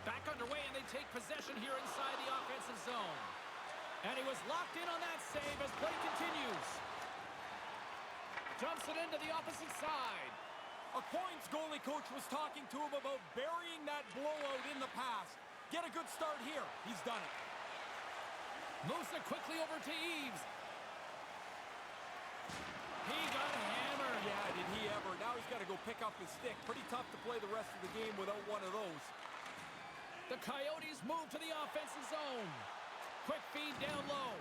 Back underway, and they take possession here inside the offensive zone. And he was locked in on that save as play continues. Dumps it into the opposite side. Coyne's goalie coach was talking to him about burying that blowout in the past. Get a good start here. He's done it. Moves it quickly over to Eves. He got hammered. Yeah, did he ever. Now he's got to go pick up his stick. Pretty tough to play the rest of the game without one of those. The Coyotes move to the offensive zone. Quick feed down low.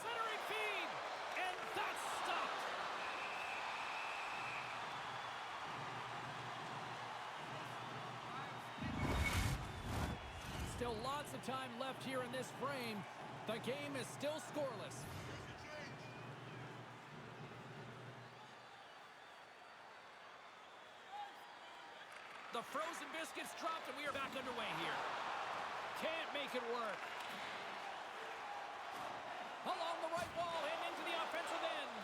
Centering feed. And that's stopped. Still lots of time left here in this frame. The game is still scoreless. The frozen biscuits dropped, and we are back underway here. Can't make it work. Along the right wall and into the offensive end.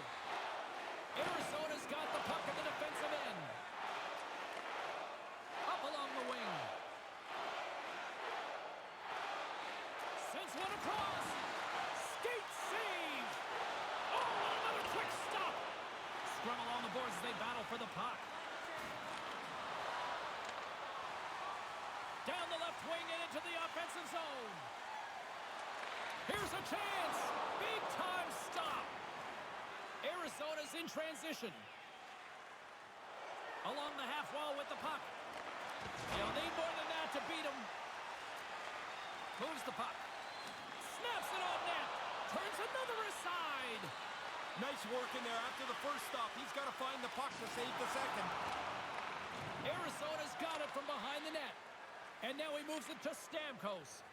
Arizona's got the puck at the defensive end. Up along the wing. Sends one across. Skate save. Oh, another quick stop. Scrum along the boards as they battle for the puck. Down the left wing and into the offensive zone. Here's a chance. Big time stop. Arizona's in transition. Along the half wall with the puck. They'll need more than that to beat them. Moves the puck. Snaps it on net. Turns another aside. Nice work in there after the first stop. He's got to find the puck to save the second. Arizona's got it from behind the net. And now he moves it to Stamkos.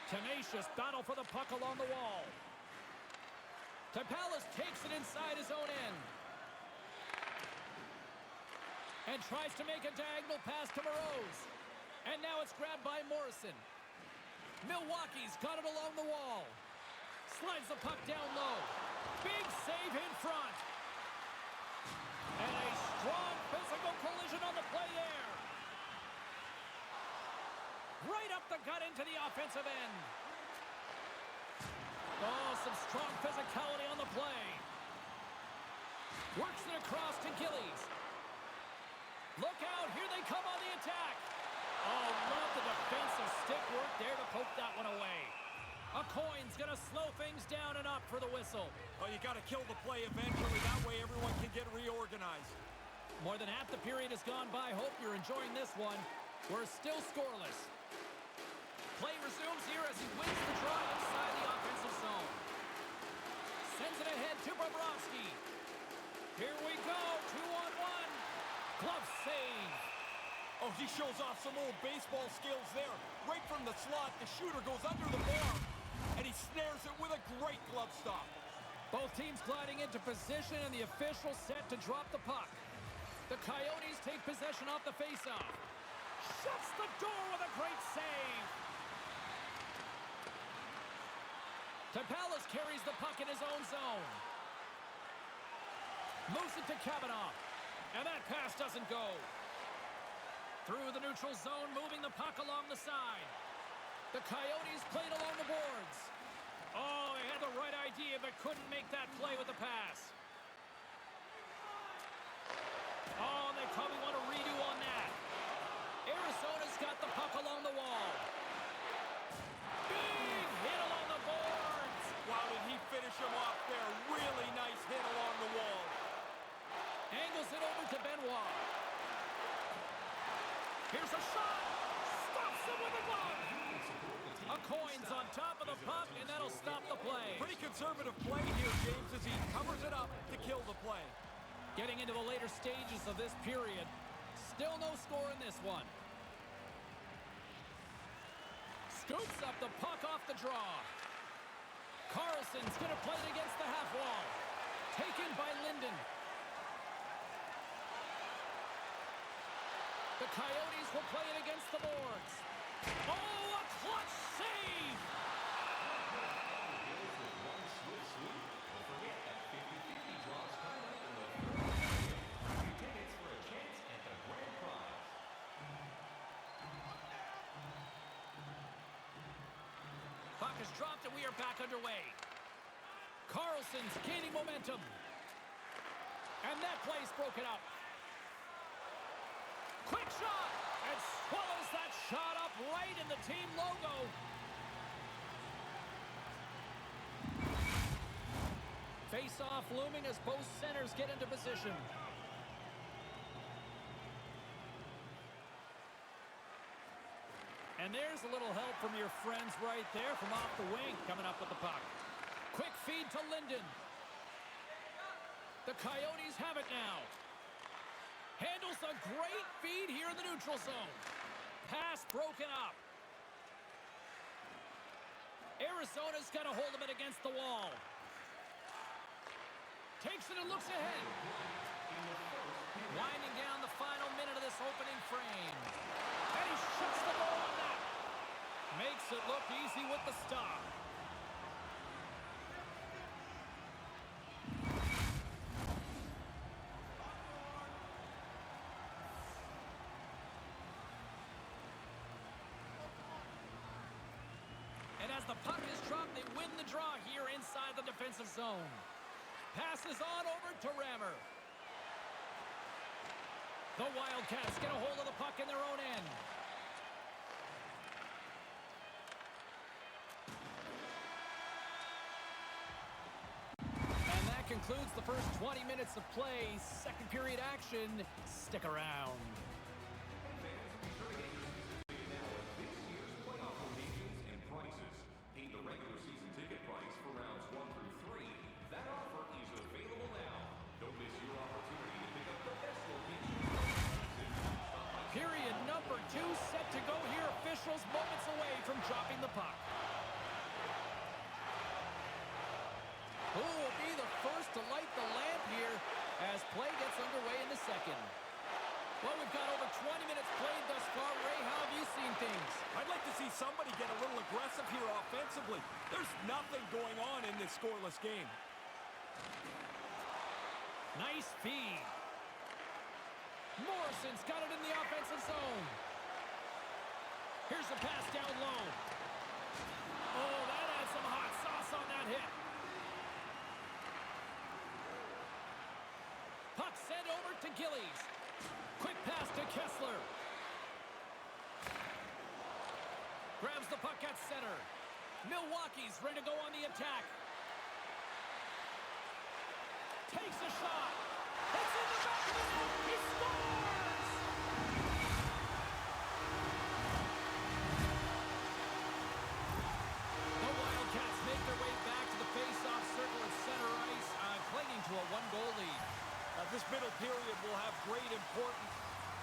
Tenacious battle for the puck along the wall. Tapalis takes it inside his own end. And tries to make a diagonal pass to Moroz. And now it's grabbed by Morrison. Milwaukee's got it along the wall. Slides the puck down low. Big save in front. And a strong physical collision on the play there. Right up the gut into the offensive end. Oh, some strong physicality on the play. Works it across to Gillies. Look out, here they come on the attack. Oh, love the defensive stick work there to poke that one away. A coin's going to slow things down and up for the whistle. Oh, you got to kill the play eventually. That way everyone can get reorganized. More than half the period has gone by. Hope you're enjoying this one. We're still scoreless. Play resumes here as he wins the draw inside the offensive zone. Sends it ahead to Bobrovsky. Here we go, 2-on-1. Glove save. Oh, he shows off some old baseball skills there. Right from the slot, the shooter goes under the bar, and he snares it with a great glove stop. Both teams gliding into position, and the official set to drop the puck. The Coyotes take possession off the faceoff. Shuts the door with a great save. Tapalis carries the puck in his own zone. Moves it to Kavanaugh. And that pass doesn't go. Through the neutral zone, moving the puck along the side. The Coyotes played along the boards. Oh, they had the right idea, but couldn't make that play with the pass. Oh, they probably want a redo on that. Arizona's got the puck along the wall. Big hit along the boards. Wow, did he finish him off there? Really nice hit along the wall. Angles it over to Benoit. Here's a shot. Stops him with a glove. A coin's on top of the puck, and that'll stop the play. Pretty conservative play here, James, as he covers it up to kill the play. Getting into the later stages of this period. Still no score in this one. Scoops up the puck off the draw. Carlson's going to play it against the half wall. Taken by Linden. The Coyotes will play it against the boards. Oh, a clutch save! Puck is dropped and we are back underway. Carlson's gaining momentum. And that play's broken up. Quick shot! And swallows that shot up right in the team logo. Face-off looming as both centers get into position. And there's a little help from your friends right there from off the wing coming up with the puck. Quick feed to Linden. The Coyotes have it now. Handles a great feed here in the neutral zone. Pass broken up. Arizona's got a hold of it against the wall. Takes it and looks ahead. Winding down the final minute of this opening frame. And he shuts the goal on that. Makes it look easy with the stop. And as the puck is dropped, they win the draw here inside the defensive zone. Passes on over to Rammer. The Wildcats get a hold of the puck in their own end. And that concludes the first 20 minutes of play. Second period action. Stick around. Pay the regular season ticket price for rounds 1 through 3. That offer is available now. Don't miss your opportunity to pick up the best location. Period number 2 set to go here. Officials moments away from dropping the puck. Who will be the first to light the lamp here as play gets underway in the second? Well, we've got over 20 minutes played thus far. Ray, how have you seen things? I'd like to see somebody get a little aggressive here offensively. There's nothing going on in this scoreless game. Nice feed. Morrison's got it in the offensive zone. Here's the pass down low. Oh, that adds some hot sauce on that hit. Puck sent over to Gillies. Quick pass to Kessler. Grabs the puck at center. Milwaukee's ready to go on the attack. Takes a shot. It's in the back of the net. He scores! The Wildcats make their way back to the face-off circle at center ice, clinging to a one-goal lead. This middle period will have great importance.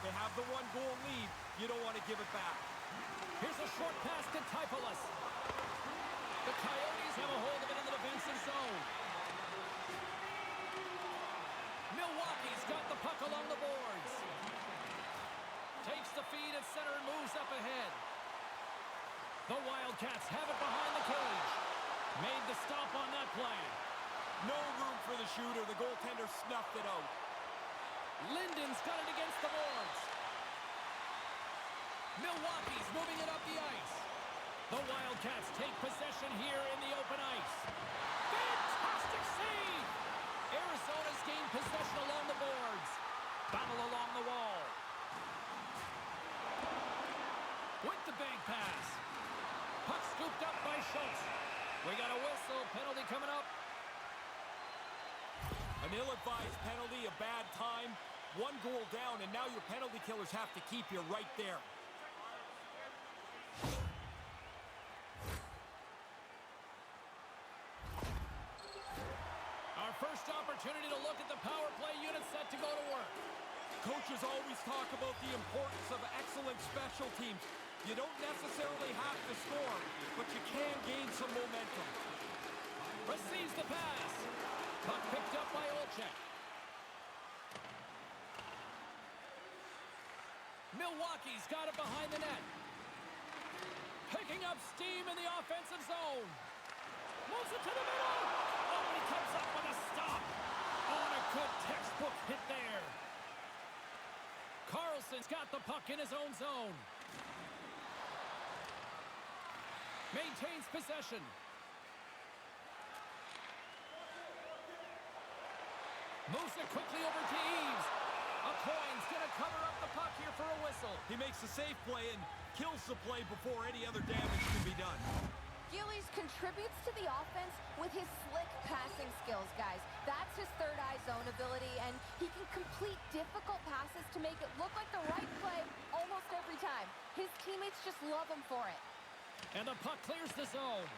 They have the one-goal lead. You don't want to give it back. Here's a short pass to Typolus. The Coyotes have a hold of it in the defensive zone. Milwaukee's got the puck along the boards. Takes the feed at center and moves up ahead. The Wildcats have it behind the cage. Made the stop on that play. No room for the shooter. The goaltender snuffed it out. Linden's got it against the boards. Milwaukee's moving it up the ice. The Wildcats take possession here in the open ice. Fantastic save! Arizona's gained possession along the boards. Battle along the wall. With the bank pass. Puck scooped up by Schultz. We got a whistle. Penalty coming up. An ill-advised penalty, a bad time. One goal down, and now your penalty killers have to keep you right there. Our first opportunity to look at the power play unit set to go to work. Coaches always talk about the importance of excellent special teams. You don't necessarily have to score, but you can gain some momentum. Receives the pass. Puck picked up by Olczyk. Milwaukee's got it behind the net. Picking up steam in the offensive zone. Moves it to the middle. Oh, and he comes up with a stop. Oh, and a good textbook hit there. Carlson's got the puck in his own zone. Maintains possession. Moves it quickly over to Eves. Coyne's going to cover up the puck here for a whistle. He makes a safe play and kills the play before any other damage can be done. Gillies contributes to the offense with his slick passing skills, guys. That's his third eye zone ability, and he can complete difficult passes to make it look like the right play almost every time. His teammates just love him for it. And the puck clears the zone.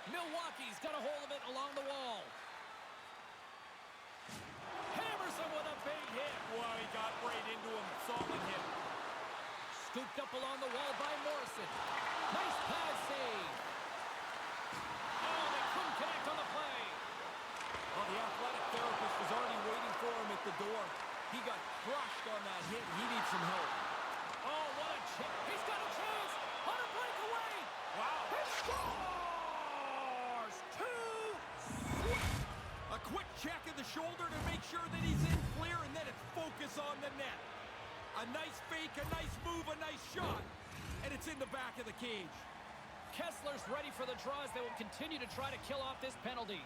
Milwaukee's got a hold of it along the wall. Hammers him with a big hit. Wow, he got right into him. Solid hit. Scooped up along the wall by Morrison. Nice pad save. Oh, they couldn't connect on the play. Well, the athletic therapist was already waiting for him at the door. He got crushed on that hit. He needs some help. Oh, what a chip. He's got a chance on a breakaway. Wow. He scores! A quick check of the shoulder to make sure that he's in clear, and then it's focus on the net. A nice fake, a nice move, a nice shot, and it's in the back of the cage. Kessler's ready for the draw as they will continue to try to kill off this penalty.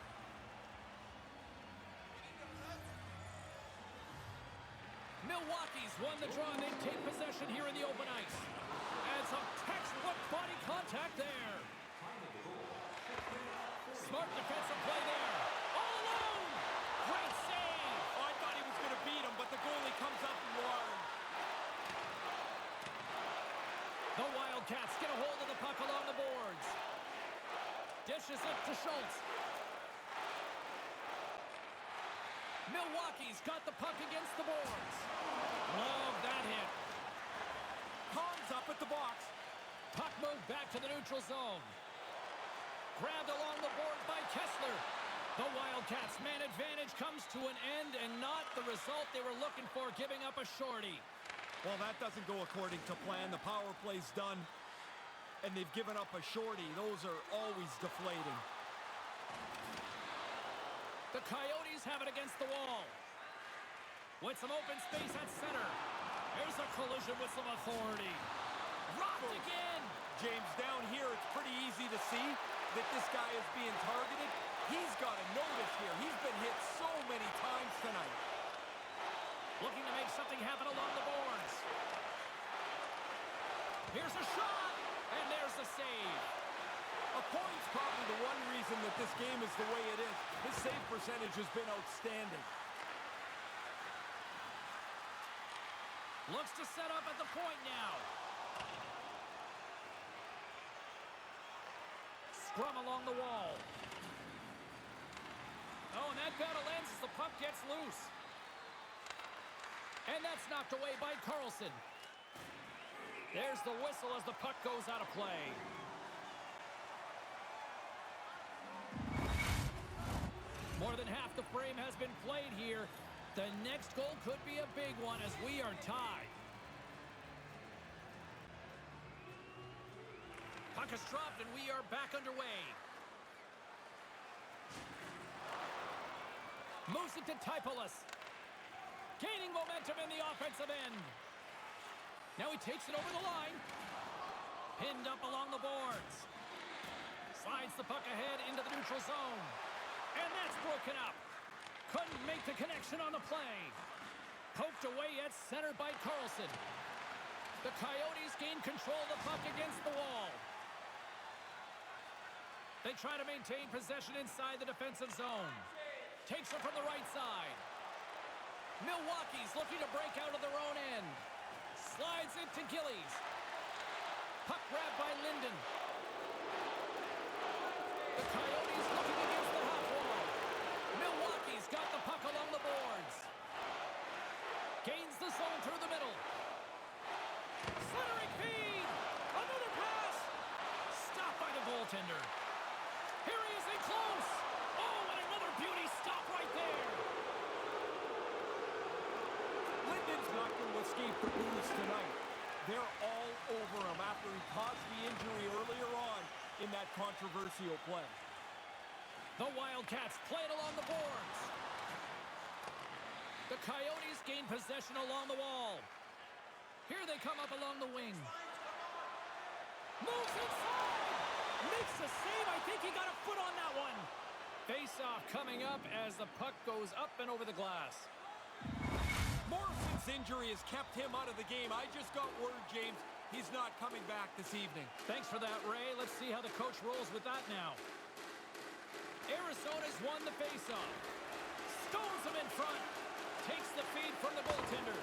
Milwaukee's won the draw, and they take possession here in the open ice. And some textbook body contact there. Smart defensive play there. All alone! Great save! Oh, I thought he was going to beat him, but the goalie comes up warm. The Wildcats get a hold of the puck along the boards. Dishes it to Schultz. Milwaukee's got the puck against the boards. Love that hit. Hahn's up at the box. Puck moved back to the neutral zone. Grabbed along the board by Kessler. The Wildcats' man advantage comes to an end, and not the result they were looking for, giving up a shorty. Well, that doesn't go according to plan. The power play's done, and they've given up a shorty. Those are always deflating. The Coyotes have it against the wall. With some open space at center. There's a collision with some authority. Rocked again. James, down here, it's pretty easy to see that this guy is being targeted. He's got to notice here. He's been hit so many times tonight. Looking to make something happen along the boards. Here's a shot, and there's the save. A point's probably the one reason that this game is the way it is. His save percentage has been outstanding. Looks to set up at the point now. Scrum along the wall. Oh, and that battle ends as the puck gets loose. And that's knocked away by Carlson. There's the whistle as the puck goes out of play. More than half the frame has been played here. The next goal could be a big one as we are tied. Puck is dropped and we are back underway. Moves it to Typoulos. Gaining momentum in the offensive end. Now he takes it over the line. Pinned up along the boards. Slides the puck ahead into the neutral zone. And that's broken up. Couldn't make the connection on the play. Poked away at center by Carlson. The Coyotes gain control of the puck against the wall. They try to maintain possession inside the defensive zone. Takes it from the right side. Milwaukee's looking to break out of their own end. Slides it to Gillies. Puck grab by Linden. The Coyotes looking against the half wall. Milwaukee's got the puck along the boards. Gains the zone through the middle. Centering feed. Another pass. Stopped by the goaltender. Here he is in close. Oh, and another beauty stop right there. Linden's not going to escape the booze tonight. They're all over him after he caused the injury earlier on in that controversial play. The Wildcats play it along the boards. The Coyotes gain possession along the wall. Here they come up along the wing. Moves inside! Makes the save. I think he got a foot on that one. Face-off coming up as the puck goes up and over the glass. Morrison's injury has kept him out of the game. I just got word, James, he's not coming back this evening. Thanks for that, Ray. Let's see how the coach rolls with that now. Arizona's won the face-off. Stones him in front. Takes the feed from the goaltender.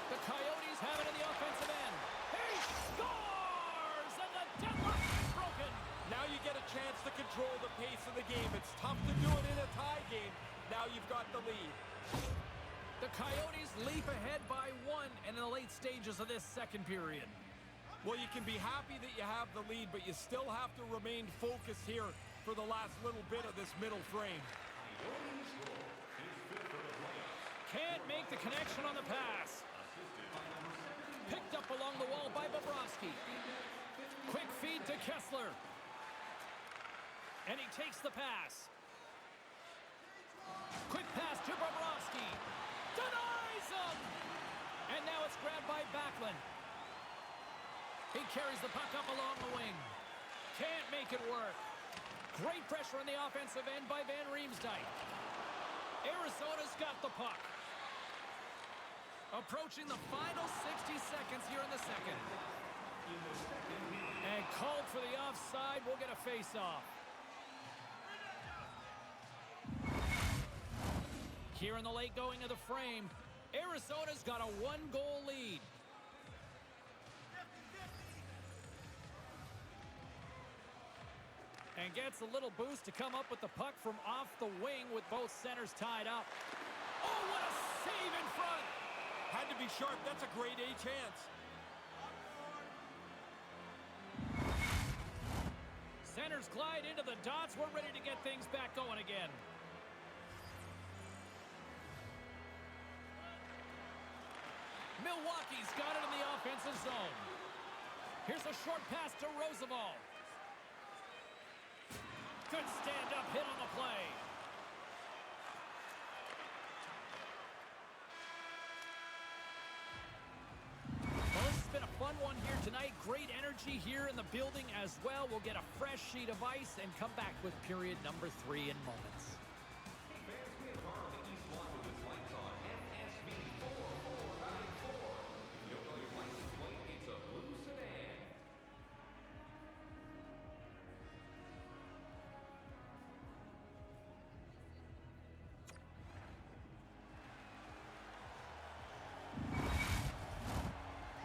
The Coyotes have it in the offensive end. He scores! And the deadlock is broken. Now you get a chance to control the pace of the game. It's tough to do it in a tie game. Now you've got the lead. The Coyotes leap ahead by one in the late stages of this second period. Well, you can be happy that you have the lead, but you still have to remain focused here for the last little bit of this middle frame. Can't make the connection on the pass. Picked up along the wall by Bobrovsky. Quick feed to Kessler. And he takes the pass. Quick pass to Bobrovsky. Denies him! And now it's grabbed by Backlund. He carries the puck up along the wing. Can't make it work. Great pressure on the offensive end by Van Riemsdyk. Arizona's got the puck. Approaching the final 60 seconds here in the second. And called for the offside. We'll get a face-off. Here in the late going of the frame, Arizona's got a one-goal lead. And gets a little boost to come up with the puck from off the wing with both centers tied up. Oh, what a save in front! Had to be sharp. That's a grade A chance. Centers glide into the dots. We're ready to get things back going again. Milwaukee's got it in the offensive zone. Here's a short pass to Roosevelt. Good stand-up hit on the play. Well, this has been a fun one here tonight. Great energy here in the building as well. We'll get a fresh sheet of ice and come back with period number 3 in moments.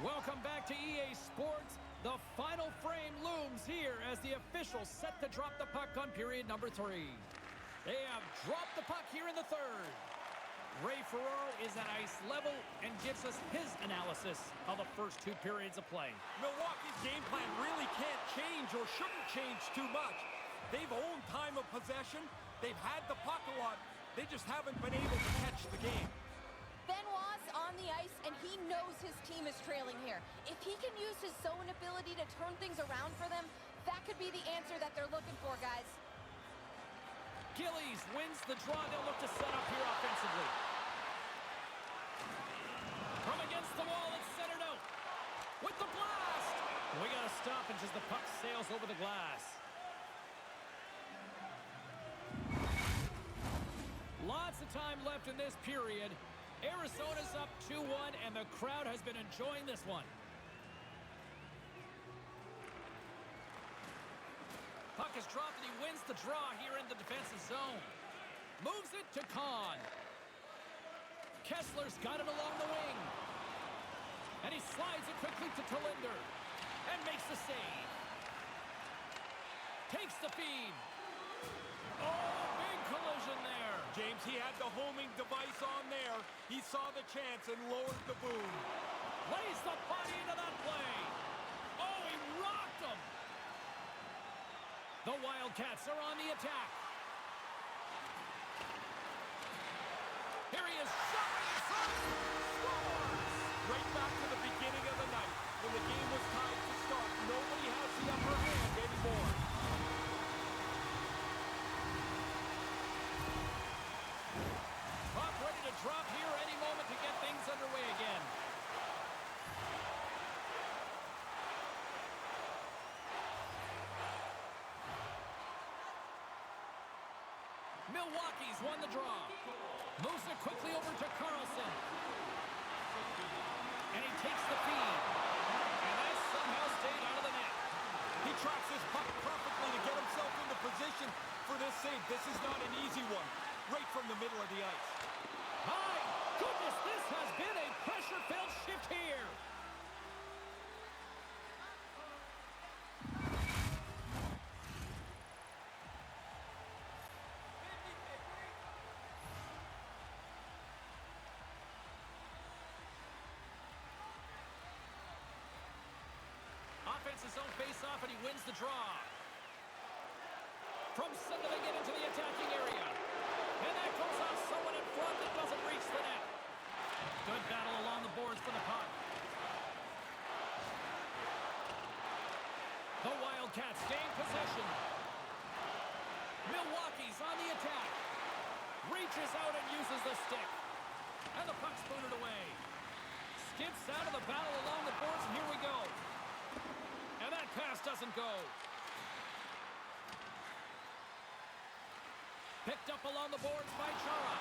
Welcome back to EA Sports. The final frame looms here as the officials set to drop the puck on period number 3. They have dropped the puck here in the third. Ray Ferraro is at ice level and gives us his analysis of the first 2 periods of play. Milwaukee's game plan really can't change or shouldn't change too much. They've owned time of possession. They've had the puck a lot. They just haven't been able to catch the game. Benoit's on the ice, and he knows his team is trailing here. If he can use his zone ability to turn things around for them, that could be the answer that they're looking for, guys. Gillies wins the draw. They'll look to set up here offensively. From against the wall, it's centered out. With the blast! We got a stoppage as the puck sails over the glass. Lots of time left in this period. Arizona's up 2-1, and the crowd has been enjoying this one. Puck is dropped, and he wins the draw here in the defensive zone. Moves it to Kahn. Kessler's got it along the wing. And he slides it quickly to Talinder. And makes the save. Takes the feed. Oh, big collision there. James, he had the homing device on there. He saw the chance and lowered the boom. Lays the body into that play. Oh, he rocked him. The Wildcats are on the attack. Here he is, shot in front. Scores! Right back to the beginning of the night. When the game was tied to start, nobody has the upper hand anymore. Puck ready to drop here any moment to get things underway again. Milwaukee's won the draw. Moves it quickly over to Carlson. And he takes the feed. And that somehow stayed out of the net. He tracks his puck perfectly to get himself into position for this save. This is not an easy one. Right from the middle of the ice. My goodness, this has been a pressure-filled shift here. Offense his own face-off, and he wins the draw. From center they get into the attacking area. And that goes off someone in front that doesn't reach the net. Good battle along the boards for the puck. The Wildcats gain possession. Milwaukee's on the attack. Reaches out and uses the stick. And the puck's booted away. Skips out of the battle along the boards, and here we go. And that pass doesn't go. Picked up along the boards by Chara.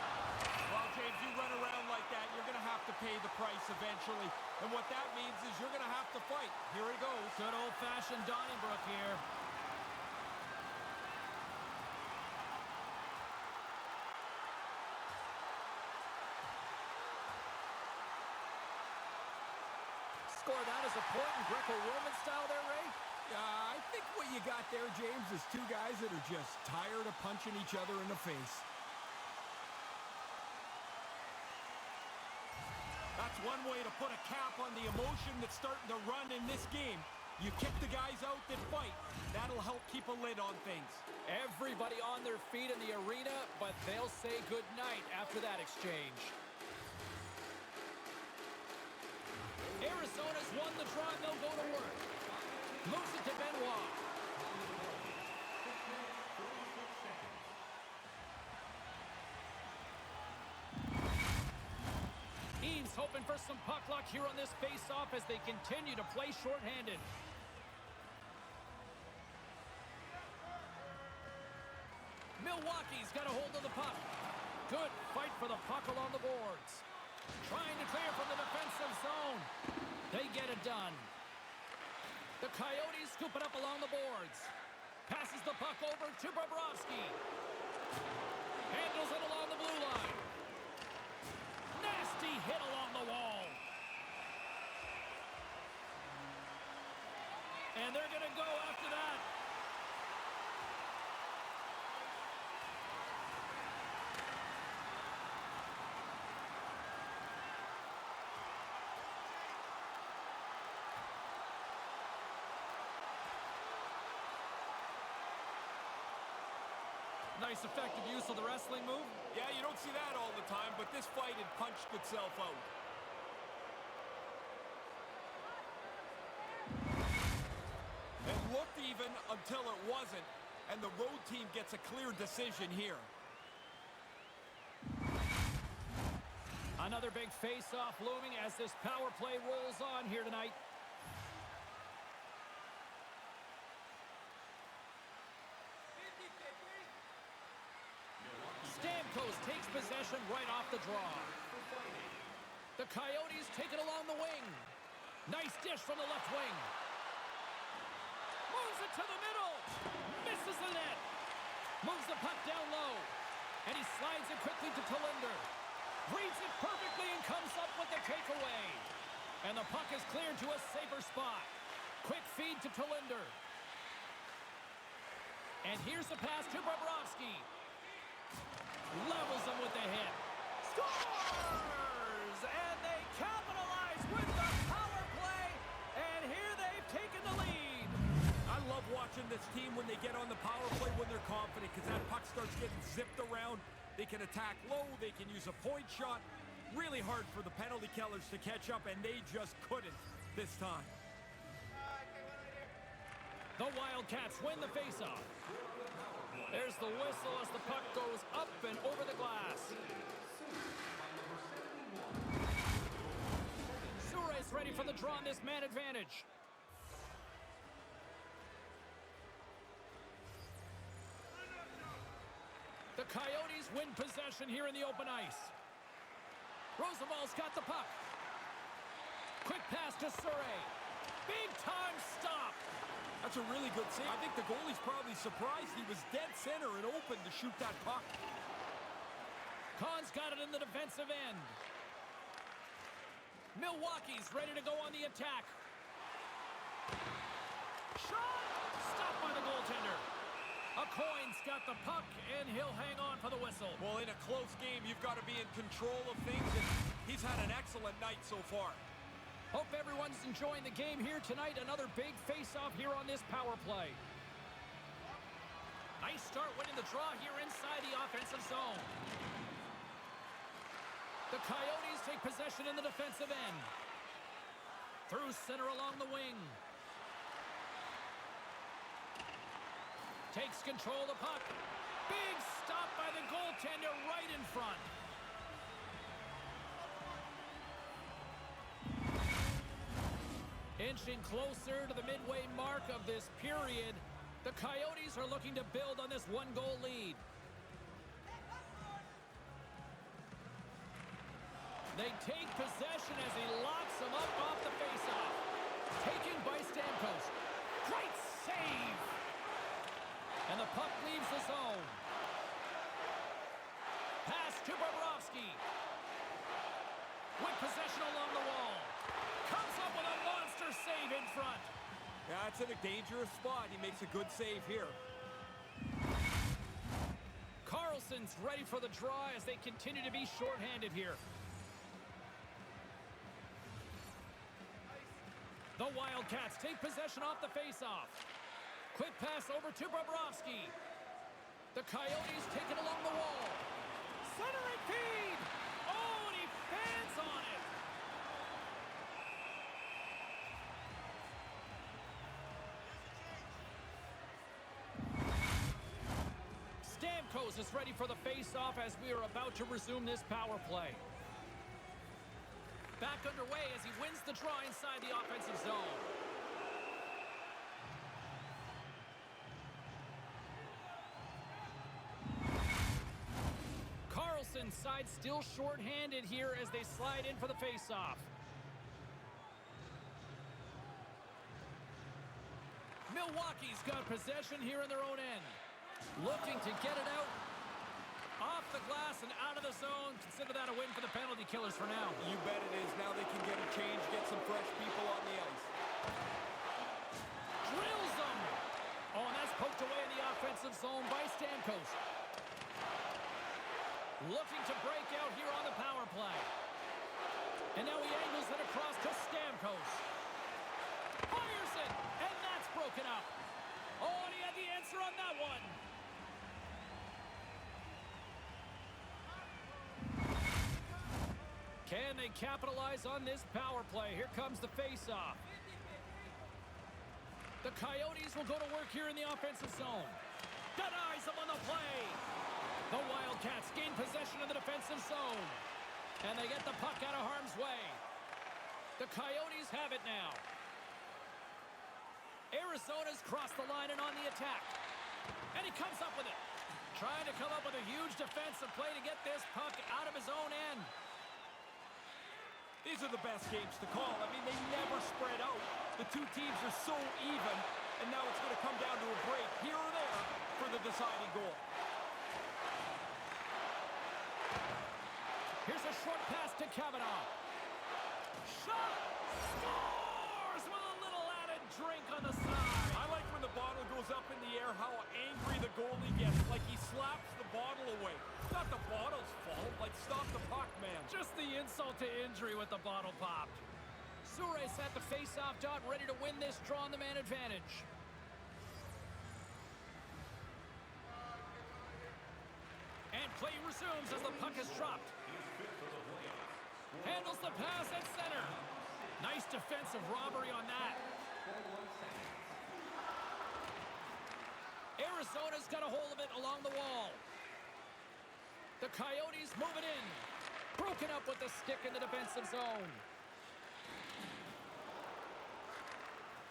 Well, James, you run around like that, you're going to have to pay the price eventually. And what that means is you're going to have to fight. Here he goes. Good old-fashioned Donnybrook here. Score that as a point in Greco-Roman style there, Ray? I think what you got there, James, is two guys that are just tired of punching each other in the face. That's one way to put a cap on the emotion that's starting to run in this game. You kick the guys out that fight. That'll help keep a lid on things. Everybody on their feet in the arena, but they'll say goodnight after that exchange. Arizona's won the draw, and they'll go to work. Moves it to Benoit. Eaves hoping for some puck luck here on this face-off as they continue to play shorthanded. Milwaukee's got a hold of the puck. Good fight for the puck along the boards. Trying to clear from the defensive zone. They get it done. The Coyotes scoop it up along the boards. Passes the puck over to Bobrovsky. Handles it along the blue line. Nasty hit along the wall. And they're going to go after that. Nice effective use of the wrestling move. Yeah, you don't see that all the time, but this fight had punched itself out. It looked even until it wasn't. and the road team gets a clear decision here. Another big face-off looming as this power play rolls on here tonight. Stamkos takes possession right off the draw. The Coyotes take it along the wing. Nice dish from the left wing. Moves it to the middle. Misses the net. Moves the puck down low. And he slides it quickly to Tolinder. Reads it perfectly and comes up with the takeaway. And the puck is cleared to a safer spot. Quick feed to Tolinder. And here's the pass to Bobrovsky. Levels him with the hit. Scores! And they capitalize with the power play. And here they've taken the lead. I love watching this team when they get on the power play when they're confident, because that puck starts getting zipped around. They can attack low. They can use a point shot. Really hard for the penalty killers to catch up, and they just couldn't this time. The Wildcats win the faceoff. There's the whistle as the puck goes up and over the glass. Sure's ready for the draw on this man advantage. The Coyotes win possession here in the open ice. Roosevelt's got the puck. Quick pass to Sure. Big time stop. That's a really good save. I think the goalie's probably surprised he was dead center and open to shoot that puck. Kahn's got it in the defensive end. Milwaukee's ready to go on the attack. Shot! Stopped by the goaltender. Coyne's got the puck, and he'll hang on for the whistle. Well, in a close game, you've got to be in control of things, and he's had an excellent night so far. Hope everyone's enjoying the game here tonight. Another big face-off here on this power play. Nice start winning the draw here inside the offensive zone. The Coyotes take possession in the defensive end. Through center along the wing. Takes control of the puck. Big stop by the goaltender right in front. Inching closer to the midway mark of this period, the Coyotes are looking to build on this one-goal lead. They take possession as he locks them up off the faceoff. Taken by Stamkos. Great save! And the puck leaves the zone. Pass to Bobrovsky. With possession along the wall. Comes up with a monster save in front. Yeah, it's in a dangerous spot. He makes a good save here. Carlson's ready for the draw as they continue to be shorthanded here. The Wildcats take possession off the faceoff. Quick pass over to Bobrovsky. The Coyotes take it along the wall. Centering feed! Oh, and he fans on it. Stamkos is ready for the face-off as we are about to resume this power play. Back underway as he wins the draw inside the offensive zone. Carlson's side still short-handed here as they slide in for the face-off. Milwaukee's got possession here in their own end. Looking to get it out. Off the glass and out of the zone. Consider that a win for the penalty killers for now. You bet it is. Now they can get a change, get some fresh people on the ice. Drills them. Oh, and that's poked away in the offensive zone by Stamkos. Looking to break out here on the power play. And now he angles it across to Stamkos. Fires it, and that's broken up. Oh, and he had the answer on that one. Can they capitalize on this power play? Here comes the face-off. The Coyotes will go to work here in the offensive zone. Denies him on the play. The Wildcats gain possession of the defensive zone. And they get the puck out of harm's way. The Coyotes have it now. Arizona's crossed the line and on the attack. And he comes up with it. Trying to come up with a huge defensive play to get this puck out of his own end. These are the best games to call. I mean, they never spread out. The two teams are so even, and now it's going to come down to a break here or there for the deciding goal. Here's a short pass to Kavanaugh. Shot! Scores with a little added drink on the side. I like when the bottle goes up in the air, how angry the goalie gets, like he slaps the bottle away. It's not the bottle's fault. Like, stop the puck, man. Just the insult to injury with the bottle popped. Suarez at the face-off dot, ready to win this draw on the man advantage. And play resumes as the puck is dropped. Handles the pass at center. Nice defensive robbery on that. Arizona's got a hold of it along the wall. The Coyotes move it in. Broken up with the stick in the defensive zone.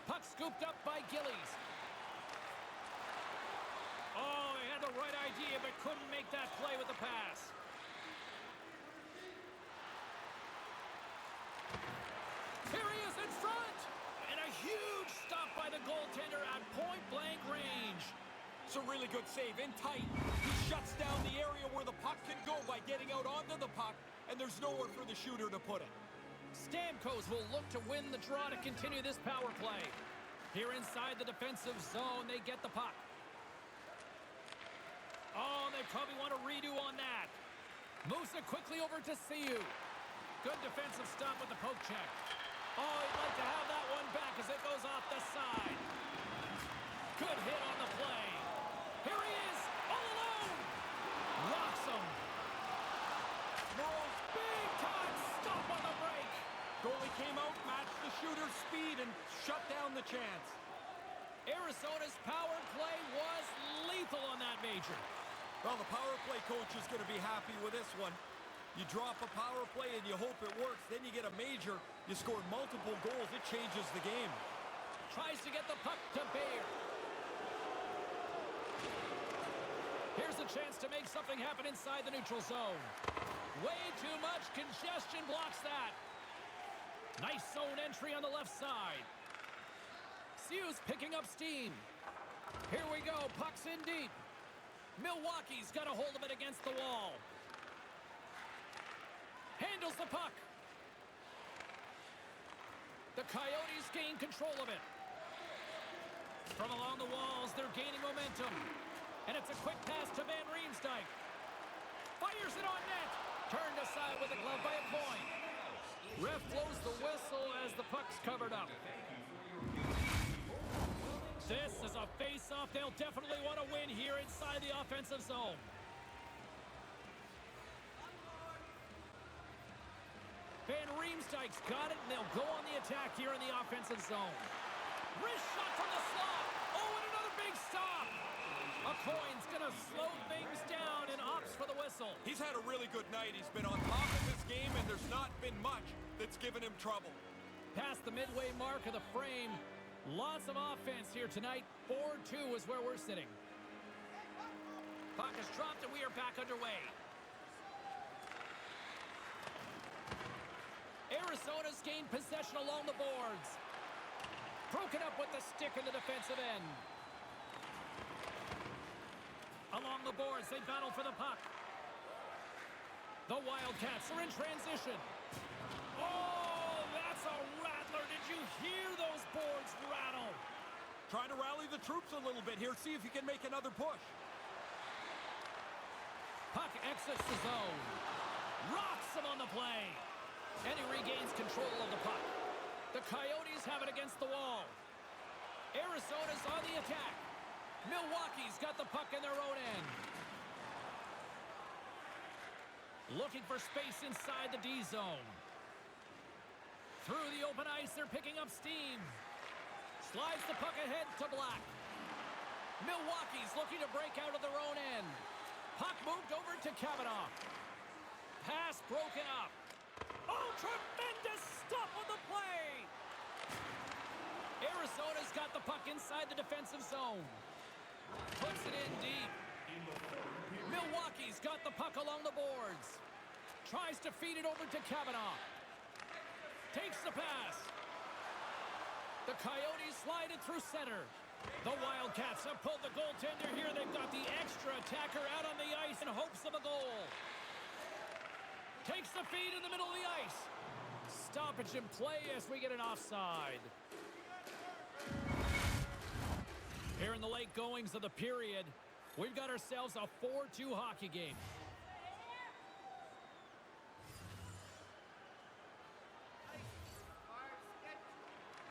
Puck scooped up by Gillies. Oh, they had the right idea, but couldn't make that play with the pass. Here he is in front! And a huge stop by the goaltender at point-blank range. It's a really good save, in tight. He shuts down the area where the puck can go by getting out onto the puck, and there's nowhere for the shooter to put it. Stamkos will look to win the draw to continue this power play. Here inside the defensive zone, they get the puck. Oh, they probably want to redo on that. Moves it quickly over to Siu. Good defensive stop with the poke check. Oh, he'd like to have that one back as it goes off the side. Good hit on the play. Here he is, all alone. Rocks him. Morrow's Big time stop on the break. goalie came out, matched the shooter's speed, and shut down the chance. Arizona's power play was lethal on that major. Well, the power play coach is going to be happy with this one. You drop a power play and you hope it works. Then you get a major. You score multiple goals. It changes the game. Tries to get the puck to Bear. Here's a chance to make something happen inside the neutral zone. Way too much congestion blocks that. Nice zone entry on the left side. Siu's picking up steam. Here we go. Puck's in deep. Milwaukee's got a hold of it against the wall. Handles the puck. The Coyotes gain control of it. From along the walls, they're gaining momentum. And it's a quick pass to Van Riemsdyk. Fires it on net. Turned aside with a glove by a point. Ref blows the whistle as the puck's covered up. This is a face-off they'll definitely want to win here inside the offensive zone. Van Riemsdyk's got it, and they'll go on the attack here in the offensive zone. Wrist shot from the slot. Oh, and another big stop. McCoy's going to slow things down and opts for the whistle. He's had a really good night. He's been on top of his game, and there's not been much that's given him trouble. Past the midway mark of the frame. Lots of offense here tonight. 4-2 is where we're sitting. Puck is dropped, and we are back underway. Arizona's gained possession along the boards. Broken up with the stick in the defensive end. Along the boards, they battle for the puck. The Wildcats are in transition. Oh, that's a rattler. Did you hear those boards rattle? Trying to rally the troops a little bit here. See if you can make another push. Puck exits the zone. Rocks him on the play. And he regains control of the puck. The Coyotes have it against the wall. Arizona's on the attack. Milwaukee's got the puck in their own end. Looking for space inside the D zone. Through the open ice, they're picking up steam. Slides the puck ahead to Black. Milwaukee's looking to break out of their own end. Puck moved over to Kavanaugh. Pass broken up. Oh, tremendous stop on the play! Arizona's got the puck inside the defensive zone. Puts it in deep. Milwaukee's got the puck along the boards. Tries to feed it over to Kavanaugh. Takes the pass. The Coyotes slide it through center. The Wildcats have pulled the goaltender here. They've got the extra attacker out on the ice in hopes of a goal. Takes the feed in the middle of the ice. Stoppage in play as we get an offside. Here in the late goings of the period, we've got ourselves a 4-2 hockey game.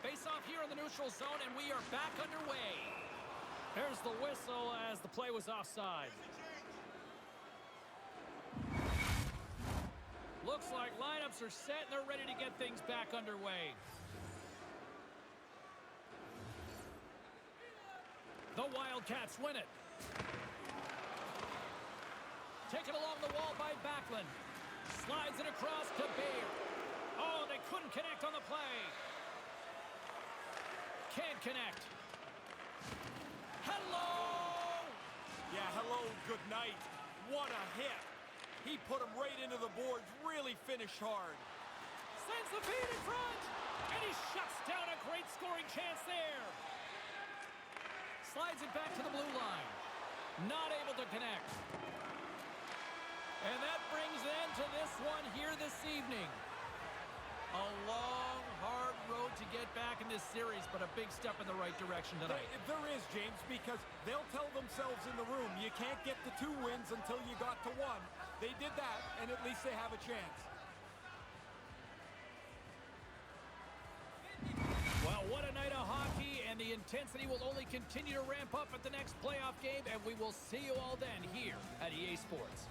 Face off here in the neutral zone, and we are back underway. There's the whistle as the play was offside. Looks like lineups are set, and they're ready to get things back underway. The Wildcats win it. Taken along the wall by Backlund. Slides it across to Bayer. Oh, they couldn't connect on the play. Can't connect. Hello! Yeah, hello, good night. What a hit. He put him right into the boards, really finished hard. Sends the feed in front, and he shuts down a great scoring chance there. Slides it back to the blue line. Not able to connect. And that brings an end to this one here this evening. A long, hard road to get back in this series, but a big step in the right direction tonight. There is, James, because they'll tell themselves in the room, you can't get to 2 wins until you got to 1. They did that, and at least they have a chance. Well, what a night of hockey, and the intensity will only continue to ramp up at the next playoff game, and we will see you all then here at EA Sports.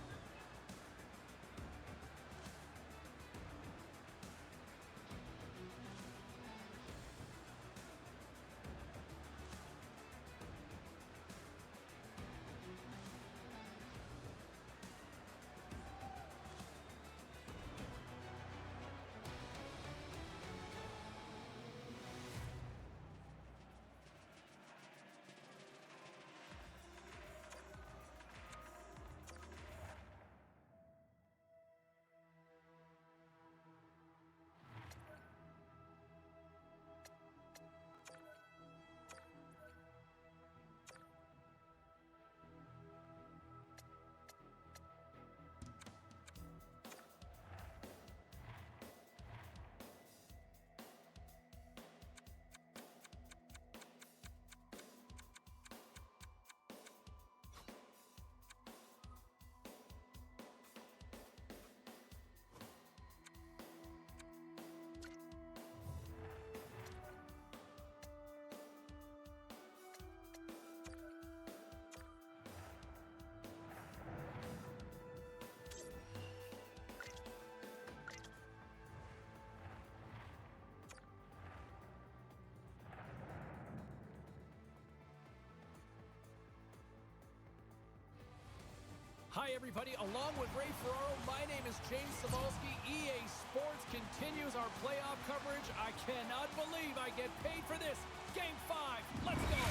Hi, everybody. Along with Ray Ferraro, my name is James Cebulski. EA Sports continues our playoff coverage. I cannot believe I get paid for this. Game 5. Let's go.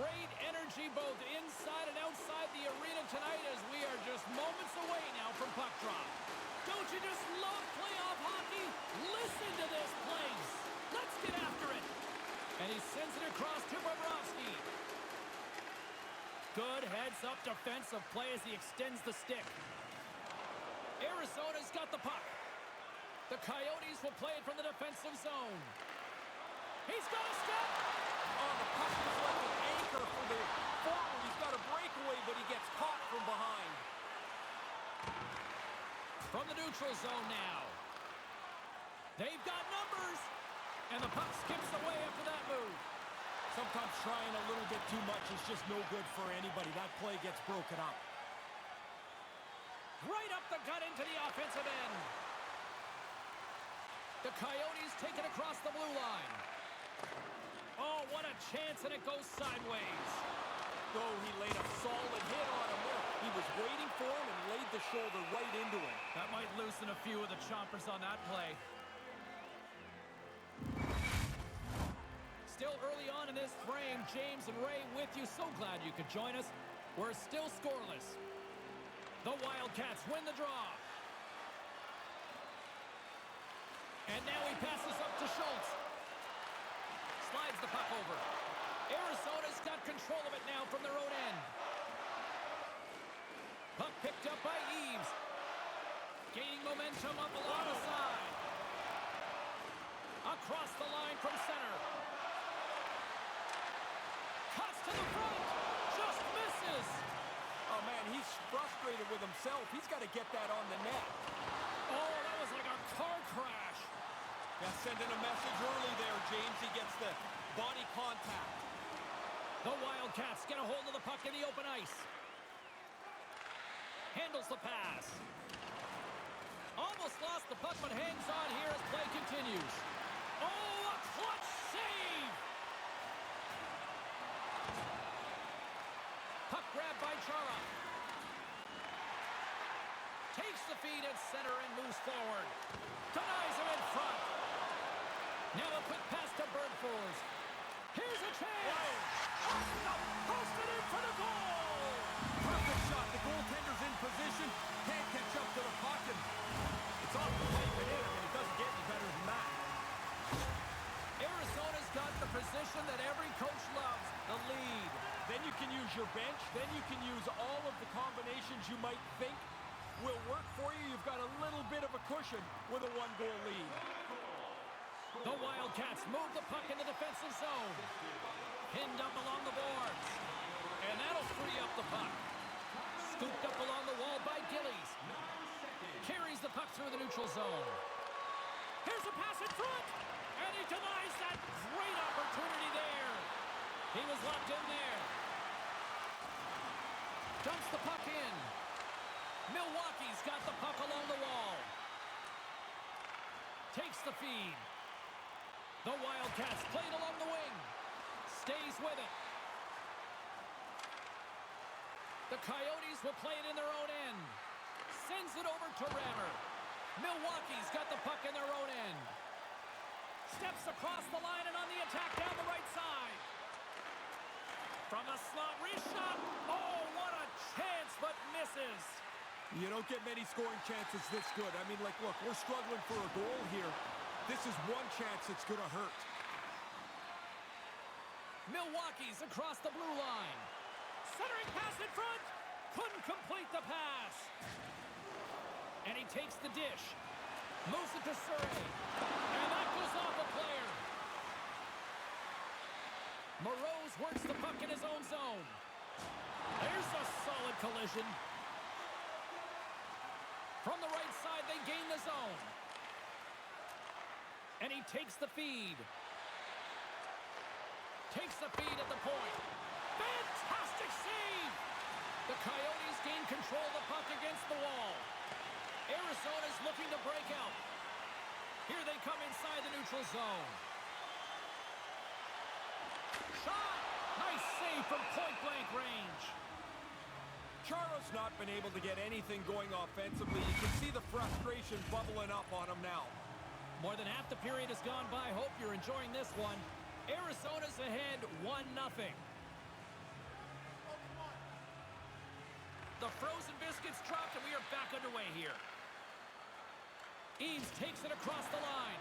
Great energy both inside and outside the arena tonight as we are just moments away now from puck drop. Don't you just love playoff hockey? Listen to this place. Let's get after it. And he sends it across to Bobrovsky. Good heads-up defensive play as he extends the stick. Arizona's got the puck. The Coyotes will play it from the defensive zone. He's got a step. Oh, the puck is like an anchor for the forward. He's got a breakaway, but he gets caught from behind. From the neutral zone now. They've got numbers. And the puck skips away after that move. Sometimes trying a little bit too much is just no good for anybody. That play gets broken up. Right up the gut into the offensive end. The Coyotes take it across the blue line. Oh, what a chance, and it goes sideways. Though he laid a solid hit on him there. He was waiting for him and laid the shoulder right into him. That might loosen a few of the chompers on that play. Still early on in this frame, James and Ray with you. So glad you could join us. We're still scoreless. The Wildcats win the draw. And now he passes up to Schultz. Slides the puck over. Arizona's got control of it now from their own end. Puck picked up by Eves. Gaining momentum up along the side. Across the line from center. Cuts to the front. Just misses. Oh, man, he's frustrated with himself. He's got to get that on the net. Oh, that was like a car crash. Yeah, sending a message early there, James. He gets the body contact. The Wildcats get a hold of the puck in the open ice. Handles the pass. Almost lost the puck, but hangs on here as play continues. Oh, a clutch save! Puck grabbed by Chara. Takes the feed at center and moves forward. Denies him in front. Now a quick pass to Bergfors. Here's a chance! Posted in for the goal! Perfect shot. The goaltender's in position. Can't catch up to the puck, and it's off the pipe and in. I mean, it doesn't get any better than that. Arizona's got the position that every coach loves, the lead. Then you can use your bench. Then you can use all of the combinations you might think will work for you. You've got a little bit of a cushion with a one-goal lead. The Wildcats move the puck in the defensive zone. Pinned up along the boards. And that'll free up the puck. Scooped up along the wall by Gillies. Carries the puck through the neutral zone. Here's a pass in front. And he denies that great opportunity there. He was locked in there. Dumps the puck in. Milwaukee's got the puck along the wall. Takes the feed. The Wildcats played along the wing. Stays with it. The Coyotes will play it in their own end. Sends it over to Rammer. Milwaukee's got the puck in their own end. Steps across the line and on the attack down the right side. From the slot, wrist shot. Oh, what a chance, but misses. You don't get many scoring chances this good. I mean, like, look, we're struggling for a goal here. This is one chance that's going to hurt. Milwaukee's across the blue line. Centering pass in front. Couldn't complete the pass. And he takes the dish. Moves it to Surrey. And that goes off a player. Moreau's works the puck in his own zone. There's a solid collision. From the right side, they gain the zone. And he takes the feed. Takes the feed at the point. Fantastic save! The Coyotes gain control of the puck against the wall. Arizona's looking to break out. Here they come inside the neutral zone. Shot! Nice save from point-blank range. Chara's not been able to get anything going offensively. You can see the frustration bubbling up on him now. More than half the period has gone by. Hope you're enjoying this one. Arizona's ahead 1-0. The frozen biscuits dropped, and we are back underway here. Eames takes it across the line.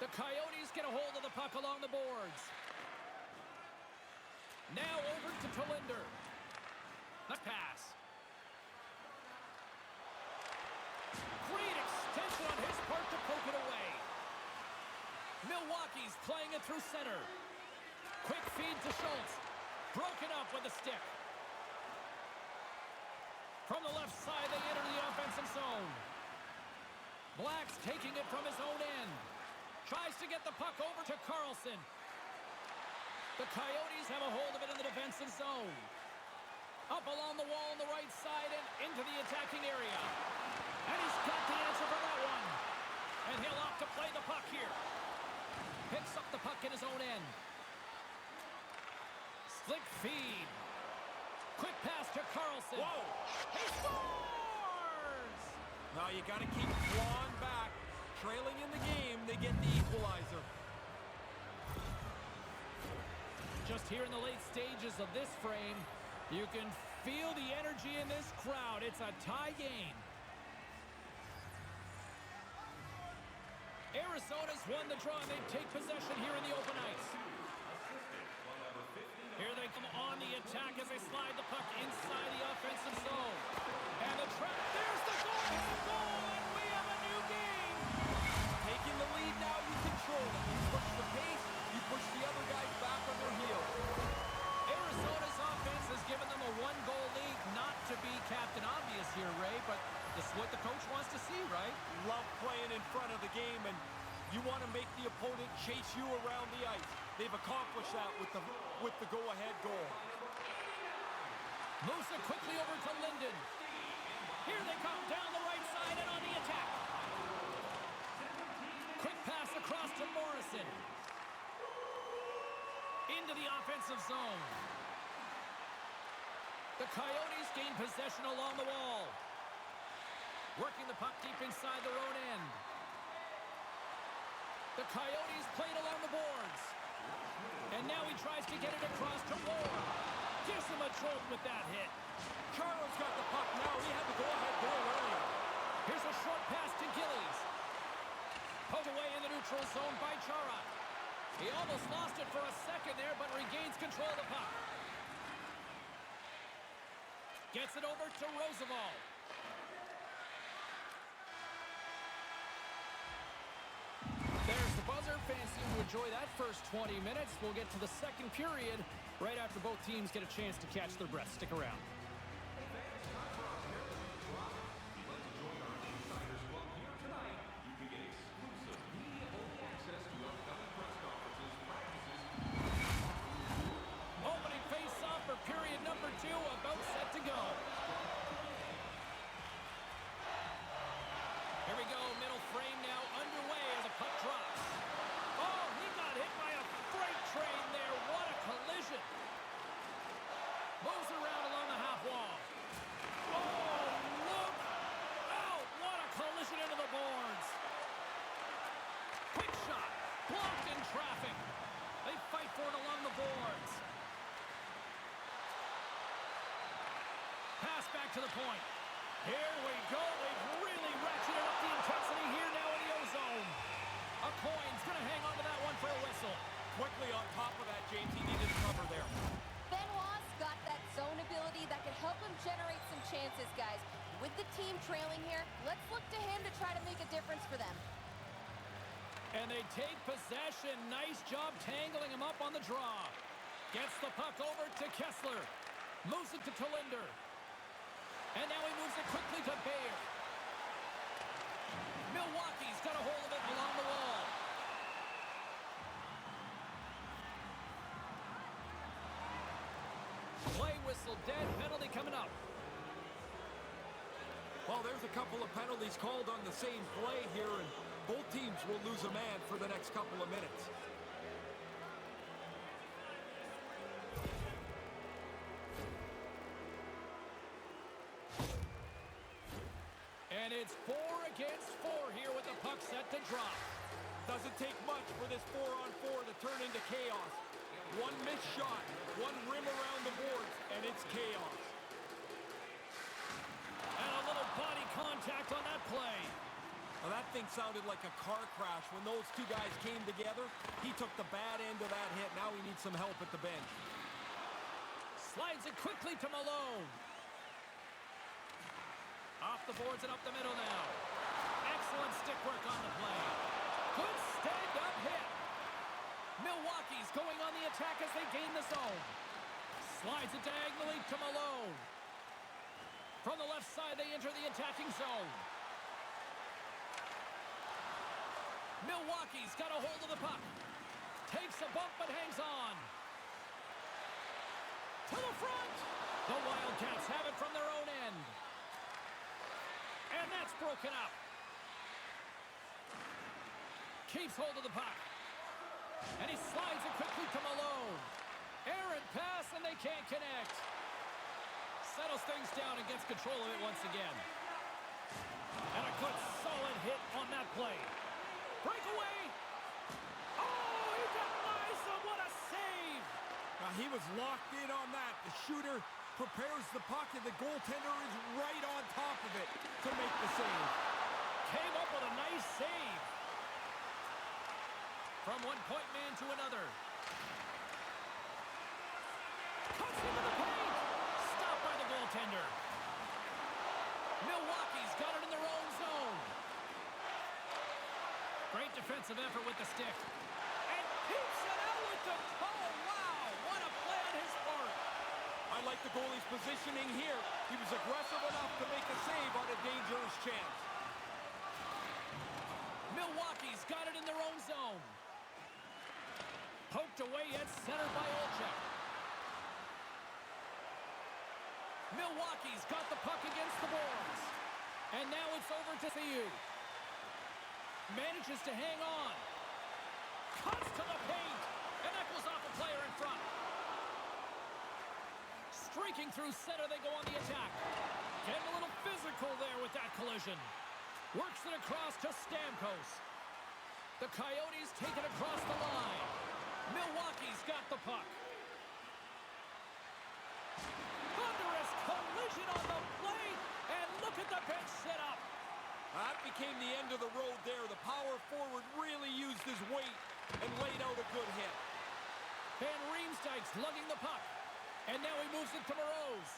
The Coyotes get a hold of the puck along the boards. Now over to Tolinder. The pass. Great extension on his part to poke it away. Milwaukee's playing it through center. Quick feed to Schultz. Broken up with a stick. From the left side, they enter the offensive zone. Black's taking it from his own end. Tries to get the puck over to Carlson. The Coyotes have a hold of it in the defensive zone. Up along the wall on the right side and into the attacking area. And he's got the answer for that one. And he'll opt to play the puck here. Picks up the puck in his own end. Flick feed. Quick pass to Carlson. Whoa! He scores! Now you got to keep clawing back. Trailing in the game, they get the equalizer. Just here in the late stages of this frame, you can feel the energy in this crowd. It's a tie game. Arizona's won the draw, and they take possession here in the open ice. Here they come on the attack as they slide the puck inside the offensive zone. And the trap, there's the goal-ahead goal, and we have a new game. Taking the lead now, you control it. You push the pace, you push the other guys back on their heels. Arizona's offense has given them a one-goal lead. Not to be Captain Obvious here, Ray, but this is what the coach wants to see, right? Love playing in front of the game, and you want to make the opponent chase you around the ice. They've accomplished that with the go-ahead goal. Moves it quickly over to Linden. Here they come down the right side and on the attack. Quick pass across to Morrison. Into the offensive zone. The Coyotes gain possession along the wall. Working the puck deep inside their own end. The Coyotes played along the boards. And now he tries to get it across to Ward. Gives him a jolt with that hit. Charlo's got the puck now. He had the go-ahead goal earlier. Here's a short pass to Gillies. Poked away in the neutral zone by Chara. He almost lost it for a second there, but regains control of the puck. Gets it over to Roosevelt. There's the buzzer. Fans seem to enjoy that first 20 minutes. We'll get to the second period right after both teams get a chance to catch their breath. Stick around. Opening face-off for period number 2, about set to go. Here we go, middle frame now underway as the puck drops. Oh, he got hit by a freight train there. What a collision. Moves around along the half wall. Oh, look out. What a collision into the boards. Quick shot. Blocked in traffic. They fight for it along the boards. Pass back to the point. Here we go. They've really ratcheted up the intensity here now in the O-zone. A coin's going to hang on to that one for a whistle. Quickly on top of that, James. He needed to cover there. Benoit's got that zone ability that can help him generate some chances, guys. With the team trailing here, let's look to him to try to make a difference for them. And they take possession. Nice job tangling him up on the draw. Gets the puck over to Kessler. Moves it to Tolinder. And now he moves it quickly to Bayer. Milwaukee's got a hold of it along the wall. Play whistle dead. Penalty coming up. Well, there's a couple of penalties called on the same play here, and both teams will lose a man for the next couple of minutes. And it's 4 against 4 here with the puck set to drop. Doesn't take much for this 4-on-4 to turn into chaos. One missed shot, one rim around the boards, and it's chaos. And a little body contact on that play. Now that thing sounded like a car crash. When those two guys came together, he took the bad end of that hit. Now he needs some help at the bench. Slides it quickly to Malone. Off the boards and up the middle now. Excellent stick work on the play. Good stand-up hit. Milwaukee's going on the attack as they gain the zone. Slides it diagonally to Malone. From the left side, they enter the attacking zone. Milwaukee's got a hold of the puck. Takes a bump but hangs on. To the front. The Wildcats have it from their own end. And that's broken up. Keeps hold of the puck. And he slides it quickly to Malone. Errant pass, and connect. Settles things down and gets control of it once again. And a good solid hit on that play. Breakaway. Oh, he denies him. What a save. He was locked in on that. The shooter prepares the puck, and the goaltender is right on top of it to make the save. Came up with a nice save. From one point man to another. Cuts into the paint. Stopped by the goaltender. Milwaukee's got it in their own zone. Great defensive effort with the stick. And keeps it out with the toe. Wow, what a play on his part. I like the goalie's positioning here. He was aggressive enough to make a save on a dangerous chance. Milwaukee's got it in their own zone. Poked away at center by Olczyk. Milwaukee's got the puck against the boards. And now it's over to Thieu. Manages to hang on. Cuts to the paint. And that goes off a player in front. Streaking through center, they go on the attack. Getting a little physical there with that collision. Works it across to Stamkos. The Coyotes take it across the line. Milwaukee's got the puck. Thunderous collision on the plate. And look at the bench set up. That became the end of the road there. The power forward really used his weight and laid out a good hit. Van Riemsdyk's lugging the puck. And now he moves it to Moroz.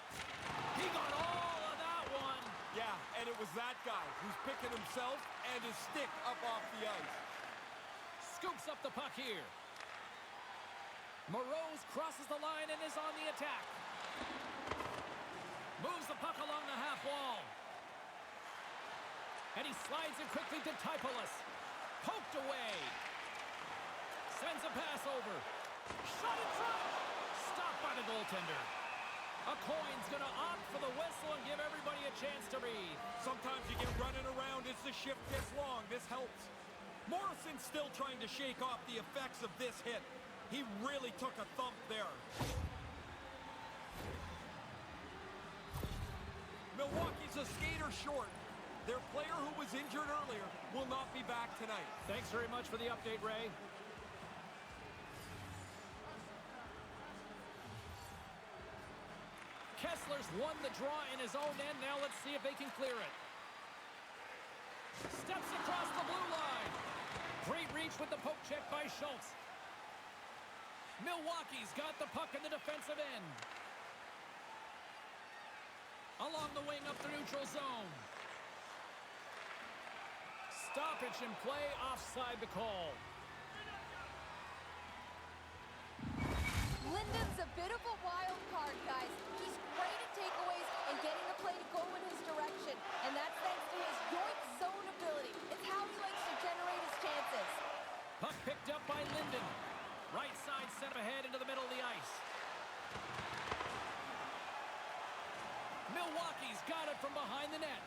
He got all of that one. Yeah, and it was that guy who's picking himself and his stick up off the ice. Scoops up the puck here. Moroz crosses the line and is on the attack. Moves the puck along the half wall. And he slides it quickly to Typoulas. Poked away. Sends a pass over. Shot in front. Stopped by the goaltender. A coin's going to opt for the whistle and give everybody a chance to breathe. Sometimes you get running around as the shift gets long. This helps. Morrison's still trying to shake off the effects of this hit. He really took a thump there. Milwaukee's a skater short. Their player who was injured earlier will not be back tonight. Thanks very much for the update, Ray. Kessler's won the draw in his own end. Now let's see if they can clear it. Steps across the blue line. Great reach with the poke check by Schultz. Milwaukee's got the puck in the defensive end. Along the wing up the neutral zone. Stoppage in play, offside the call. Linden's a bit of a wild card, guys. He's great at takeaways and getting the play to go in his direction. And that's thanks to his yoink zone ability. It's how he likes to generate his chances. Puck picked up by Linden. Right side set ahead into the middle of the ice. Milwaukee's got it from behind the net.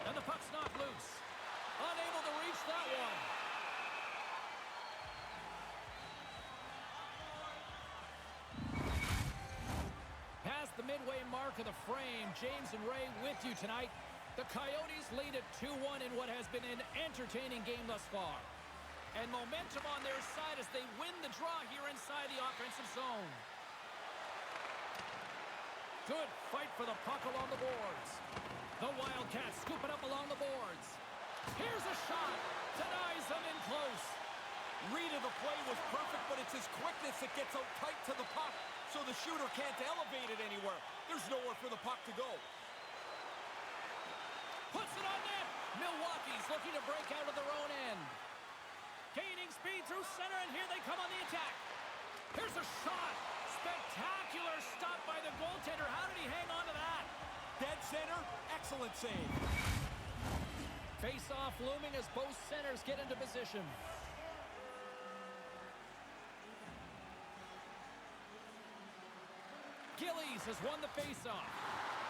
And the puck's not loose. Unable to reach that one. Past the midway mark of the frame, James and Ray with you tonight. The Coyotes lead at 2-1 in what has been an entertaining game thus far. And momentum on their side as they win the draw here inside the offensive zone. Good fight for the puck along the boards. The Wildcats scoop it up along the boards. Here's a shot. Denies them in close. Read of the play was perfect, but it's his quickness that gets out tight to the puck, so the shooter can't elevate it anywhere. There's nowhere for the puck to go. Puts it on net. Milwaukee's looking to break out of their own end. Gaining speed through center, and here they come on the attack. Here's a shot. Spectacular stop by the goaltender. How did he hang on to that? Dead center, excellent save. Face-off looming as both centers get into position. Gillies has won the face-off.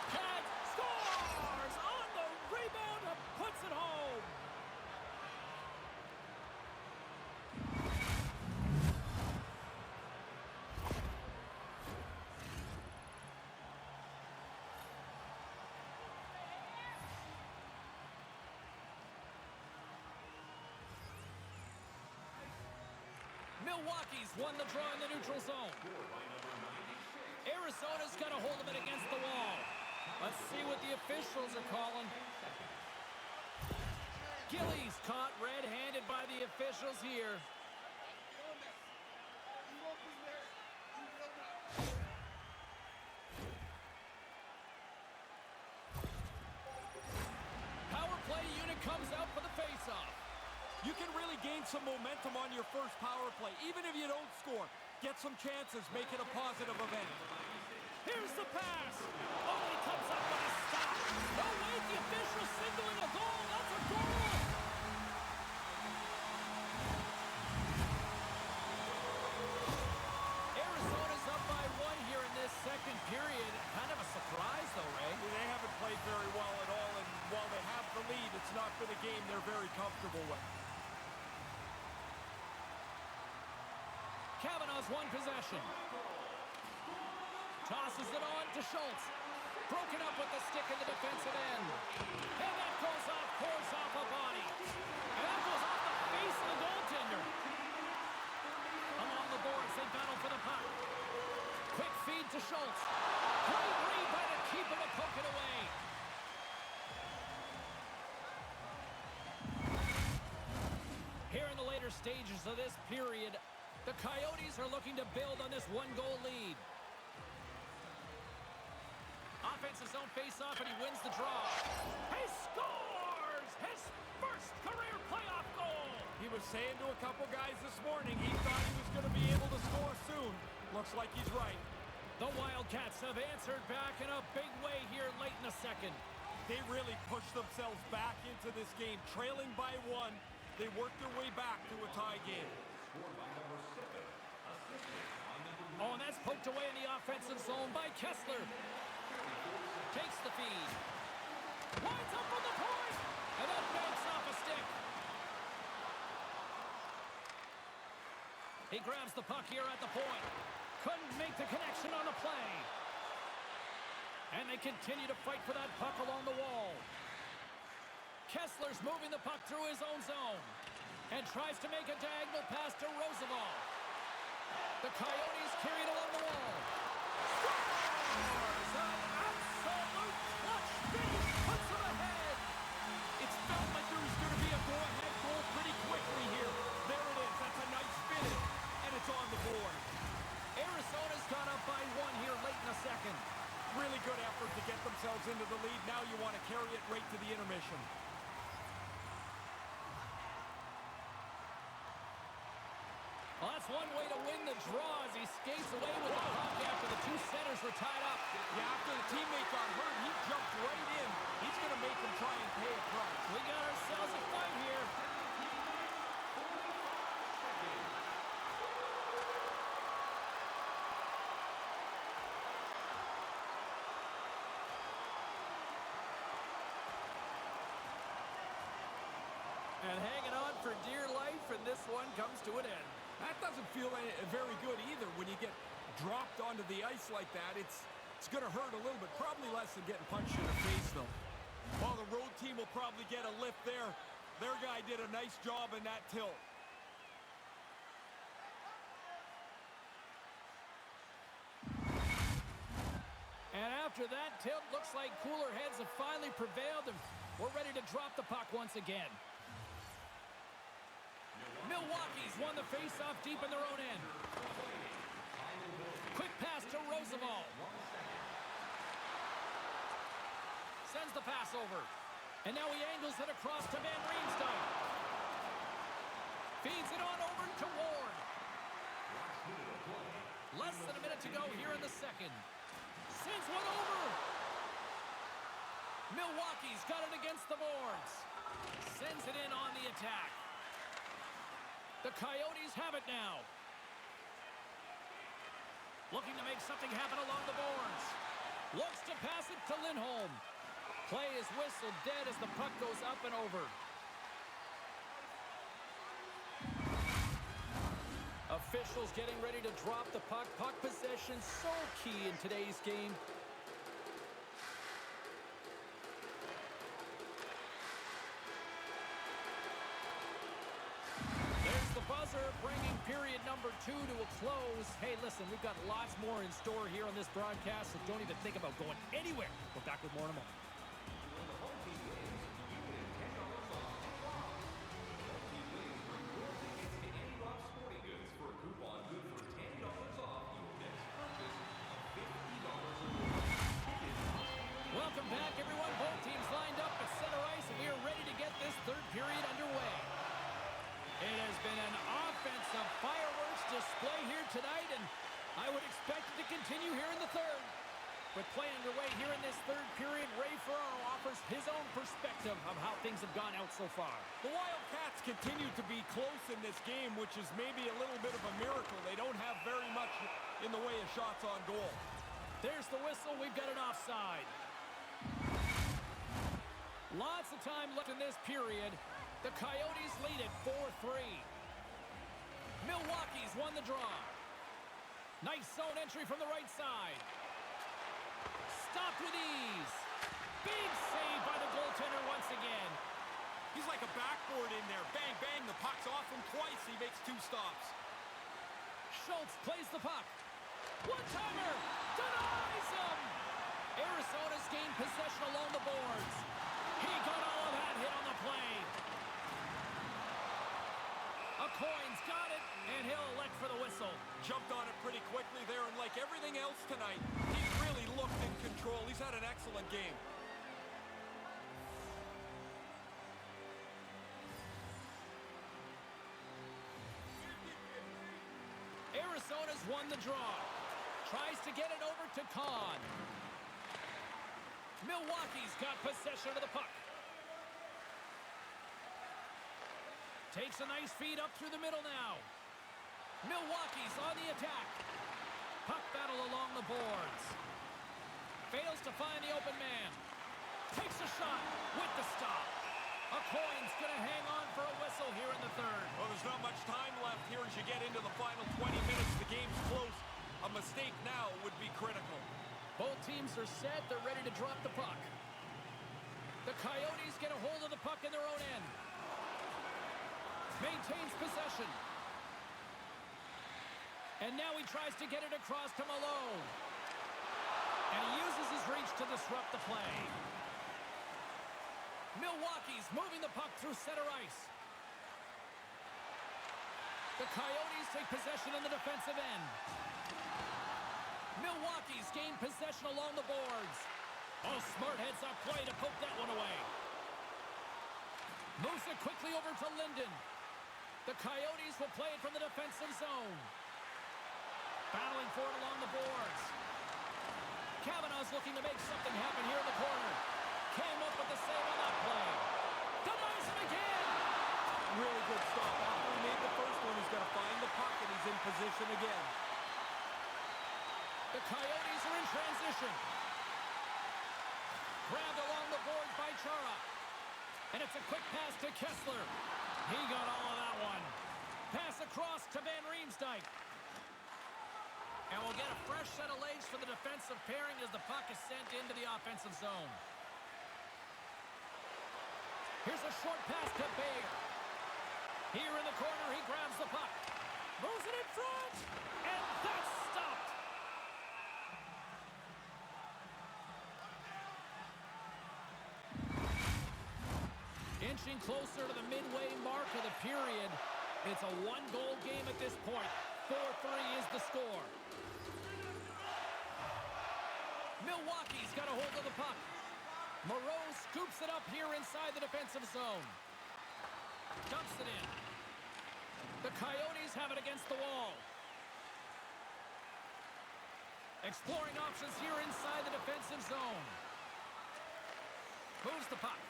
Cat scores on the rebound and puts it home. Milwaukee's won the draw in the neutral zone. Arizona's got a hold of it against the wall. Let's see what the officials are calling. Gillies caught red-handed by the officials here. Power play unit comes out for the face-off. You can really gain some momentum on your first power play. Even if you don't score, get some chances, make it a positive event. Here's the pass. Oh, he comes up with a stop. No, wait, the official signaling a goal. That's a goal. Arizona's up by 1 here in this second period. Kind of a surprise, though, Ray. They haven't played very well at all, and while they have the lead, it's not been a game they're very comfortable with. Kavanaugh's won possession. Tosses it on to Schultz. Broken up with the stick in the defensive end. And that goes off, pours off a body. And that goes off the face of the goaltender. Along the boards, they battle for the puck. Quick feed to Schultz. Great read by the keeper to poke it away. Here in the later stages of this period, the Coyotes are looking to build on this one-goal lead. Offensive zone face-off, and he wins the draw. He scores his first career playoff goal. He was saying to a couple guys this morning he thought he was going to be able to score soon. Looks like he's right. The Wildcats have answered back in a big way here late in the second. They really pushed themselves back into this game. Trailing by 1, they worked their way back to a tie game. Oh, and that's poked away in the offensive zone by Kessler. Takes the feed. Winds up from the point. And that banks off a stick. He grabs the puck here at the point. Couldn't make the connection on the play. And they continue to fight for that puck along the wall. Kessler's moving the puck through his own zone. And tries to make a diagonal pass to Roosevelt. The Coyotes carry it along the wall. Scores! An absolute clutch finish puts them ahead. It's felt like there was going to be a go-ahead goal pretty quickly here. There it is. That's a nice finish, and it's on the board. Arizona's got up by 1 here late in the second. Really good effort to get themselves into the lead. Now you want to carry it right to the intermission. Well, that's one way to win the draw as he skates away with the puck after the two centers were tied up. Yeah, after the teammate got hurt, he jumped right in. He's going to make him try and pay a price. We got ourselves a fight here. And hanging on for dear life, and this one comes to an end. That doesn't feel very good either when you get dropped onto the ice like that. It's going to hurt a little bit, probably less than getting punched in the face, though. Well, the road team will probably get a lift there. Their guy did a nice job in that tilt. And after that tilt, looks like cooler heads have finally prevailed, and we're ready to drop the puck once again. Milwaukee's won the face-off deep in their own end. Quick pass to Roosevelt. Sends the pass over. And now he angles it across to Van Riemsdyk. Feeds it on over to Ward. Less than a minute to go here in the second. Sends one over. Milwaukee's got it against the boards. Sends it in on the attack. The Coyotes have it now. Looking to make something happen along the boards. Looks to pass it to Lindholm. Play is whistled dead as the puck goes up and over. Officials getting ready to drop the puck. Puck possession so key in today's game. There's the buzzer bringing period number number 2 to a close. Hey, listen, we've got lots more in store here on this broadcast, so don't even think about going anywhere. We're back with more in a moment. When the home team wins, you win $10 off. Wow. Home team wins bring your tickets to Andy Rock Sporting Goods for a coupon good for $10 off your next purchase of $50 or more. Welcome back, everyone. Both teams lined up at center ice, and we are ready to get this third period underway. It has been an offensive fireworks display here tonight, and I would expect it to continue here in the third. With play underway here in this third period, Ray Ferraro offers his own perspective of how things have gone out so far. The Wildcats continue to be close in this game, which is maybe a little bit of a miracle. They don't have very much in the way of shots on goal. There's the whistle. We've got an offside. Lots of time left in this period. The Coyotes lead it 4-3. Milwaukee's won the draw. Nice zone entry from the right side. Stopped with ease. Big save by the goaltender once again. He's like a backboard in there. Bang, bang. The puck's off him twice. He makes 2 stops. Schultz plays the puck. One-timer. Denies him. Arizona's gained possession along the boards. He got all of that hit on the play. Coyne's got it, and he'll elect for the whistle. Jumped on it pretty quickly there, and like everything else tonight, he's really looked in control. He's had an excellent game. Arizona's won the draw. Tries to get it over to Kahn. Milwaukee's got possession of the puck. Takes a nice feed up through the middle now. Milwaukee's on the attack. Puck battle along the boards. Fails to find the open man. Takes a shot with the stop. Coyne's going to hang on for a whistle here in the third. Well, there's not much time left here as you get into the final 20 minutes. The game's close. A mistake now would be critical. Both teams are set. They're ready to drop the puck. The Coyotes get a hold of the puck in their own end. Maintains possession. And now he tries to get it across to Malone. And he uses his reach to disrupt the play. Milwaukee's moving the puck through center ice. The Coyotes take possession in the defensive end. Milwaukee's gained possession along the boards. Oh, smart heads-up play to poke that one away. Moves it quickly over to Linden. The Coyotes will play it from the defensive zone. Battling for it along the boards. Kavanaugh's looking to make something happen here in the corner. Came up with the save on that play. Denies him again! Really good stop. After he made the first one, he's got to find the puck, and he's in position again. The Coyotes are in transition. Grabbed along the boards by Chara. And it's a quick pass to Kessler. He got all of that one. Pass across to Van Riemsdyk. And we'll get a fresh set of legs for the defensive pairing as the puck is sent into the offensive zone. Here's a short pass to Bayer. Here in the corner, he grabs the puck. Moves it in front. And that's stopped. Inching closer to the midway mark of the period. It's a one-goal game at this point. 4-3 is the score. Milwaukee's got a hold of the puck. Moreau scoops it up here inside the defensive zone. Dumps it in. The Coyotes have it against the wall. Exploring options here inside the defensive zone. Moves the puck.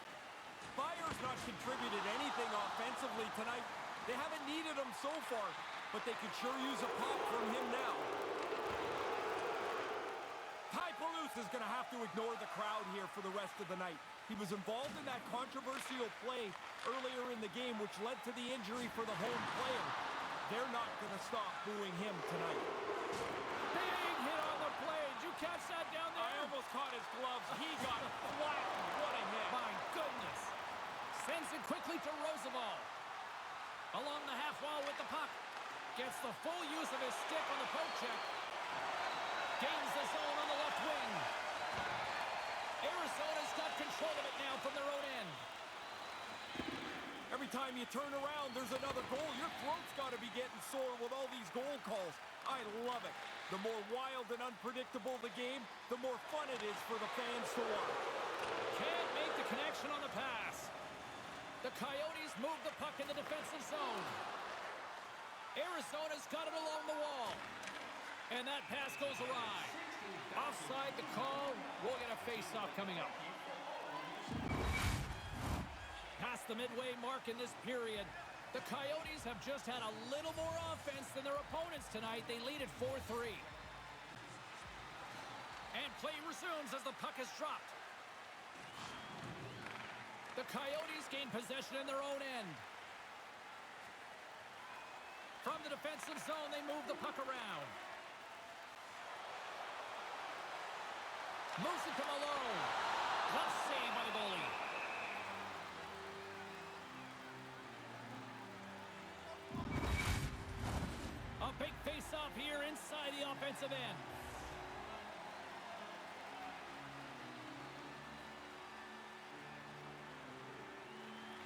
Bayer's not contributed anything offensively tonight. They haven't needed him so far, but they could sure use a pop from him now. Ty Palouse is going to have to ignore the crowd here for the rest of the night. He was involved in that controversial play earlier in the game, which led to the injury for the home player. They're not going to stop booing him tonight. Big hit on the play. Did you catch that down there? I almost caught his gloves. He got flattened. What a hit. My goodness. Sends it quickly to Roosevelt. Along the half wall with the puck. Gets the full use of his stick on the poke check. Gains the zone on the left wing. Arizona's got control of it now from their own end. Every time you turn around, there's another goal. Your throat's got to be getting sore with all these goal calls. I love it. The more wild and unpredictable the game, the more fun it is for the fans to watch. Can't make the connection on the pass. The Coyotes move the puck in the defensive zone. Arizona's got it along the wall. And that pass goes awry. Offside the call. We'll get a face-off coming up. Past the midway mark in this period, the Coyotes have just had a little more offense than their opponents tonight. They lead at 4-3. And play resumes as the puck is dropped. The Coyotes gain possession in their own end. From the defensive zone, they move the puck around. Moves it to Malone. Glove save by the goalie. A big face-off here inside the offensive end.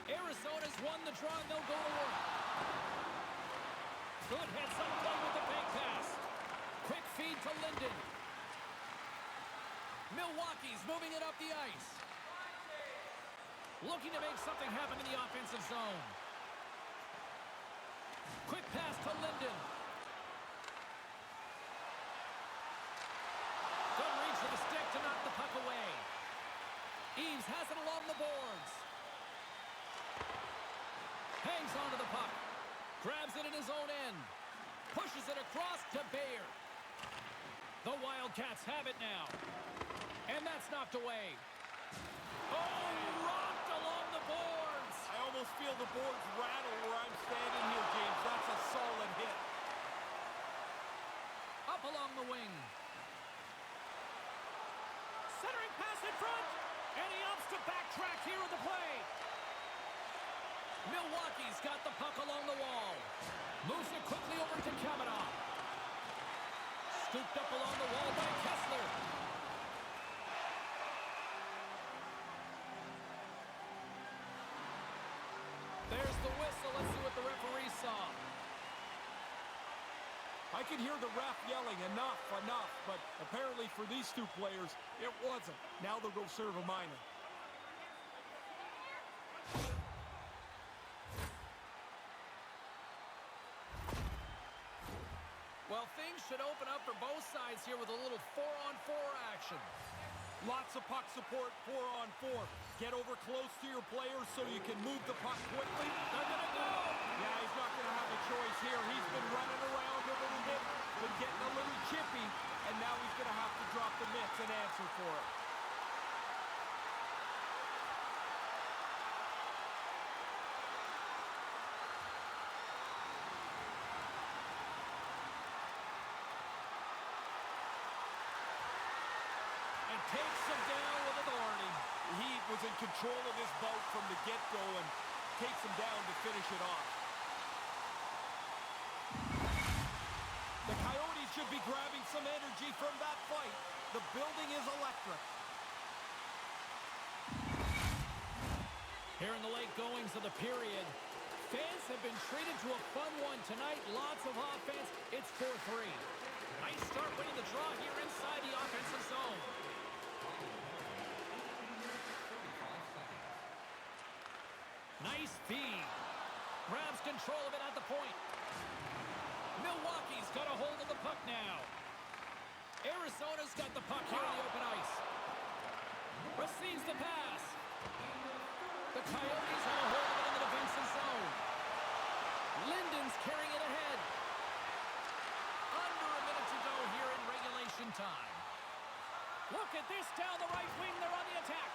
Arizona's won the draw, and they'll go to work. Good heads-up play with the bank pass. Quick feed to Linden. Milwaukee's moving it up the ice. Looking to make something happen in the offensive zone. Quick pass to Linden. Good reach with the stick to knock the puck away. Eaves has it along the boards. Hangs onto the puck. Grabs it in his own end. Pushes it across to Bayer. The Wildcats have it now. And that's knocked away. Oh, rocked along the boards. I almost feel the boards rattle where I'm standing here, James. That's a solid hit. Up along the wing. Centering pass in front. And he opts to backtrack here with the play. Milwaukee's got the puck along the wall. Moves it quickly over to Kavanaugh. Scooped up along the wall by Kessler. There's the whistle. Let's see what the referee saw. I could hear the ref yelling, enough, enough, but apparently for these two players, it wasn't. Now they'll go serve a minor. Well, things should open up for both sides here with a little 4-on-4 action. Lots of puck support, 4-on-4. Get over close to your players so you can move the puck quickly. They're going to go! Yeah, he's not going to have a choice here. He's been running around a little bit, been getting a little chippy, and now he's going to have to drop the mitts and answer for it. Takes him down with authority. He was in control of his boat from the get-go and takes him down to finish it off. The Coyotes should be grabbing some energy from that fight. The building is electric. Here in the late goings of the period, fans have been treated to a fun one tonight. Lots of offense. It's 4-3. Nice start winning the draw here inside the offensive zone. Nice feed. Grabs control of it at the point. Milwaukee's got a hold of the puck now. Arizona's got the puck here on the open ice. Receives the pass. The Coyotes have a hold of it in the defensive zone. Linden's carrying it ahead. Under a minute to go here in regulation time. Look at this down the right wing. They're on the attack.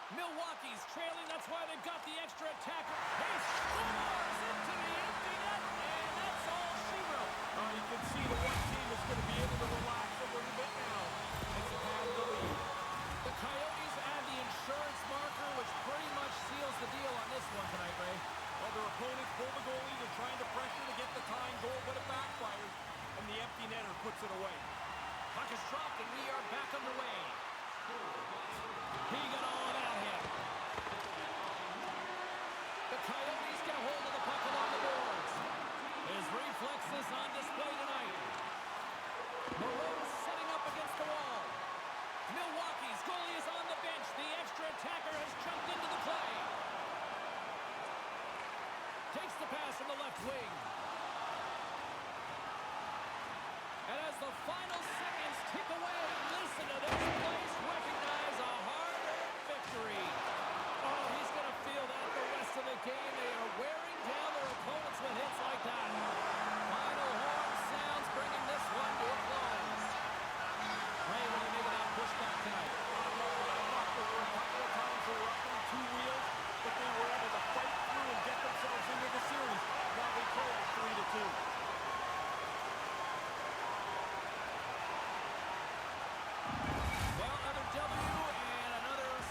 Milwaukee's trailing. That's why they've got the extra attacker. He scores into the empty net, and that's all she wrote. You can see the one team is going to be able to relax a little bit now as they have the lead. The Coyotes add the insurance marker, which pretty much seals the deal on this one tonight, Ray. Well, their opponents pull the goalie. They're trying to pressure to get the tying goal. we are back underway. He got all of that hit. The Coyotes get a hold of the puck along the boards. His reflexes on display tonight. Maroon's setting up against the wall. Milwaukee's goalie is on the bench. The extra attacker has jumped into the play. Takes the pass from the left wing. And as the final seconds tick away, listen to this place recognize a hard-earned victory. Oh, he's going to feel that the rest of the game. They are wearing down their opponents with hits like that. Final horn sounds, bringing this one to a close. Ray, what do you make of that pushback tonight? There were a couple of times they were up on two wheels, but they were able to fight through and get themselves into the series. Now they trail 3-2.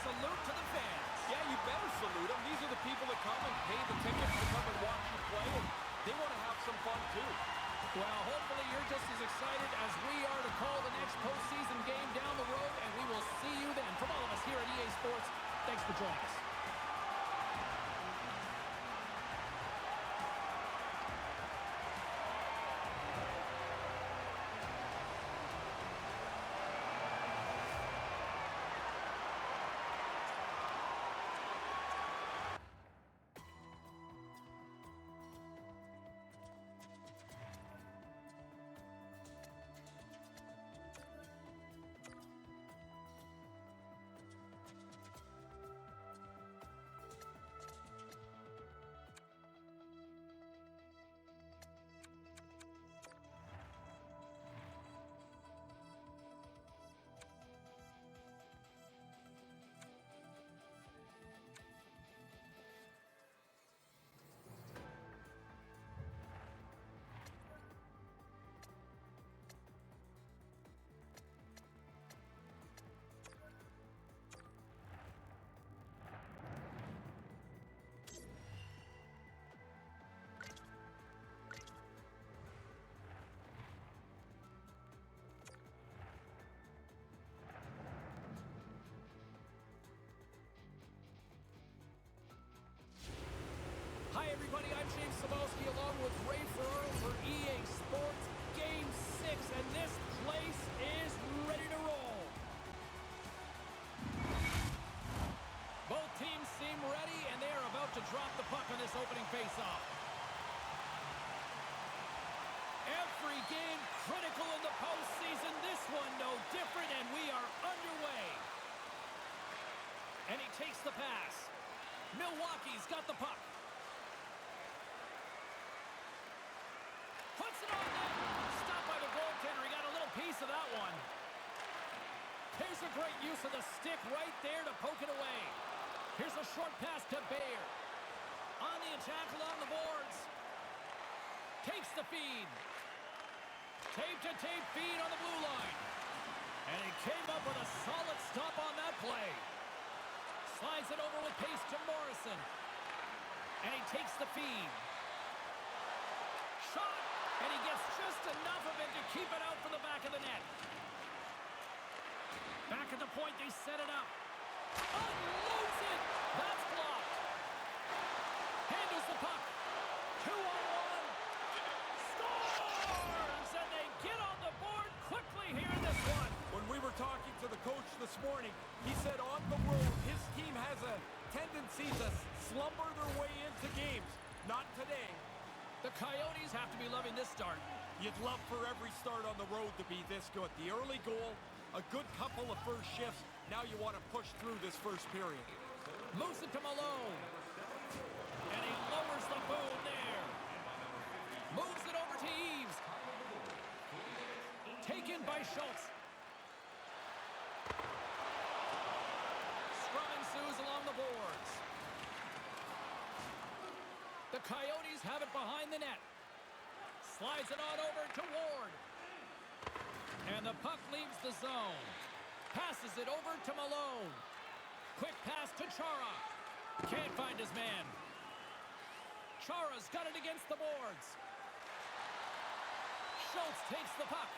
Salute to the fans. Yeah, you better salute them. These are the people that come and pay the tickets to come and watch you play, and they want to have some fun too. Well, hopefully you're just as excited as we are to call the next postseason game down the road, and we will see you then. From all of us here at EA Sports, thanks for joining us. Hi, everybody. I'm James Cebulski along with Ray Ferraro for EA Sports Game 6, and this place is ready to roll. Both teams seem ready, and they are about to drop the puck on this opening faceoff. Every game critical in the postseason. This one no different, and we are underway. And he takes the pass. Milwaukee's got the puck. Puts it on net. Stopped by the goaltender. He got a little piece of that one. Here's a great use of the stick right there to poke it away. Here's a short pass to Bayer. On the attack along the boards. Takes the feed. Tape-to-tape feed on the blue line. And he came up with a solid stop on that play. Slides it over with pace to Morrison. And he takes the feed. Shot. And he gets just enough of it to keep it out for the back of the net. Back at the point, they set it up. Unloads it. That's blocked. Handles the puck. 2-on-1. Scores! And they get on the board quickly here in this one. When we were talking to the coach this morning, he said on the road, his team has a tendency to slumber their way into games. Not today. The Coyotes have to be loving this start. You'd love for every start on the road to be this good. The early goal, a good couple of first shifts. Now you want to push through this first period. Moves it to Malone. And he lowers the boom there. Moves it over to Eves. Taken by Schultz. Scrum ensues along the boards. The Coyotes have it behind the net. Slides it on over to Ward. And the puck leaves the zone. Passes it over to Malone. Quick pass to Chara. Can't find his man. Chara's got it against the boards. Schultz takes the puck.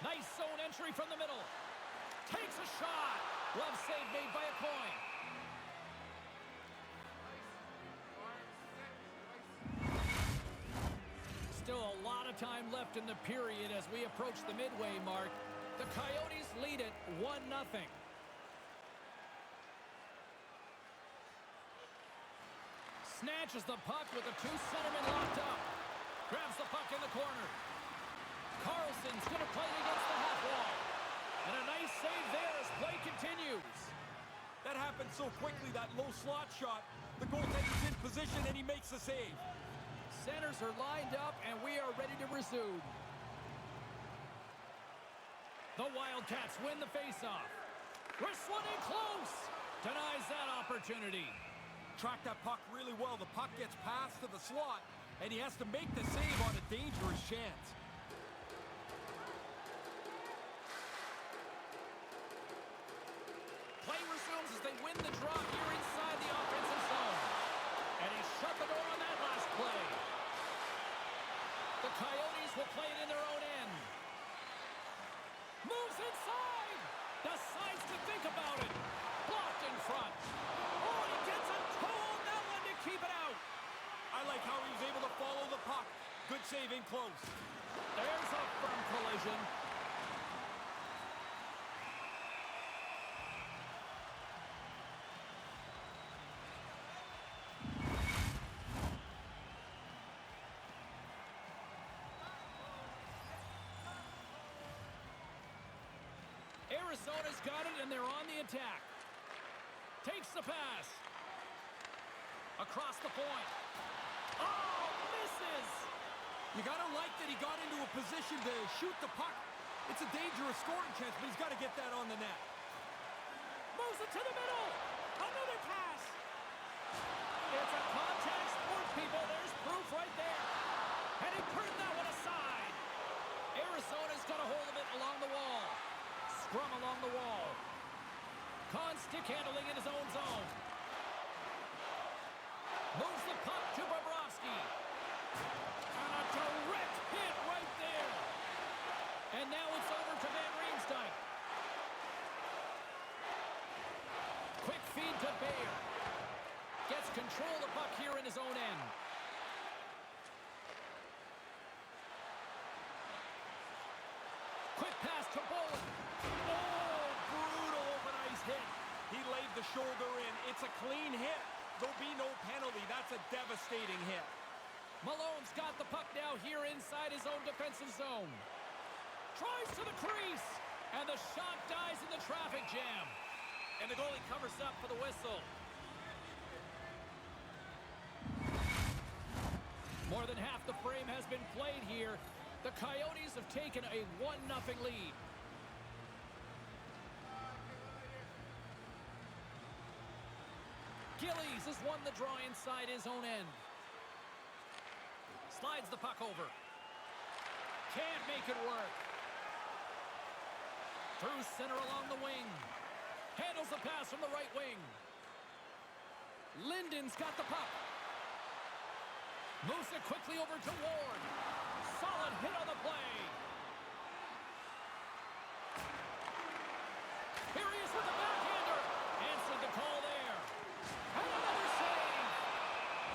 Nice zone entry from the middle. Takes a shot. Glove save made by a coin. Still a lot of time left in the period as we approach the midway mark. The Coyotes lead it 1-0. Snatches the puck with the two centermen locked up. Grabs the puck in the corner. Carlson's going to play it against the half wall. And a nice save there as play continues. That happened so quickly, that low slot shot. The goaltender's in position and he makes the save. Centers are lined up and we are ready to resume. The Wildcats win the faceoff. Wrist one in close. Denies that opportunity. Track that puck really well. The puck gets passed to the slot, and he has to make the save on a dangerous chance. Play resumes as they win the draw here inside the offensive zone. And he shut the door on that last play. The Coyotes will play it in their own end. Moves inside. Decides to think about it. Blocked in front. Oh, and he gets a toe on that one to keep it out. I like how he was able to follow the puck. Good save in close. There's a firm collision. Arizona's got it, and they're on the attack. Takes the pass. Across the point. Oh, misses! You got to like that he got into a position to shoot the puck. It's a dangerous scoring chance, but he's got to get that on the net. Moves it to the middle. Another pass. It's a contact sport, people. There's proof right there. And he turned that one aside. Arizona's got a hold of it along the wall. Scrum along the wall. Con stick handling in his own zone. Moves the puck to Bobrovsky. And a direct hit right there. And now it's over to Van Riemsdyk. Quick feed to Bayer. Gets control of the puck here in his own end. Quick pass to Bolin. Oh, brutal open ice hit. He laid the shoulder in. It's a clean hit. There'll be no penalty. That's a devastating hit. Malone's got the puck now here inside his own defensive zone. Tries to the crease. And the shot dies in the traffic jam. And the goalie covers up for the whistle. More than half the frame has been played here. The Coyotes have taken a 1-0 lead. Gillies has won the draw inside his own end. Slides the puck over. Can't make it work. Through center along the wing. Handles the pass from the right wing. Linden's got the puck. Moves it quickly over to Ward. Solid hit on the play. Here he is with the backhander. Answered the call there. And another save.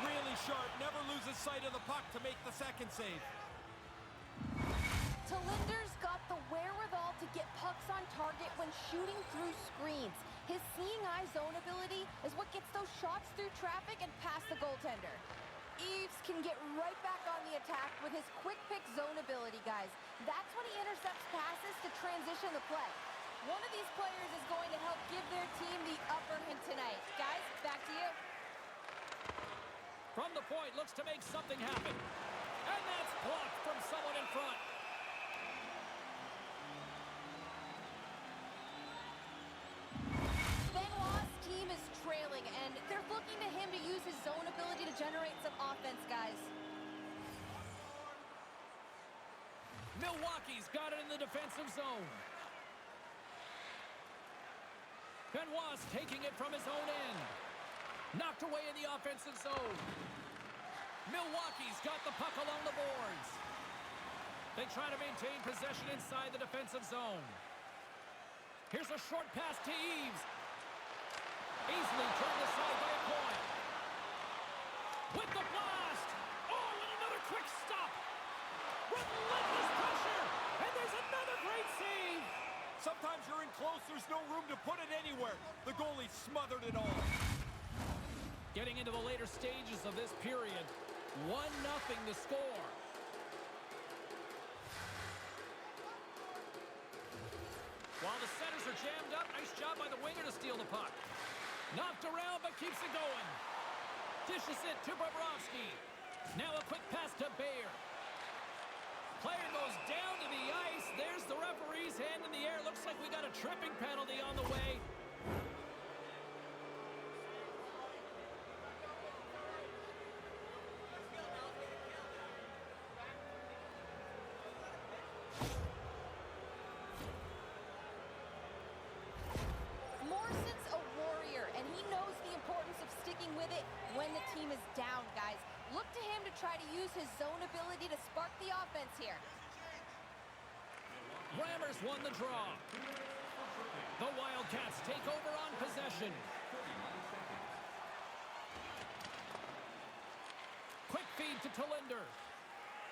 Really sharp. Never loses sight of the puck to make the second save. Linder's got the wherewithal to get pucks on target when shooting through screens. His seeing eye zone ability is what gets those shots through traffic and past the goaltender. Eves can get right back on the attack with his quick pick zone ability, guys. That's when he intercepts passes to transition the play. One of these players is going to help give their team the upper hand tonight. Guys, back to you. From the point, looks to make something happen. And that's blocked from someone in front. Benoit's team is trailing, and they're looking to him to use his zone ability to generate some offense, guys. Milwaukee's got it in the defensive zone. Benoit's taking it from his own end. Knocked away in the offensive zone. Milwaukee's got the puck along the boards. They try to maintain possession inside the defensive zone. Here's a short pass to Eves. Easily turned aside by a point. With the blast. Oh, and another quick stop. Relentless pressure. And there's another great save. Sometimes you're in close, there's no room to put it anywhere. The goalie smothered it all. Getting into the later stages of this period. 1-0 the score. While the centers are jammed up, nice job by the winger to steal the puck. Knocked around, but keeps it going. Dishes it to Bobrovsky. Now a quick pass to Bayer. Player goes down to the ice. There's the referee's hand in the air. Looks like we got a tripping penalty on the way. Morrison's a warrior, and he knows the importance of sticking with it when the team is down, guys. Look to him to try to use his zone ability to spark the offense here. Rammers won the draw. The Wildcats take over on possession. Quick feed to Talinder.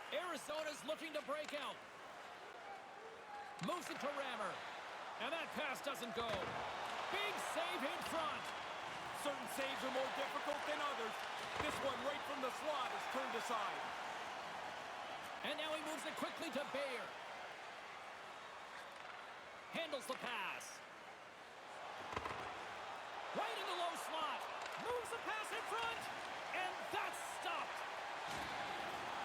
Arizona's looking to break out. Moves it to Rammer. And that pass doesn't go. Big save in front. Certain saves are more difficult than others. This one right from the slot is turned aside. And now he moves it quickly to Bayer. Handles the pass. Right in the low slot. Moves the pass in front. And that's stopped.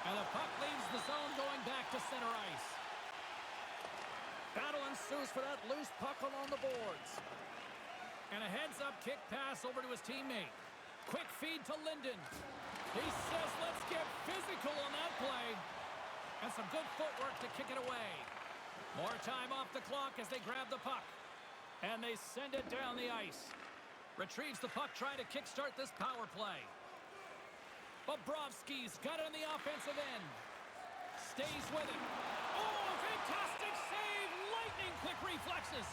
And the puck leaves the zone going back to center ice. Battle ensues for that loose puck along the boards. And a heads-up kick pass over to his teammate. Quick feed to Linden. He says, let's get physical on that play. And some good footwork to kick it away. More time off the clock as they grab the puck. And they send it down the ice. Retrieves the puck, trying to kickstart this power play. Bobrovsky's got it on the offensive end. Stays with it. Oh, fantastic save! Lightning quick reflexes.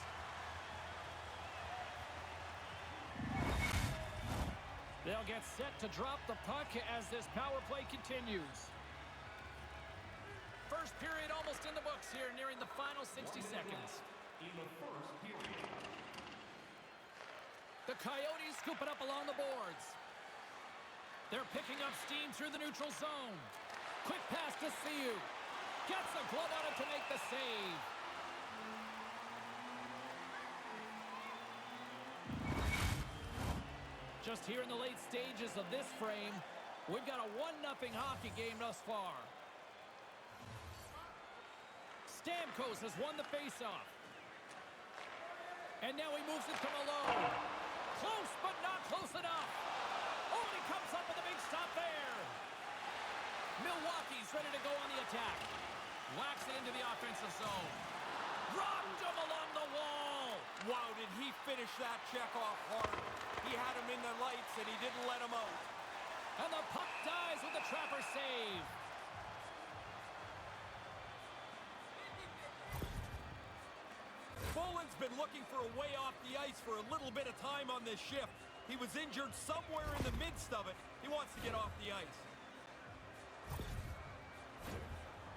They'll get set to drop the puck as this power play continues. First period almost in the books here, nearing the final 60 seconds. In the first period. The Coyotes scoop it up along the boards. They're picking up steam through the neutral zone. Quick pass to Siu. Gets a glove on it to make the save. Just here in the late stages of this frame, we've got a 1-0 hockey game thus far. Stamkos has won the faceoff. And now he moves it to Malone. Close, but not close enough. Oh, and he comes up with a big stop there. Milwaukee's ready to go on the attack. Whacks it into the offensive zone. Rocked him along the wall. Wow, did he finish that check off hard. He had him in the lights, and he didn't let him out. And the puck dies with the trapper save. Boland's been looking for a way off the ice for a little bit of time on this shift. He was injured somewhere in the midst of it. He wants to get off the ice.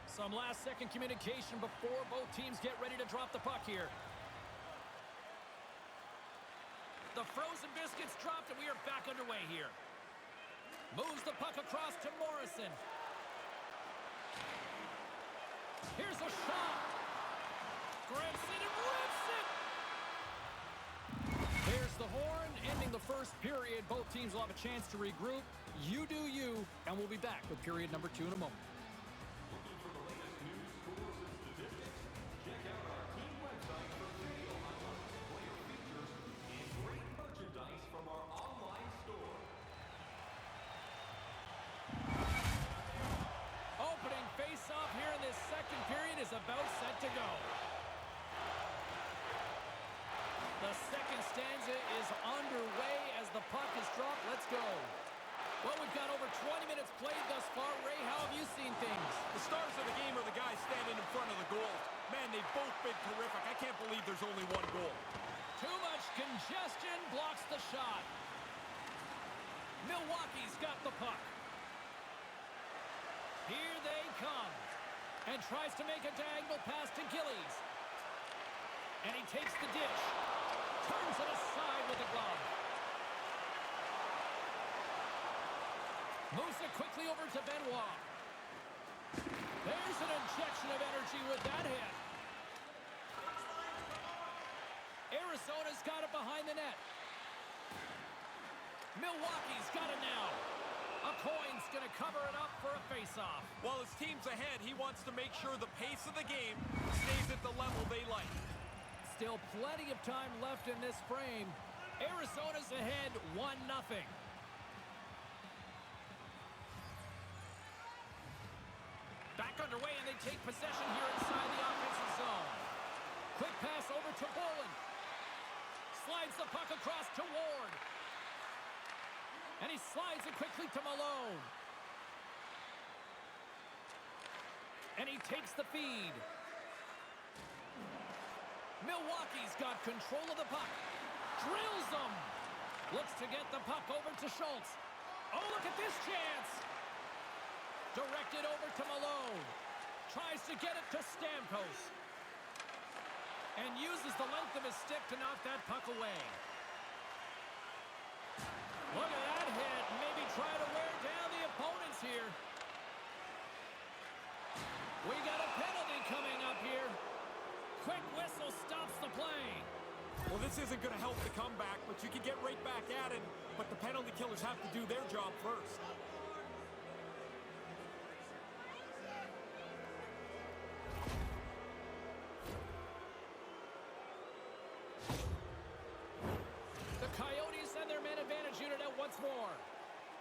Some last-second communication before both teams get ready to drop the puck here. The frozen biscuits dropped, and we are back underway here. Moves the puck across to Morrison. Here's a shot. Grabs it and rips it. There's the horn, ending the first period. Both teams will have a chance to regroup. You do you, and we'll be back with period number 2 in a moment. Looking for the latest news, scores, and statistics? Check out our team website for video highlights, player features, and great merchandise from our online store. Opening face-off here in this second period is about set to go. The second stanza is underway as the puck is dropped. Let's go. Well, we've got over 20 minutes played thus far. Ray, how have you seen things? The stars of the game are the guys standing in front of the goal. Man, they've both been terrific. I can't believe there's only one goal. Too much congestion blocks the shot. Milwaukee's got the puck. Here they come. And tries to make a diagonal pass to Gillies. And he takes the dish. Turns it aside with a glove. Moves it quickly over to Benoit. There's an injection of energy with that hit. Arizona's got it behind the net. Milwaukee's got it now. A coin's going to cover it up for a face-off. While his team's ahead, he wants to make sure the pace of the game stays at the level they like. Still plenty of time left in this frame. Arizona's ahead 1-0. Back underway, and they take possession here inside the offensive zone. Quick pass over to Bolin. Slides the puck across to Ward. And he slides it quickly to Malone. And he takes the feed. Milwaukee's got control of the puck. Drills them. Looks to get the puck over to Schultz. Oh, look at this chance. Directed over to Malone. Tries to get it to Stamkos. And uses the length of his stick to knock that puck away. Look at that hit. Maybe try to wear down the opponents here. We got a penalty coming up here. Quick whistle stops the play. Well, this isn't going to help the comeback, but you can get right back at it. But the penalty killers have to do their job first. The Coyotes and their man advantage unit out once more.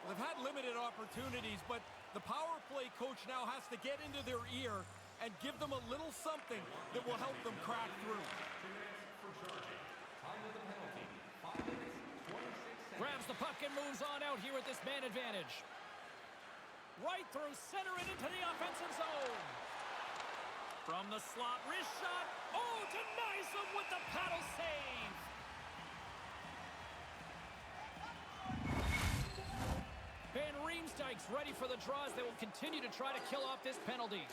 Well, they've had limited opportunities, but the power play coach now has to get into their ear and give them a little something that will help them crack through. Grabs the puck and moves on out here with this man advantage. Right through center and into the offensive zone. From the slot, wrist shot. Oh, denies him with the paddle save. Van Riemsdyk's ready for the draws. They will continue to try to kill off this penalty.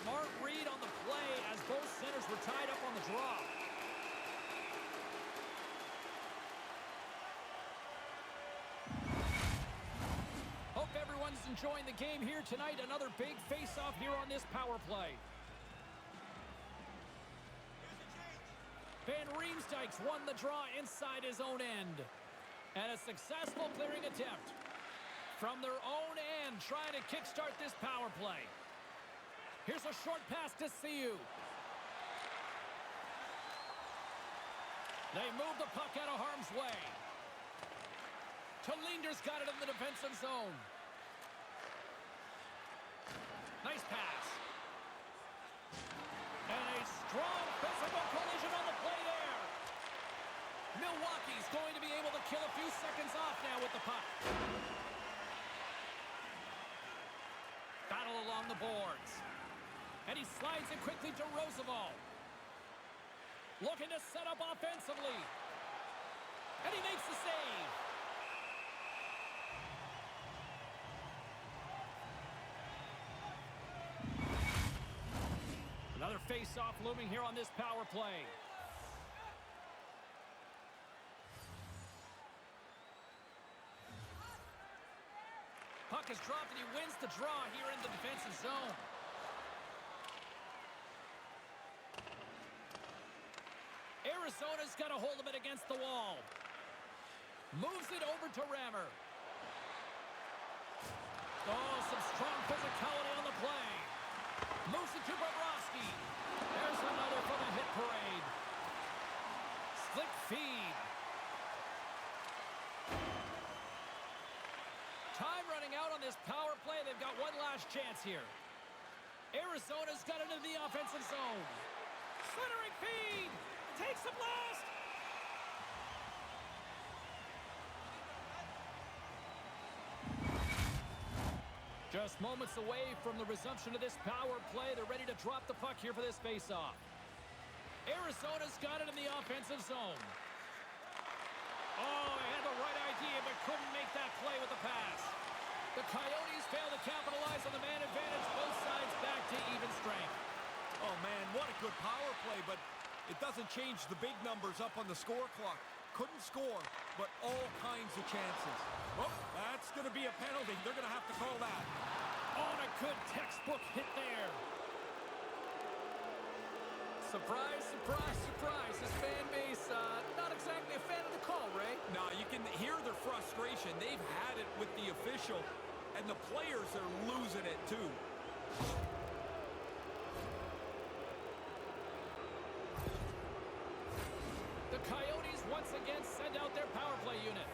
Smart read on the play as both centers were tied up on the draw. Hope everyone's enjoying the game here tonight. Another big face-off here on this power play. Van Riemsdyk's won the draw inside his own end. And a successful clearing attempt. From their own end, trying to kickstart this power play. Here's a short pass to Siu. They move the puck out of harm's way. Tolinder's got it in the defensive zone. Nice pass. And a strong physical collision on the play there. Milwaukee's going to be able to kill a few seconds off now with the puck. Battle along the boards. And he slides it quickly to Roosevelt. Looking to set up offensively. And he makes the save. Another face-off looming here on this power play. Puck is dropped and he wins the draw here in the defensive zone. Arizona's got a hold of it against the wall. Moves it over to Rammer. Oh, some strong physicality on the play. Moves it to Bobrovsky. There's another from a hit parade. Slick feed. Time running out on this power play. They've got one last chance here. Arizona's got it into the offensive zone. Centering feed. Takes the blast. Just moments away from the resumption of this power play. They're ready to drop the puck here for this faceoff. Arizona's got it in the offensive zone. Oh, he had the right idea, but couldn't make that play with the pass. The Coyotes fail to capitalize on the man advantage. Both sides back to even strength. Oh, man, what a good power play, but it doesn't change the big numbers up on the score clock. Couldn't score, but all kinds of chances. Oh, that's going to be a penalty. They're going to have to call that. Oh, and a good textbook hit there. Surprise, surprise, surprise. This fan base, not exactly a fan of the call, Ray. Now, you can hear their frustration. They've had it with the official, and the players are losing it, too. The Coyotes once again send out their power play unit.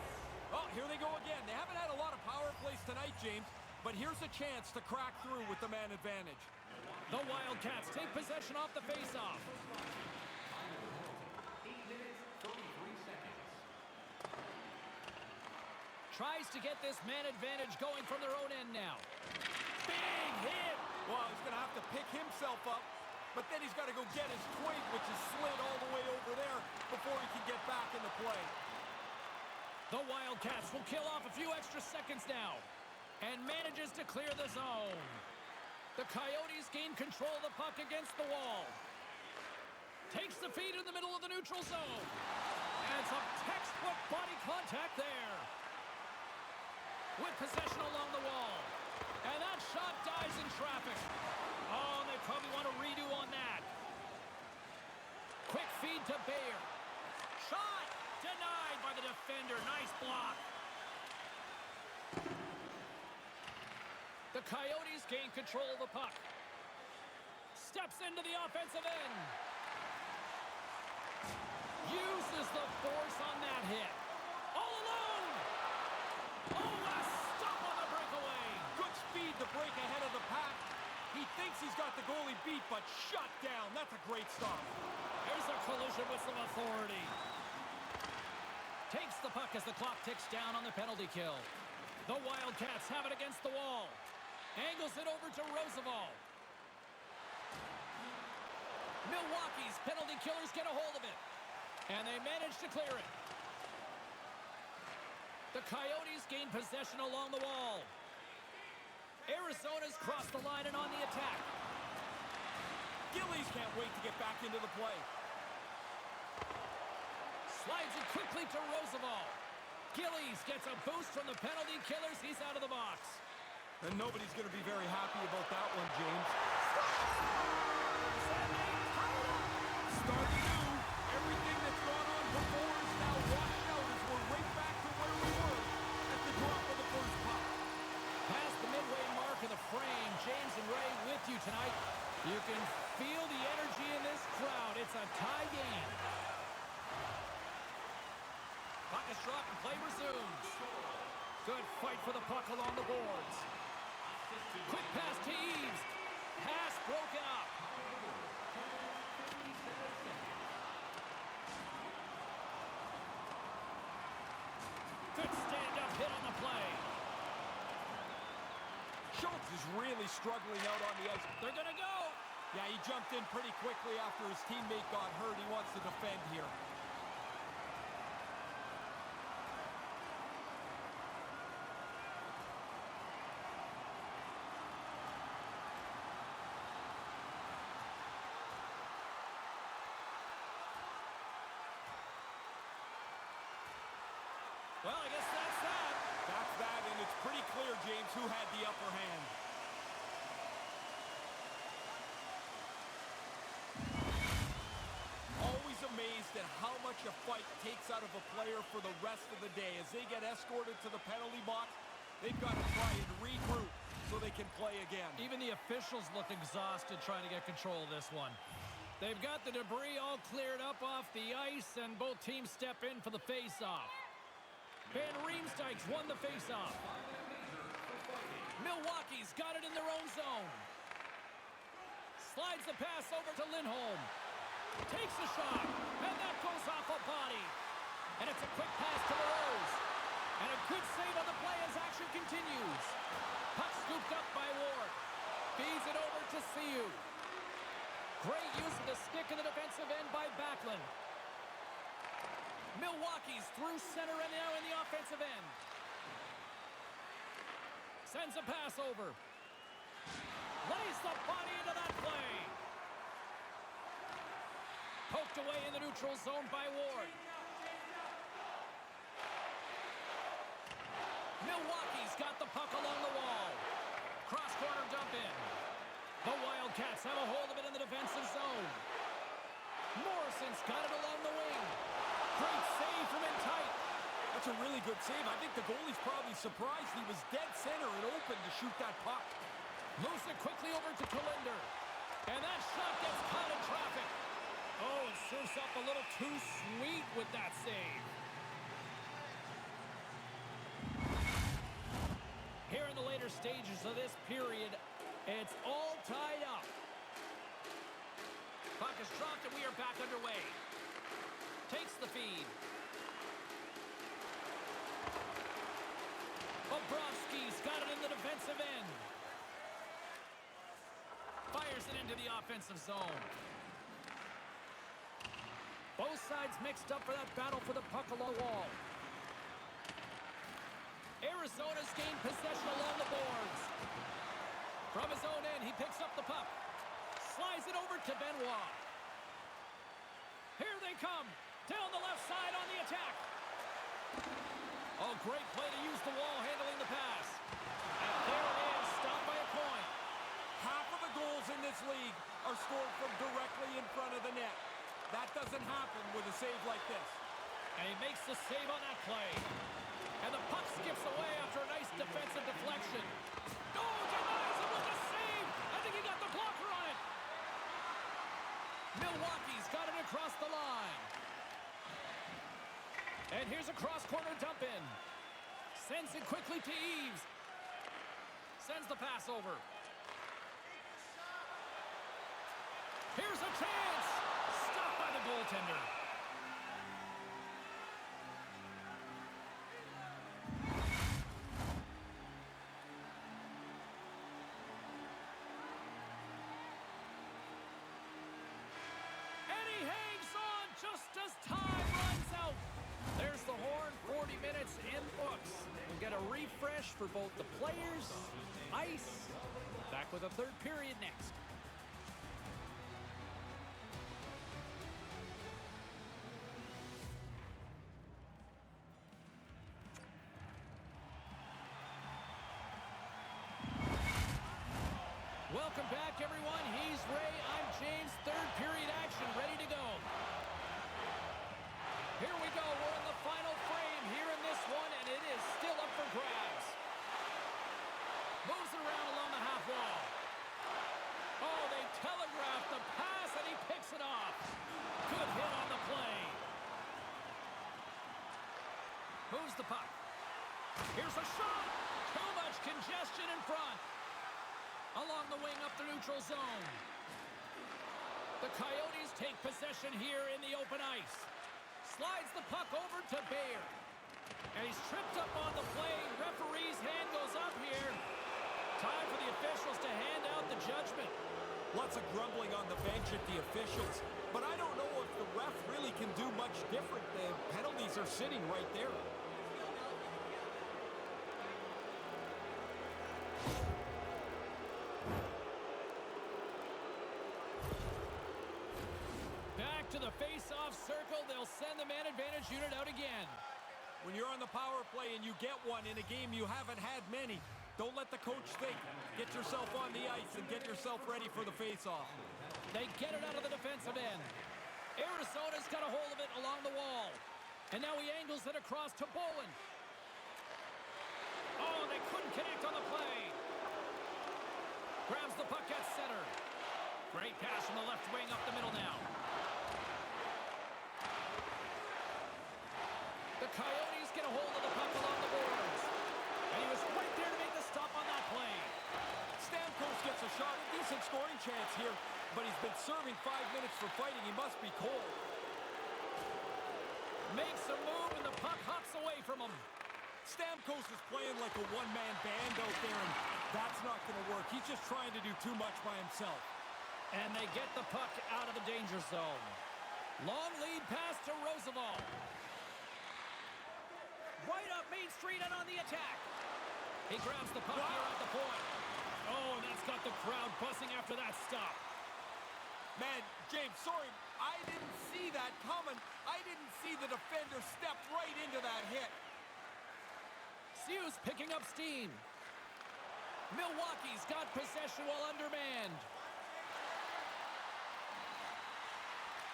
Oh, here they go again. They haven't had a lot of power plays tonight, James, but here's a chance to crack through with the man advantage. The Wildcats take possession off the faceoff. 8 minutes, 33 seconds. Tries to get this man advantage going from their own end now. Big hit! Well, he's going to have to pick himself up, but then he's got to go get his twig, which is slid all the way over there before he can get back into play. The Wildcats will kill off a few extra seconds now and manages to clear the zone. The Coyotes gain control of the puck against the wall. Takes the feed in the middle of the neutral zone. And some textbook body contact there. With possession along the wall. And that shot dies in traffic. Oh, and they probably want a redo on that. Quick feed to Bayer. Shot! Denied by the defender. Nice block. The Coyotes gain control of the puck. Steps into the offensive end. Uses the force on that hit. All alone! Oh, a stop on the breakaway. Good speed to break ahead of the pack. He thinks he's got the goalie beat, but shut down. That's a great stop. There's a collision with some authority. Takes the puck as the clock ticks down on the penalty kill. The Wildcats have it against the wall. Angles it over to Roosevelt. Milwaukee's penalty killers get a hold of it. And they manage to clear it. The Coyotes gain possession along the wall. Arizona's crossed the line and on the attack. Gillies can't wait to get back into the play. Slides it quickly to Roosevelt. Gillies gets a boost from the penalty killers. He's out of the box. And nobody's going to be very happy about that one, James. Starting new. Everything that's gone on before is now washed out as we're right back to where we were at the drop of the first puck. Past the midway mark of the frame, James and Ray with you tonight. You can feel the energy in this crowd. It's a tie game. Puck is dropped and play resumes. Good fight for the puck along the boards. Quick pass to Eves. Pass broken up. Good stand-up hit on the play. Schultz is really struggling out on the ice. They're going to go. Yeah, he jumped in pretty quickly after his teammate got hurt. He wants to defend here. Well, I guess that's that. That's that, and it's pretty clear, James, who had the upper hand. Always amazed at how much a fight takes out of a player for the rest of the day. As they get escorted to the penalty box, they've got to try and regroup so they can play again. Even the officials look exhausted trying to get control of this one. They've got the debris all cleared up off the ice, and both teams step in for the face-off. Van Riemsdyk's won the face-off. Milwaukee's got it in their own zone. Slides the pass over to Lindholm. Takes the shot, and that goes off a body. And it's a quick pass to the Rose. And a good save on the play as action continues. Puck scooped up by Ward. Feeds it over to Siu. Great use of the stick in the defensive end by Backlund. Milwaukee's through center and now in the offensive end. Sends a pass over. Lays the body into that play. Poked away in the neutral zone by Ward. Milwaukee's got the puck along the wall. Cross-corner dump in. The Wildcats have a hold of it in the defensive zone. Morrison's got it along the wing. Great save from in tight. That's a really good save. I think the goalie's probably surprised he was dead center and open to shoot that puck. Moves it quickly over to Kalinder. And that shot gets caught in traffic. Oh, it serves up a little too sweet with that save. Here in the later stages of this period, it's all tied up. Puck is dropped and we are back underway. Takes the feed. Bobrovsky's got it in the defensive end. Fires it into the offensive zone. Both sides mixed up for that battle for the puck along the wall. Arizona's gained possession along the boards. From his own end, he picks up the puck. Slides it over to Benoit. Here they come. Down the left side on the attack. Oh, great play to use the wall handling the pass. And there it is, stopped by a point. Half of the goals in this league are scored from directly in front of the net. That doesn't happen with a save like this. And he makes the save on that play. And the puck skips away after a nice defensive deflection. Oh, denies him with a save. I think he got the blocker on it. Milwaukee's got it across the line. And here's a cross-corner dump in. Sends it quickly to Eves. Sends the pass over. Here's a chance. Stopped by the goaltender. And he hangs on just as time runs out. There's the horn, 40 minutes in books. We'll get a refresh for both the players, ice. Back with a third period next. Welcome back, everyone. He's Ray. I'm James. Third period action ready to go. Here we go. We're in the final frame here in this one, and it is still up for grabs. Moves it around along the half wall. Oh, they telegraphed the pass, and he picks it off. Good hit on the play. Moves the puck. Here's a shot. Too much congestion in front. Along the wing up the neutral zone. The Coyotes take possession here in the open ice. Slides the puck over to Bayer. And he's tripped up on the play. Referee's hand goes up here. Time for the officials to hand out the judgment. Lots of grumbling on the bench at the officials. But I don't know if the ref really can do much different. The penalties are sitting right there. Back to the face-off circle. They'll send the man advantage unit out again. When you're on the power play and you get one in a game you haven't had many, don't let the coach think. Get yourself on the ice and get yourself ready for the face-off. They get it out of the defensive end. Arizona's got a hold of it along the wall. And now he angles it across to Bolin. Oh, they couldn't connect on the play. Grabs the puck at center. Great pass from the left wing up the middle now. The Coyotes get a hold of the puck along the boards. And he was right there to make the stop on that play. Stamkos gets a shot, a decent scoring chance here, but he's been serving 5 minutes for fighting. He must be cold. Makes a move and the puck hops away from him. Stamkos is playing like a one-man band out there, and that's not going to work. He's just trying to do too much by himself. And they get the puck out of the danger zone. Long lead pass to Roosevelt. Right up Main Street and on the attack. He grabs the puck here at the point. Oh, that's got the crowd buzzing after that stop. Man, James, sorry, I didn't see that coming. I didn't see the defender step right into that hit. Hughes picking up steam. Milwaukee's got possession while undermanned.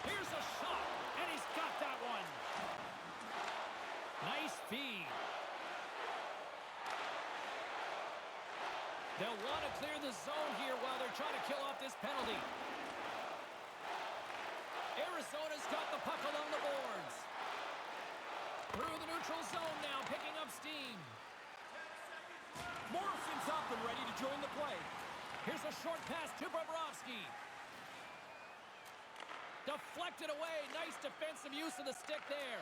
Here's a shot, and he's got that one. Nice feed. They'll want to clear the zone here while they're trying to kill off this penalty. Arizona's got the puck along the boards. Through the neutral zone now, picking up steam. Morrison's up and ready to join the play. Here's a short pass to Bobrovsky. Deflected away. Nice defensive use of the stick there.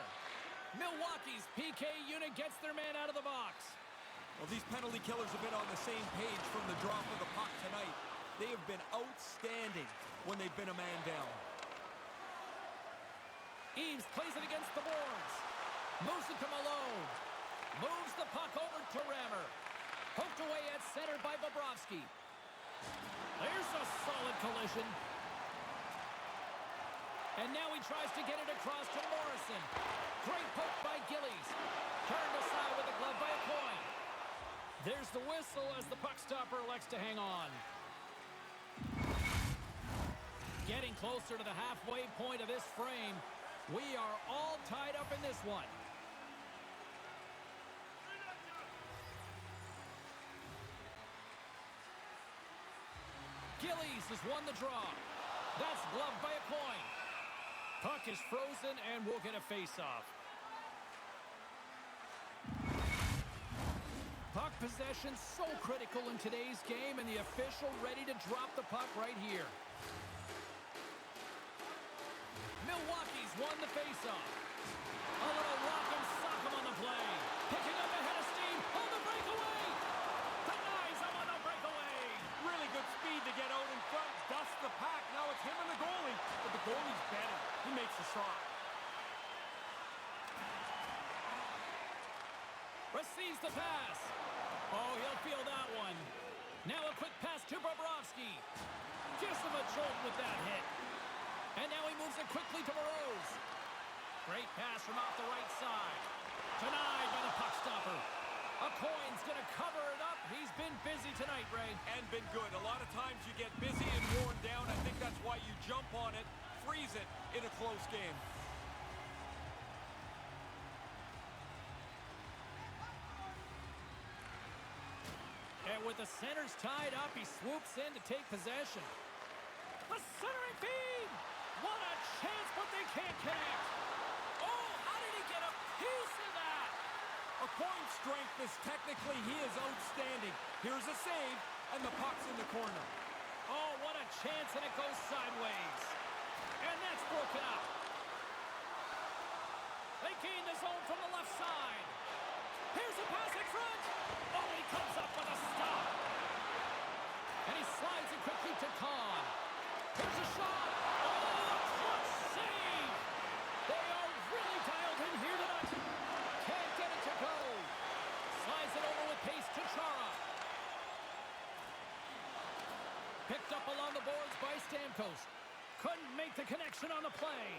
Milwaukee's PK unit gets their man out of the box. Well, these penalty killers have been on the same page from the drop of the puck tonight. They have been outstanding when they've been a man down. Eaves plays it against the boards. Moves it to Malone. Moves the puck over to Rammer. Poked away at center by Bobrovsky. There's a solid collision. And now he tries to get it across to Morrison. Great poke by Gillies. Turned aside with a glove by Coyne. There's the whistle as the puck stopper elects to hang on. Getting closer to the halfway point of this frame. We are all tied up in this one. Gillies has won the draw. That's gloved by a Coyne. Puck is frozen and we'll get a face-off. Puck possession so critical in today's game, and the official ready to drop the puck right here. Milwaukee's won the face-off. A little rock and sock him on the play. Picking up ahead of steam on the breakaway. Denies him on the breakaway. Really good speed to get out in front. Dust the pack. Now it's him and the goalie. But the goalie's better. He makes the shot. Receives the pass. Oh, he'll feel that one. Now a quick pass to Bobrovsky. Gives him a jolt with that hit. And now he moves it quickly to Moroz. Great pass from off the right side. Denied by the puck stopper. Coyne's going to cover it up. He's been busy tonight, Ray. And been good. A lot of times you get busy and worn down. I think that's why you jump on it, freeze it in a close game. And with the centers tied up, he swoops in to take possession. The centering feed! What a chance, but they can't connect. Oh, how did he get a piece of that? Coyne's strength is technically, he is outstanding. Here's a save, and the puck's in the corner. Oh, what a chance, and it goes sideways. And that's broken up. They gain the zone from the left side. Here's a pass in front. Oh, he comes up with a stop. And he slides it quickly to Kahn. Here's a shot. Oh, a clutch save. They are really dialed in here tonight. Can't get it to go. Slides it over with pace to Chara. Picked up along the boards by Stamkos. Couldn't make the connection on the play.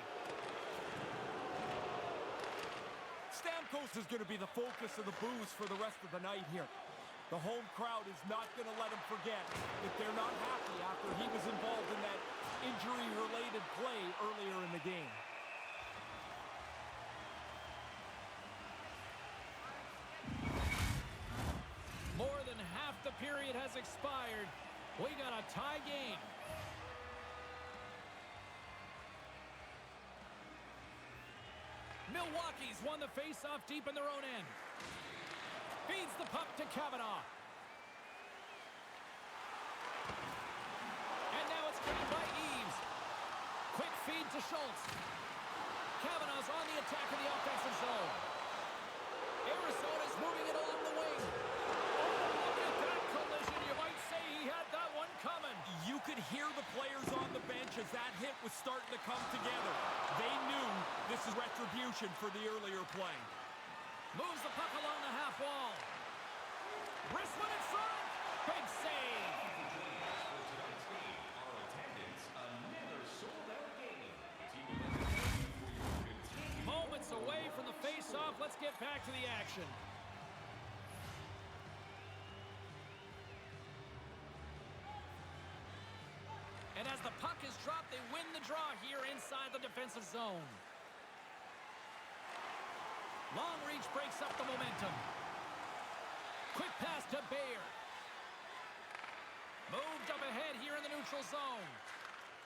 Stamkos is going to be the focus of the boos for the rest of the night here. The home crowd is not going to let him forget that they're not happy after he was involved in that injury-related play earlier in the game. More than half the period has expired. We got a tie game. Milwaukee's won the face-off deep in their own end. Feeds the puck to Kavanaugh. And now it's cleared by Eaves. Quick feed to Schultz. Kavanaugh's on the attack in the offensive zone. Arizona's moving it along the wing. Oh, look at that collision. You might say he had that one coming. You could hear the players on the bench as that hit was starting to come together. They knew this is retribution for the earlier play. Moves the puck along the half wall. Wrist one in front. Big save. Moments away from the face-off. Let's get back to the action. And as the puck is dropped, they win the draw here inside the defensive zone. Long reach breaks up the momentum. Quick pass to Bayer. Moved up ahead here in the neutral zone.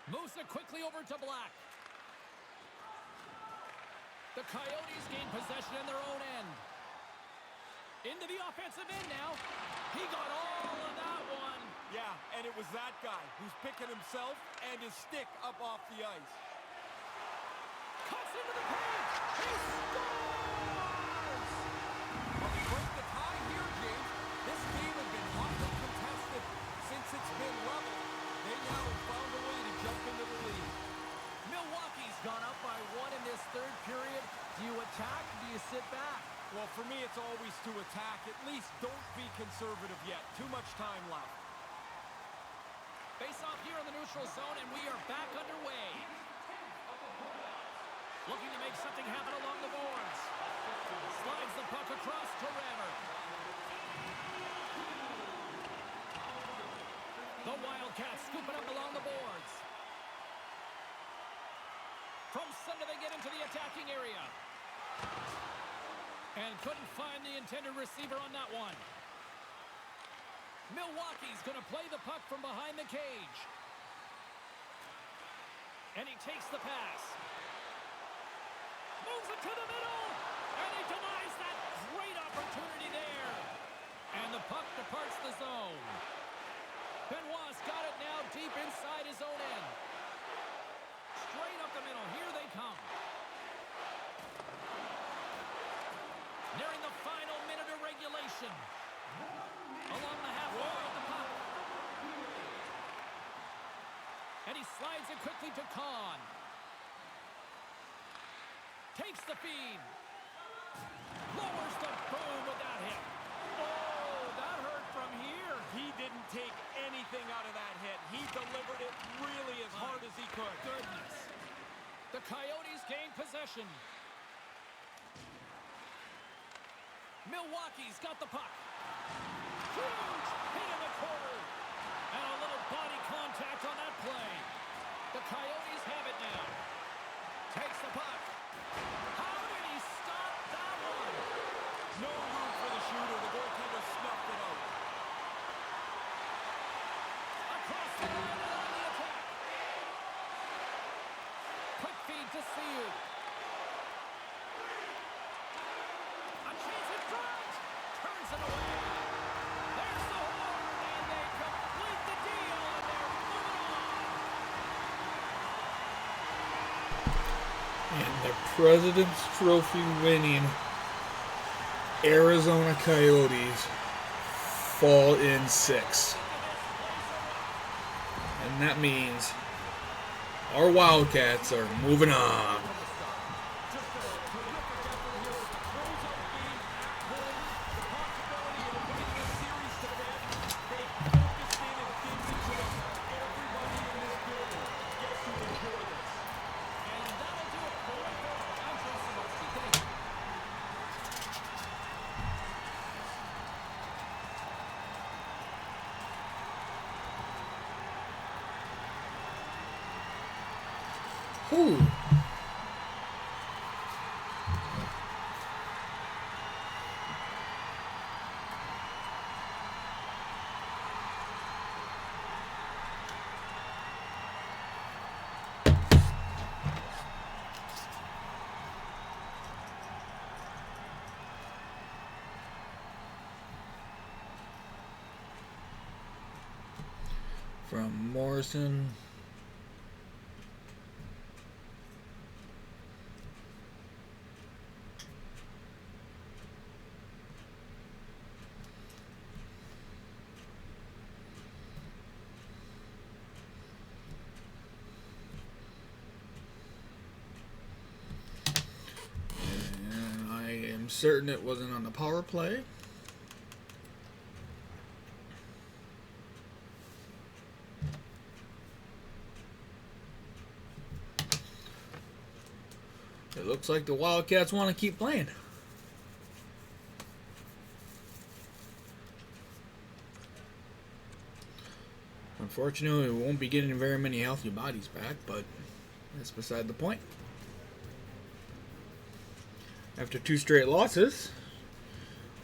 Moves it quickly over to Black. The Coyotes gain possession in their own end. Into the offensive end now. He got all of that one. Yeah, and it was that guy who's picking himself and his stick up off the ice. Cuts into the paint. He scores! Well, we break the tie here, James. This game has been hotly contested since it's been level. They now have found a way to jump into the lead. Milwaukee's gone up by 1 in this third period. Do you attack or do you sit back? Well, for me, it's always to attack. At least don't be conservative yet. Too much time left. Face off here in the neutral zone, and we are back underway. Looking to make something happen along the boards. Slides the puck across to Rammer. The Wildcats scoop it up along the boards. From center, they get into the attacking area. And couldn't find the intended receiver on that one. Milwaukee's going to play the puck from behind the cage. And he takes the pass. Moves it to the middle. And he denies that great opportunity there. And the puck departs the zone. Benoit's got it now deep inside his own end. Straight up the middle. Here they come. Nearing the final minute of regulation. Along the half wall of the puck. And he slides it quickly to Kahn. Takes the feed. Lowers the boom with that hit. Oh, that hurt from here. He didn't take anything out of that hit. He delivered it really as hard as he could. Goodness. The Coyotes gain possession. Milwaukee's got the puck. Huge hit in the corner. And a little body contact on that play. The Coyotes have it now. Takes the puck. How did he stop that one? No room for the shooter. The goaltender snuffed it out. Across the line and on the attack. Quick feed to Siu. A chance in front. Turns it away. There's the horn, and they complete the deal, and they're moving on. And the President's Trophy winning Arizona Coyotes fall in 6. And that means our Wildcats are moving on. Ooh. From Morrison. certain it wasn't on the power play. It looks like the Wildcats want to keep playing. Unfortunately, we won't be getting very many healthy bodies back, but that's beside the point. After 2 straight losses,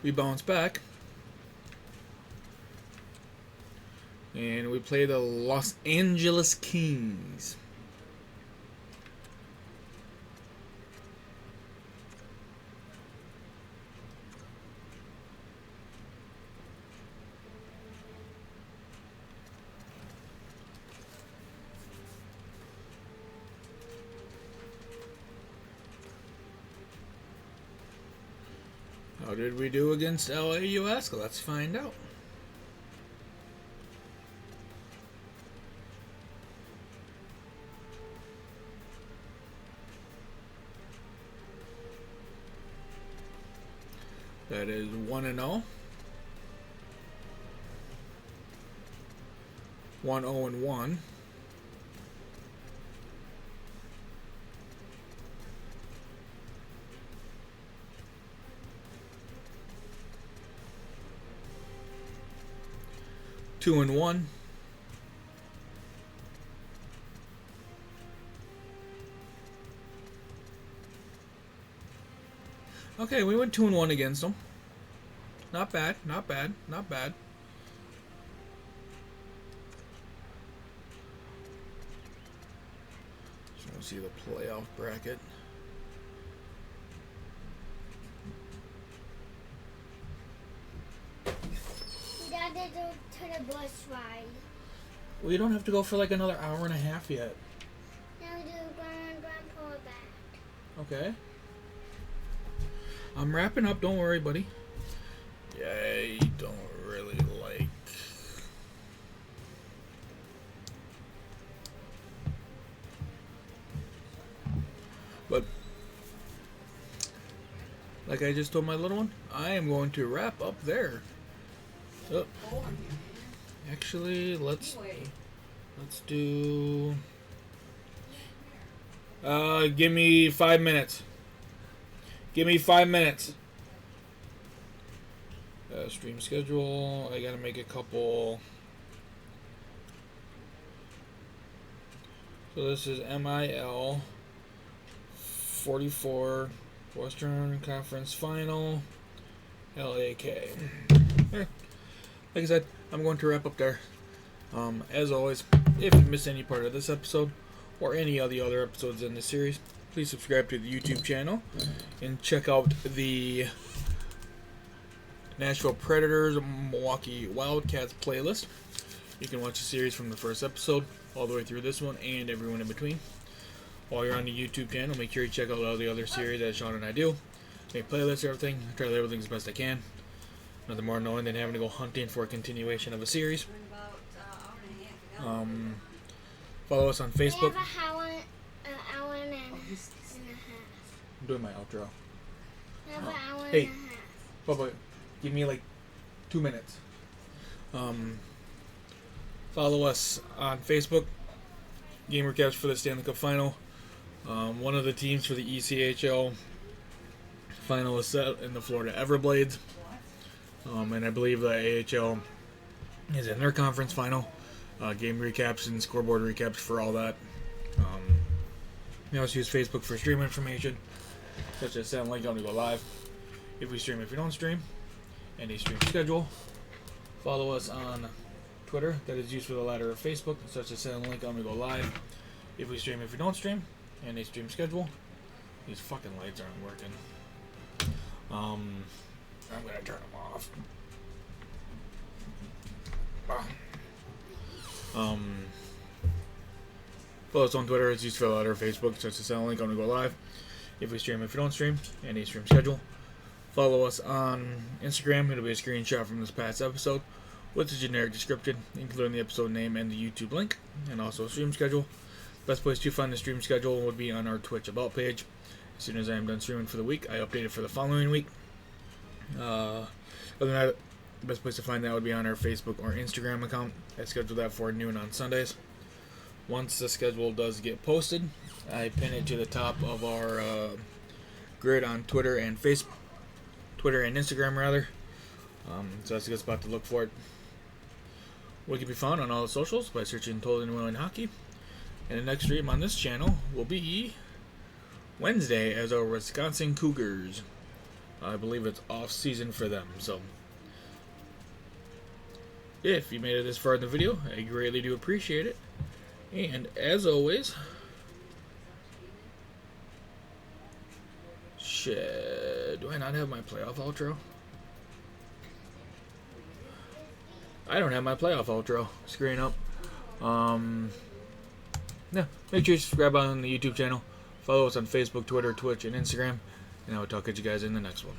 we bounce back. And we play the Los Angeles Kings. How did we do against LAUS? Let's find out. That is 1-0. 1-0-1. Two and one. Okay, we went 2-1 against them. Not bad, not bad, not bad. Just want to see the playoff bracket. Dad, they go to the bus ride. We don't have to go for like another hour and a half yet. Now we do Grandpa back. Okay. I'm wrapping up, don't worry, buddy. Yeah, I don't really like... But, like I just told my little one, I am going to wrap up there. Oh. Actually, let's do... give me 5 minutes. Give me 5 minutes. Stream schedule. I gotta make a couple. So this is MIL 44 Western Conference Final LAK. Like I said, I'm going to wrap up there. As always, if you missed any part of this episode or any of the other episodes in this series, please subscribe to the YouTube channel and check out the Nashville Predators Milwaukee Wildcats playlist. You can watch the series from the first episode all the way through this one and everyone in between. While you're on the YouTube channel, make sure you check out all the other series that Sean and I do. Make playlists, everything. I try to do everything as best I can. Nothing more annoying than having to go hunting for a continuation of a series. Follow us on Facebook. We have an hour and a half. I'm doing my outro. We have an hour Hey. and a half. Bubba, give me like 2 minutes. Follow us on Facebook. Game recaps for the Stanley Cup Final. One of the teams for the ECHL Final is set in the Florida Everblades. And I believe the AHL is in their conference final. Game recaps and scoreboard recaps for all that. We also use Facebook for stream information, such as send link on to go live. If we stream, if we don't stream, and a stream schedule. Follow us on Twitter, that is used for the latter of Facebook, such as send link on to go live. If we stream, if we don't stream, and a stream schedule. These fucking lights aren't working. I'm gonna turn them off. Follow us on Twitter, it's used for the latter of Facebook, such as send link on to go live. If we stream, if we don't stream, and a stream schedule. Follow us on Instagram. It'll be a screenshot from this past episode with the generic description, including the episode name and the YouTube link, and also a stream schedule. Best place to find the stream schedule would be on our Twitch About page. As soon as I am done streaming for the week, I update it for the following week. Other than that, the best place to find that would be on our Facebook or Instagram account. I schedule that for noon on Sundays. Once the schedule does get posted, I pin it to the top of our grid on Twitter and Instagram rather. So that's a good spot to look for it. We can be found on all the socials by searching Totally New England Hockey. And the next stream on this channel will be Wednesday as our Wisconsin Cougars. I believe it's off season for them. So if you made it this far in the video, I greatly do appreciate it. And as always, shit, do I not have my playoff outro? I don't have my playoff outro screen up. Yeah, make sure you subscribe on the YouTube channel. Follow us on Facebook, Twitter, Twitch, and Instagram. And I will talk to you guys in the next one.